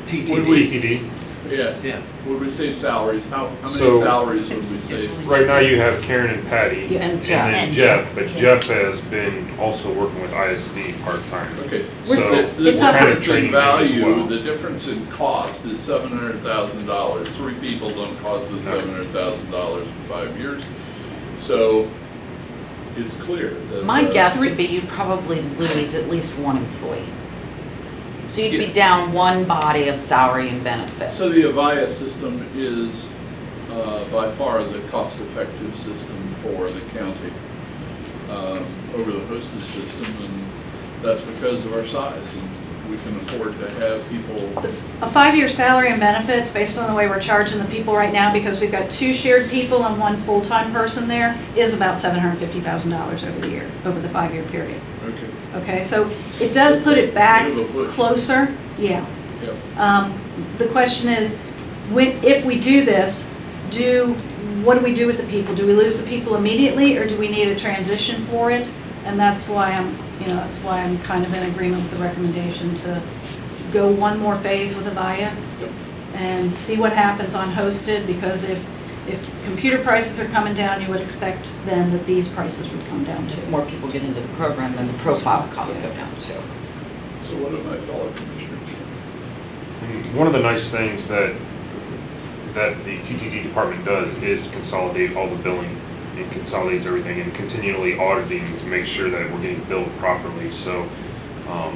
TTD. Yeah. Would we save salaries? How many So- salaries would we save? Right now you have Karen and Patty. Yeah, and Jeff. then Jeff, but Jeff has been also working with ISD part-time. Okay. So The we're kind of difference in training them as value, well. the difference in cost is $700,000. 3 people don't cost us $700,000 in 5 years. So it's clear that. My guess would be you'd probably lose at least one employee. So you'd be Yeah. down one body of salary and benefits. So the Avaya system is by far the cost-effective system for the county over the hosted system, and that's because of our size, and we can afford to have people. a 5-year salary and benefits, based on the way we're charging the people right now, because we've got 2 shared people and 1 full-time person there, is about $750,000 over the 5-year period. Okay. Okay, so it does put it back Bit of a push. closer, yeah. Yep. The question is, if we do this, what do we do with the people? Do we lose the people immediately, or do we need a transition for it? And that's why I'm kind of in agreement with the recommendation to go one more phase with Avaya Yep. and see what happens on hosted, because if computer prices are coming down, you would expect then that these prices would come down too. If more people get into the program, then the profile costs go down too. So what do my fellow commissioners? One of the nice things that the TTD department does is consolidate all the billing. It consolidates everything and continually auditing to make sure that we're getting billed properly. So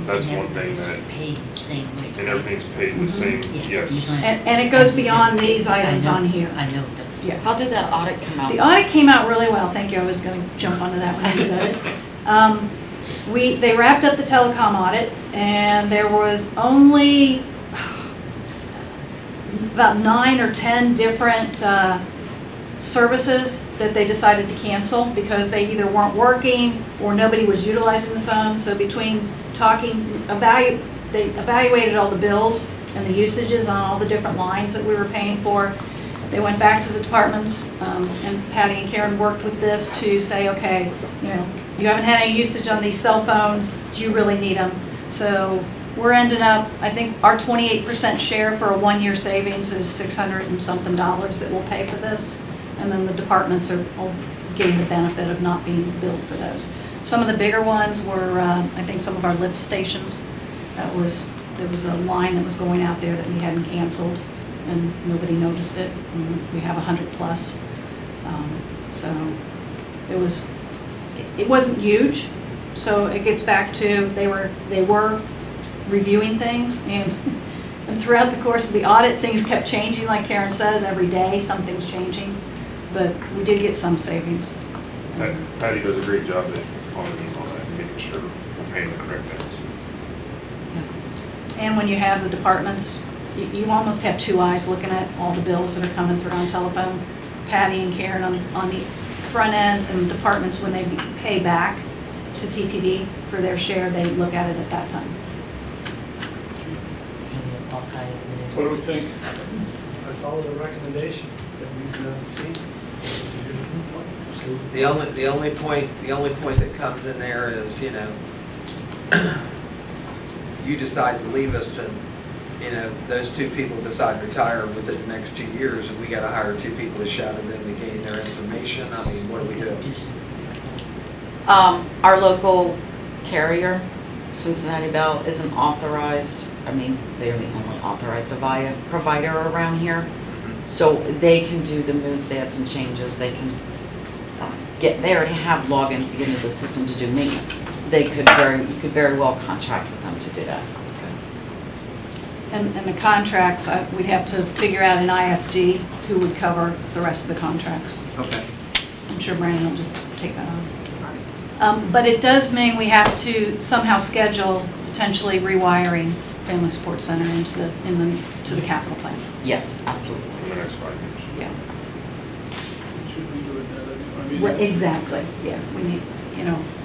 that's one thing that, Paid the same way. and everything's paid the same, yes. And it goes beyond these items on here. I know it does. Yeah. How did that audit come out? The audit came out really well, thank you, I was going to jump onto that when you said it. They wrapped up the telecom audit, and there was only about 9 or 10 different services that they decided to cancel because they either weren't working or nobody was utilizing the phone. So between they evaluated all the bills and the usages on all the different lines that we were paying for. They went back to the departments, and Patty and Karen worked with this to say, okay, you haven't had any usage on these cell phones. Do you really need them? So we're ending up, I think our 28% share for a 1-year savings is $600 and something that we'll pay for this. And then the departments are all getting the benefit of not being billed for those. Some of the bigger ones were, I think, some of our lift stations. There was a line that was going out there that we hadn't canceled, and nobody noticed it. And we have 100 plus. So it wasn't huge. So it gets back to they were reviewing things, and throughout the course of the audit, things kept changing. Like Karen says, every day something's changing, but we did get some savings. Patty does a great job at auditing all that and making sure we're paying the correct things. And when you have the departments, you almost have 2 eyes looking at all the bills that are coming through on telephone. Patty and Karen on the front end, and departments, when they pay back to TTD for their share, they look at it at that time. What do we think? I follow the recommendation that we've seen. The only point that comes in there is, you decide to leave us, and those 2 people decide to retire within the next 2 years, and we got to hire 2 people to shadow them to gain their information. I mean, what do we do? Our local carrier, Cincinnati Bell, isn't authorized. I mean, they're the only authorized Avaya provider around here. So they can do the moves, adds, and changes. They can they already have logins to get into the system to do maintenance. You could very well contract with them to do that. And the contracts, we'd have to figure out an ISD who would cover the rest of the contracts. Okay. I'm sure Brandon will just take that on. But it does mean we have to somehow schedule potentially rewiring Family Support Center to the capital plan. Yes, absolutely. In the next 5 years. Yeah. Should be doing that anyway. I mean, Well, exactly, yeah. We need,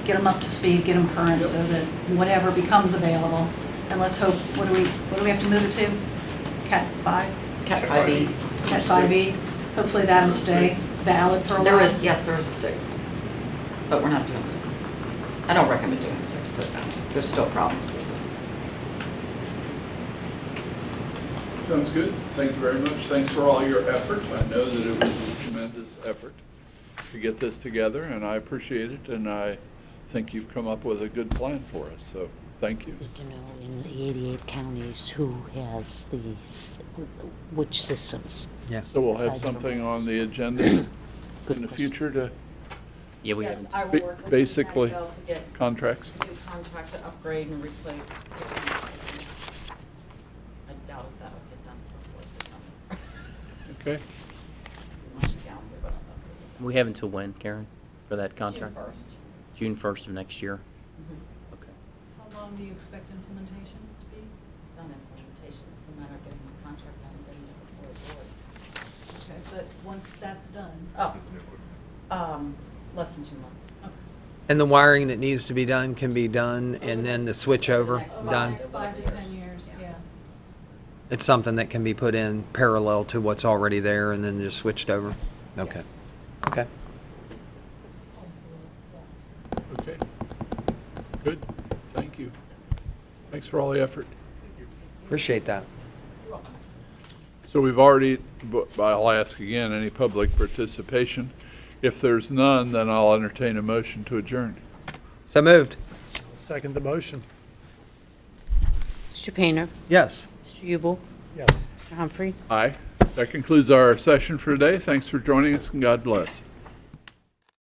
get them up to speed, get them current Yep. so that whatever becomes available. And let's hope, what do we have to move it to? Cat 5? Cat 5e. Cat 5e. Hopefully that'll stay valid for a while. There is a 6, but we're not doing 6. I don't recommend doing 6, but there's still problems with it. Sounds good. Thank you very much. Thanks for all your effort. I know that it was a tremendous effort to get this together, and I appreciate it, and I think you've come up with a good plan for us, so thank you. In the 88 counties, who has which systems? Yeah. So we'll have Besides from something us. on the agenda in the future to Yeah, we Yes, haven't. I will work with basically Cincinnati Bell to get contracts. a new contract to upgrade and replace. I doubt if that'll get done before December. Okay. We have until when, Karen, for that contract? June 1st. June 1st of next year? Okay. How long do you expect implementation to be? It's not implementation, it's a matter of getting the contract done and getting it before the board. Okay, but once that's done. Less than 2 months. And the wiring that needs to be done can be done, and then the switch over done. 5 to 10 years, yeah. It's something that can be put in parallel to what's already there and then just switched over? Okay. Okay. Okay. Good. Thank you. Thanks for all the effort. Appreciate that. So we've already, but I'll ask again, any public participation? If there's none, then I'll entertain a motion to adjourn. So moved. Second the motion. Mr. Painter? Yes. Mr. Ubel? Yes. Mr. Humphrey? Aye. That concludes our session for today. Thanks for joining us, and God bless.